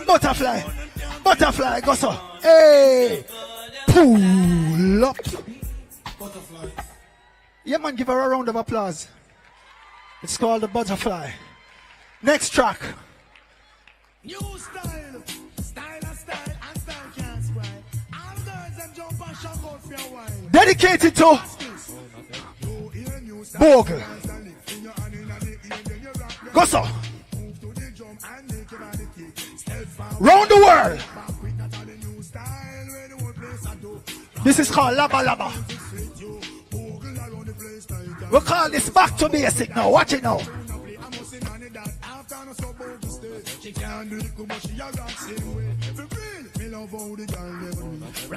butterfly, butterfly, go so. Hey, pull up. Yeah man, give her a round of applause. It's called the butterfly. Next track. New style. Style and style and style can't spoil. All girls them jump and shout out for a while. Dedicated to Bogle. Go so. Round the world. This is called Laba Laba. We call this back to basic now. Watch it now.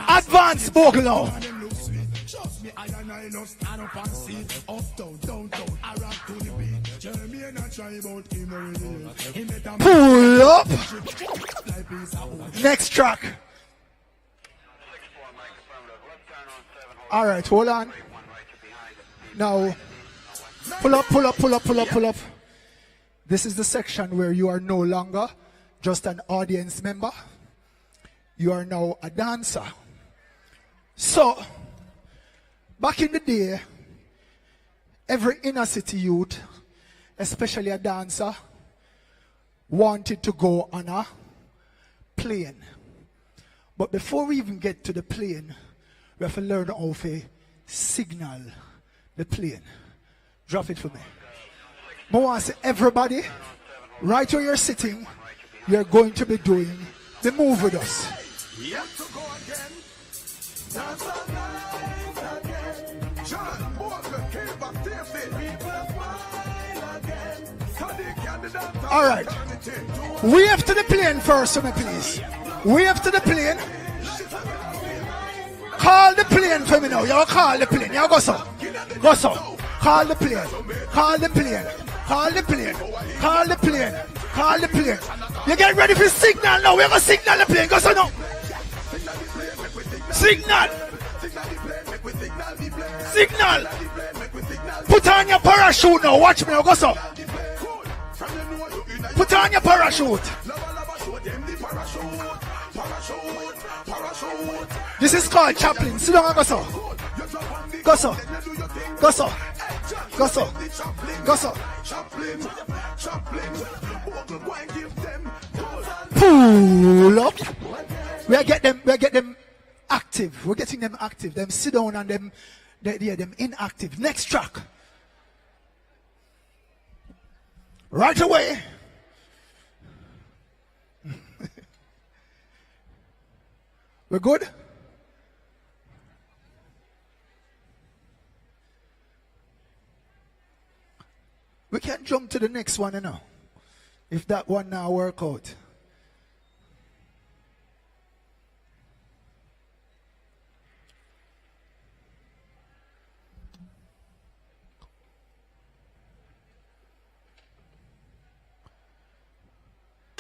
Advanced Bogle now. Trust me, I love stand up and see up, down, down, down, I rock to the beat. Jeremy and I try about him already. Pull up. Next track. All right, hold on. Now, pull up, pull up, pull up, pull up, pull up. This is the section where you are no longer just an audience member. You are now a dancer. So, back in the day, every inner city youth, especially a dancer, wanted to go on a plane. But before we even get to the plane, we have to learn how to signal the plane. Drop it for me. I want to say everybody, right where you're sitting, you're going to be doing the move with us. We have to go again. Dance alive again. John Bogle came back to again. All right. Wave to the plane first, for me, please. Wave to the plane. Call the plane for me now. You call the plane. You go so. Go so. Call the plane. Call the plane. Call the plane. Call the plane. Call the plane. You get ready for signal now. We're going to signal the plane. Go so now. Signal. Signal. Put on your parachute now. Watch me now. Go so. Put on your parachute. This is called Chaplin. Sit down and go so. Go so. Go so. Go so. Go so. Pull up. We get them active. We're getting them active. Them sit down and them inactive. Next track. Right away. We're good? We can jump to the next one now. If that one now work out.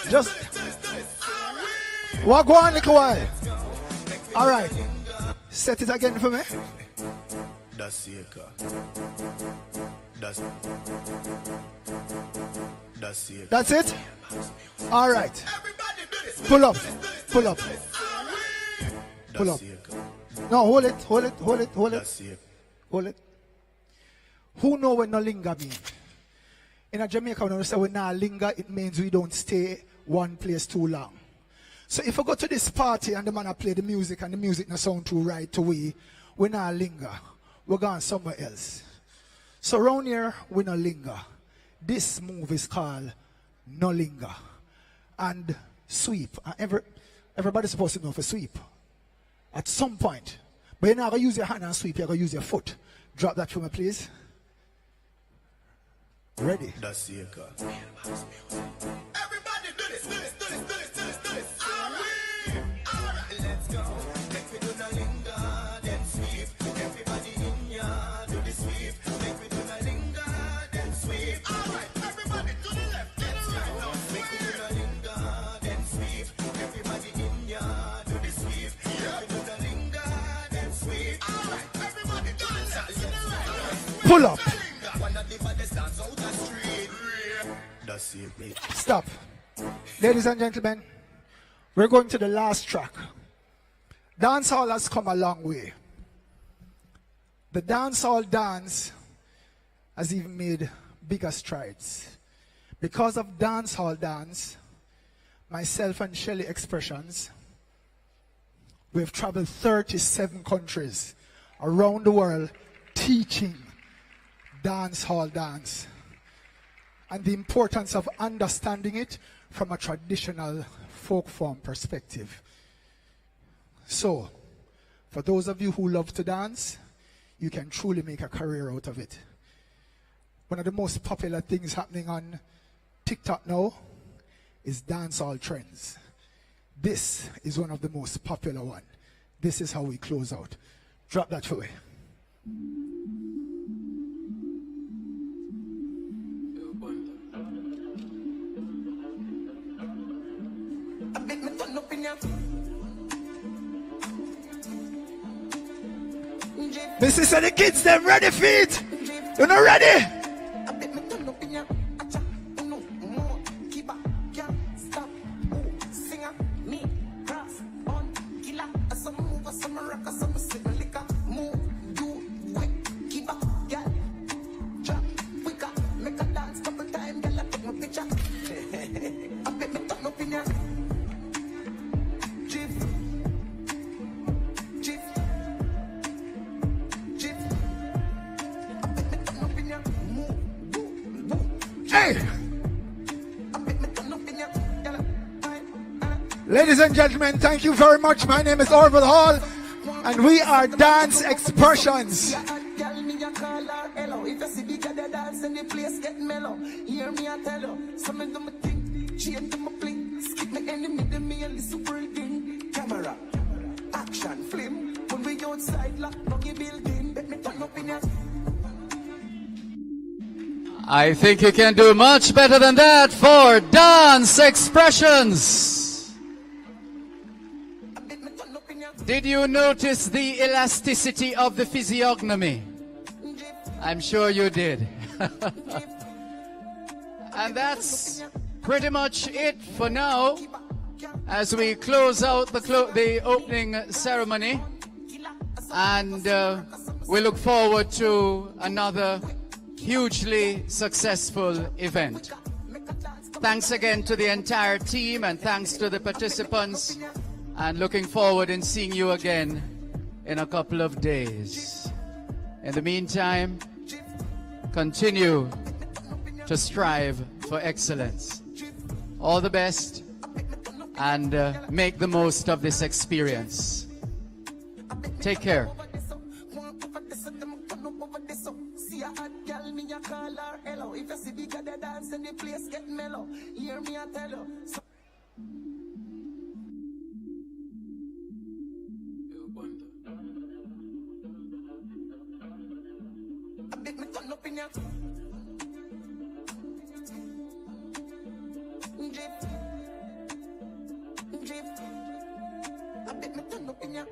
Just walk on little while. All right. Set it again for me. That's it. That's it? All right. Pull up. Pull up. Pull up. No, hold it. Hold it. Hold it. Hold it. Hold it. Who know what no linger mean? In Jamaica, when we say we not linger, it means we don't stay one place too long. So if I go to this party and the man play the music and the music not sound too right away, we not linger. We're going somewhere else. So around here, we not linger. This move is called no linger. And sweep. And everybody's supposed to know for sweep. At some point. But you're not going to use your hand and sweep, you're going to use your foot. Drop that for me, please. Ready? That's the car. Everybody do this, do this, do this, do this, do this, do this. All right, let's go. Make me do the linger, then sweep. Everybody in ya, do the sweep. Make me do the linger, then sweep. All right, everybody to the left, let's go. Make me do the linger, then sweep. Everybody in ya, do the sweep. Make me do the linger, then sweep. All right, everybody dance to the right. Pull up. One of the baddest dance out the street. That's it. Stop. Ladies and gentlemen, we're going to the last track. Dancehall has come a long way. The dancehall dance has even made bigger strides. Because of dancehall dance, myself and Shelly Expressions, we've traveled 37 countries around the world teaching dancehall dance and the importance of understanding it from a traditional folk form perspective. So, for those of you who love to dance, you can truly make a career out of it. One of the most popular things happening on TikTok now is dancehall trends. This is one of the most popular ones. This is how we close out. Drop that for me. This is the kids, them ready feet. You not ready? Hey! Ladies and gentlemen, thank you very much. My name is Orville Hall, and we are Dance Expressions. Camera, action, film. When we outside, lock down your building, bet me turn up in your. I think you can do much better than that for Dance Expressions. Did you notice the elasticity of the physiognomy? I'm sure you did. And that's pretty much it for now as we close out the opening ceremony. And we look forward to another hugely successful event. Thanks again to the entire team and thanks to the participants, and looking forward in seeing you again in a couple of days. In the meantime, continue to strive for excellence. All the best, and make the most of this experience. Take care. Me a call her hello. If you see the girl dance and the place get mellow, hear me a tell you. A bit me turn up in ya. Drip, drip. A bit me turn up in ya.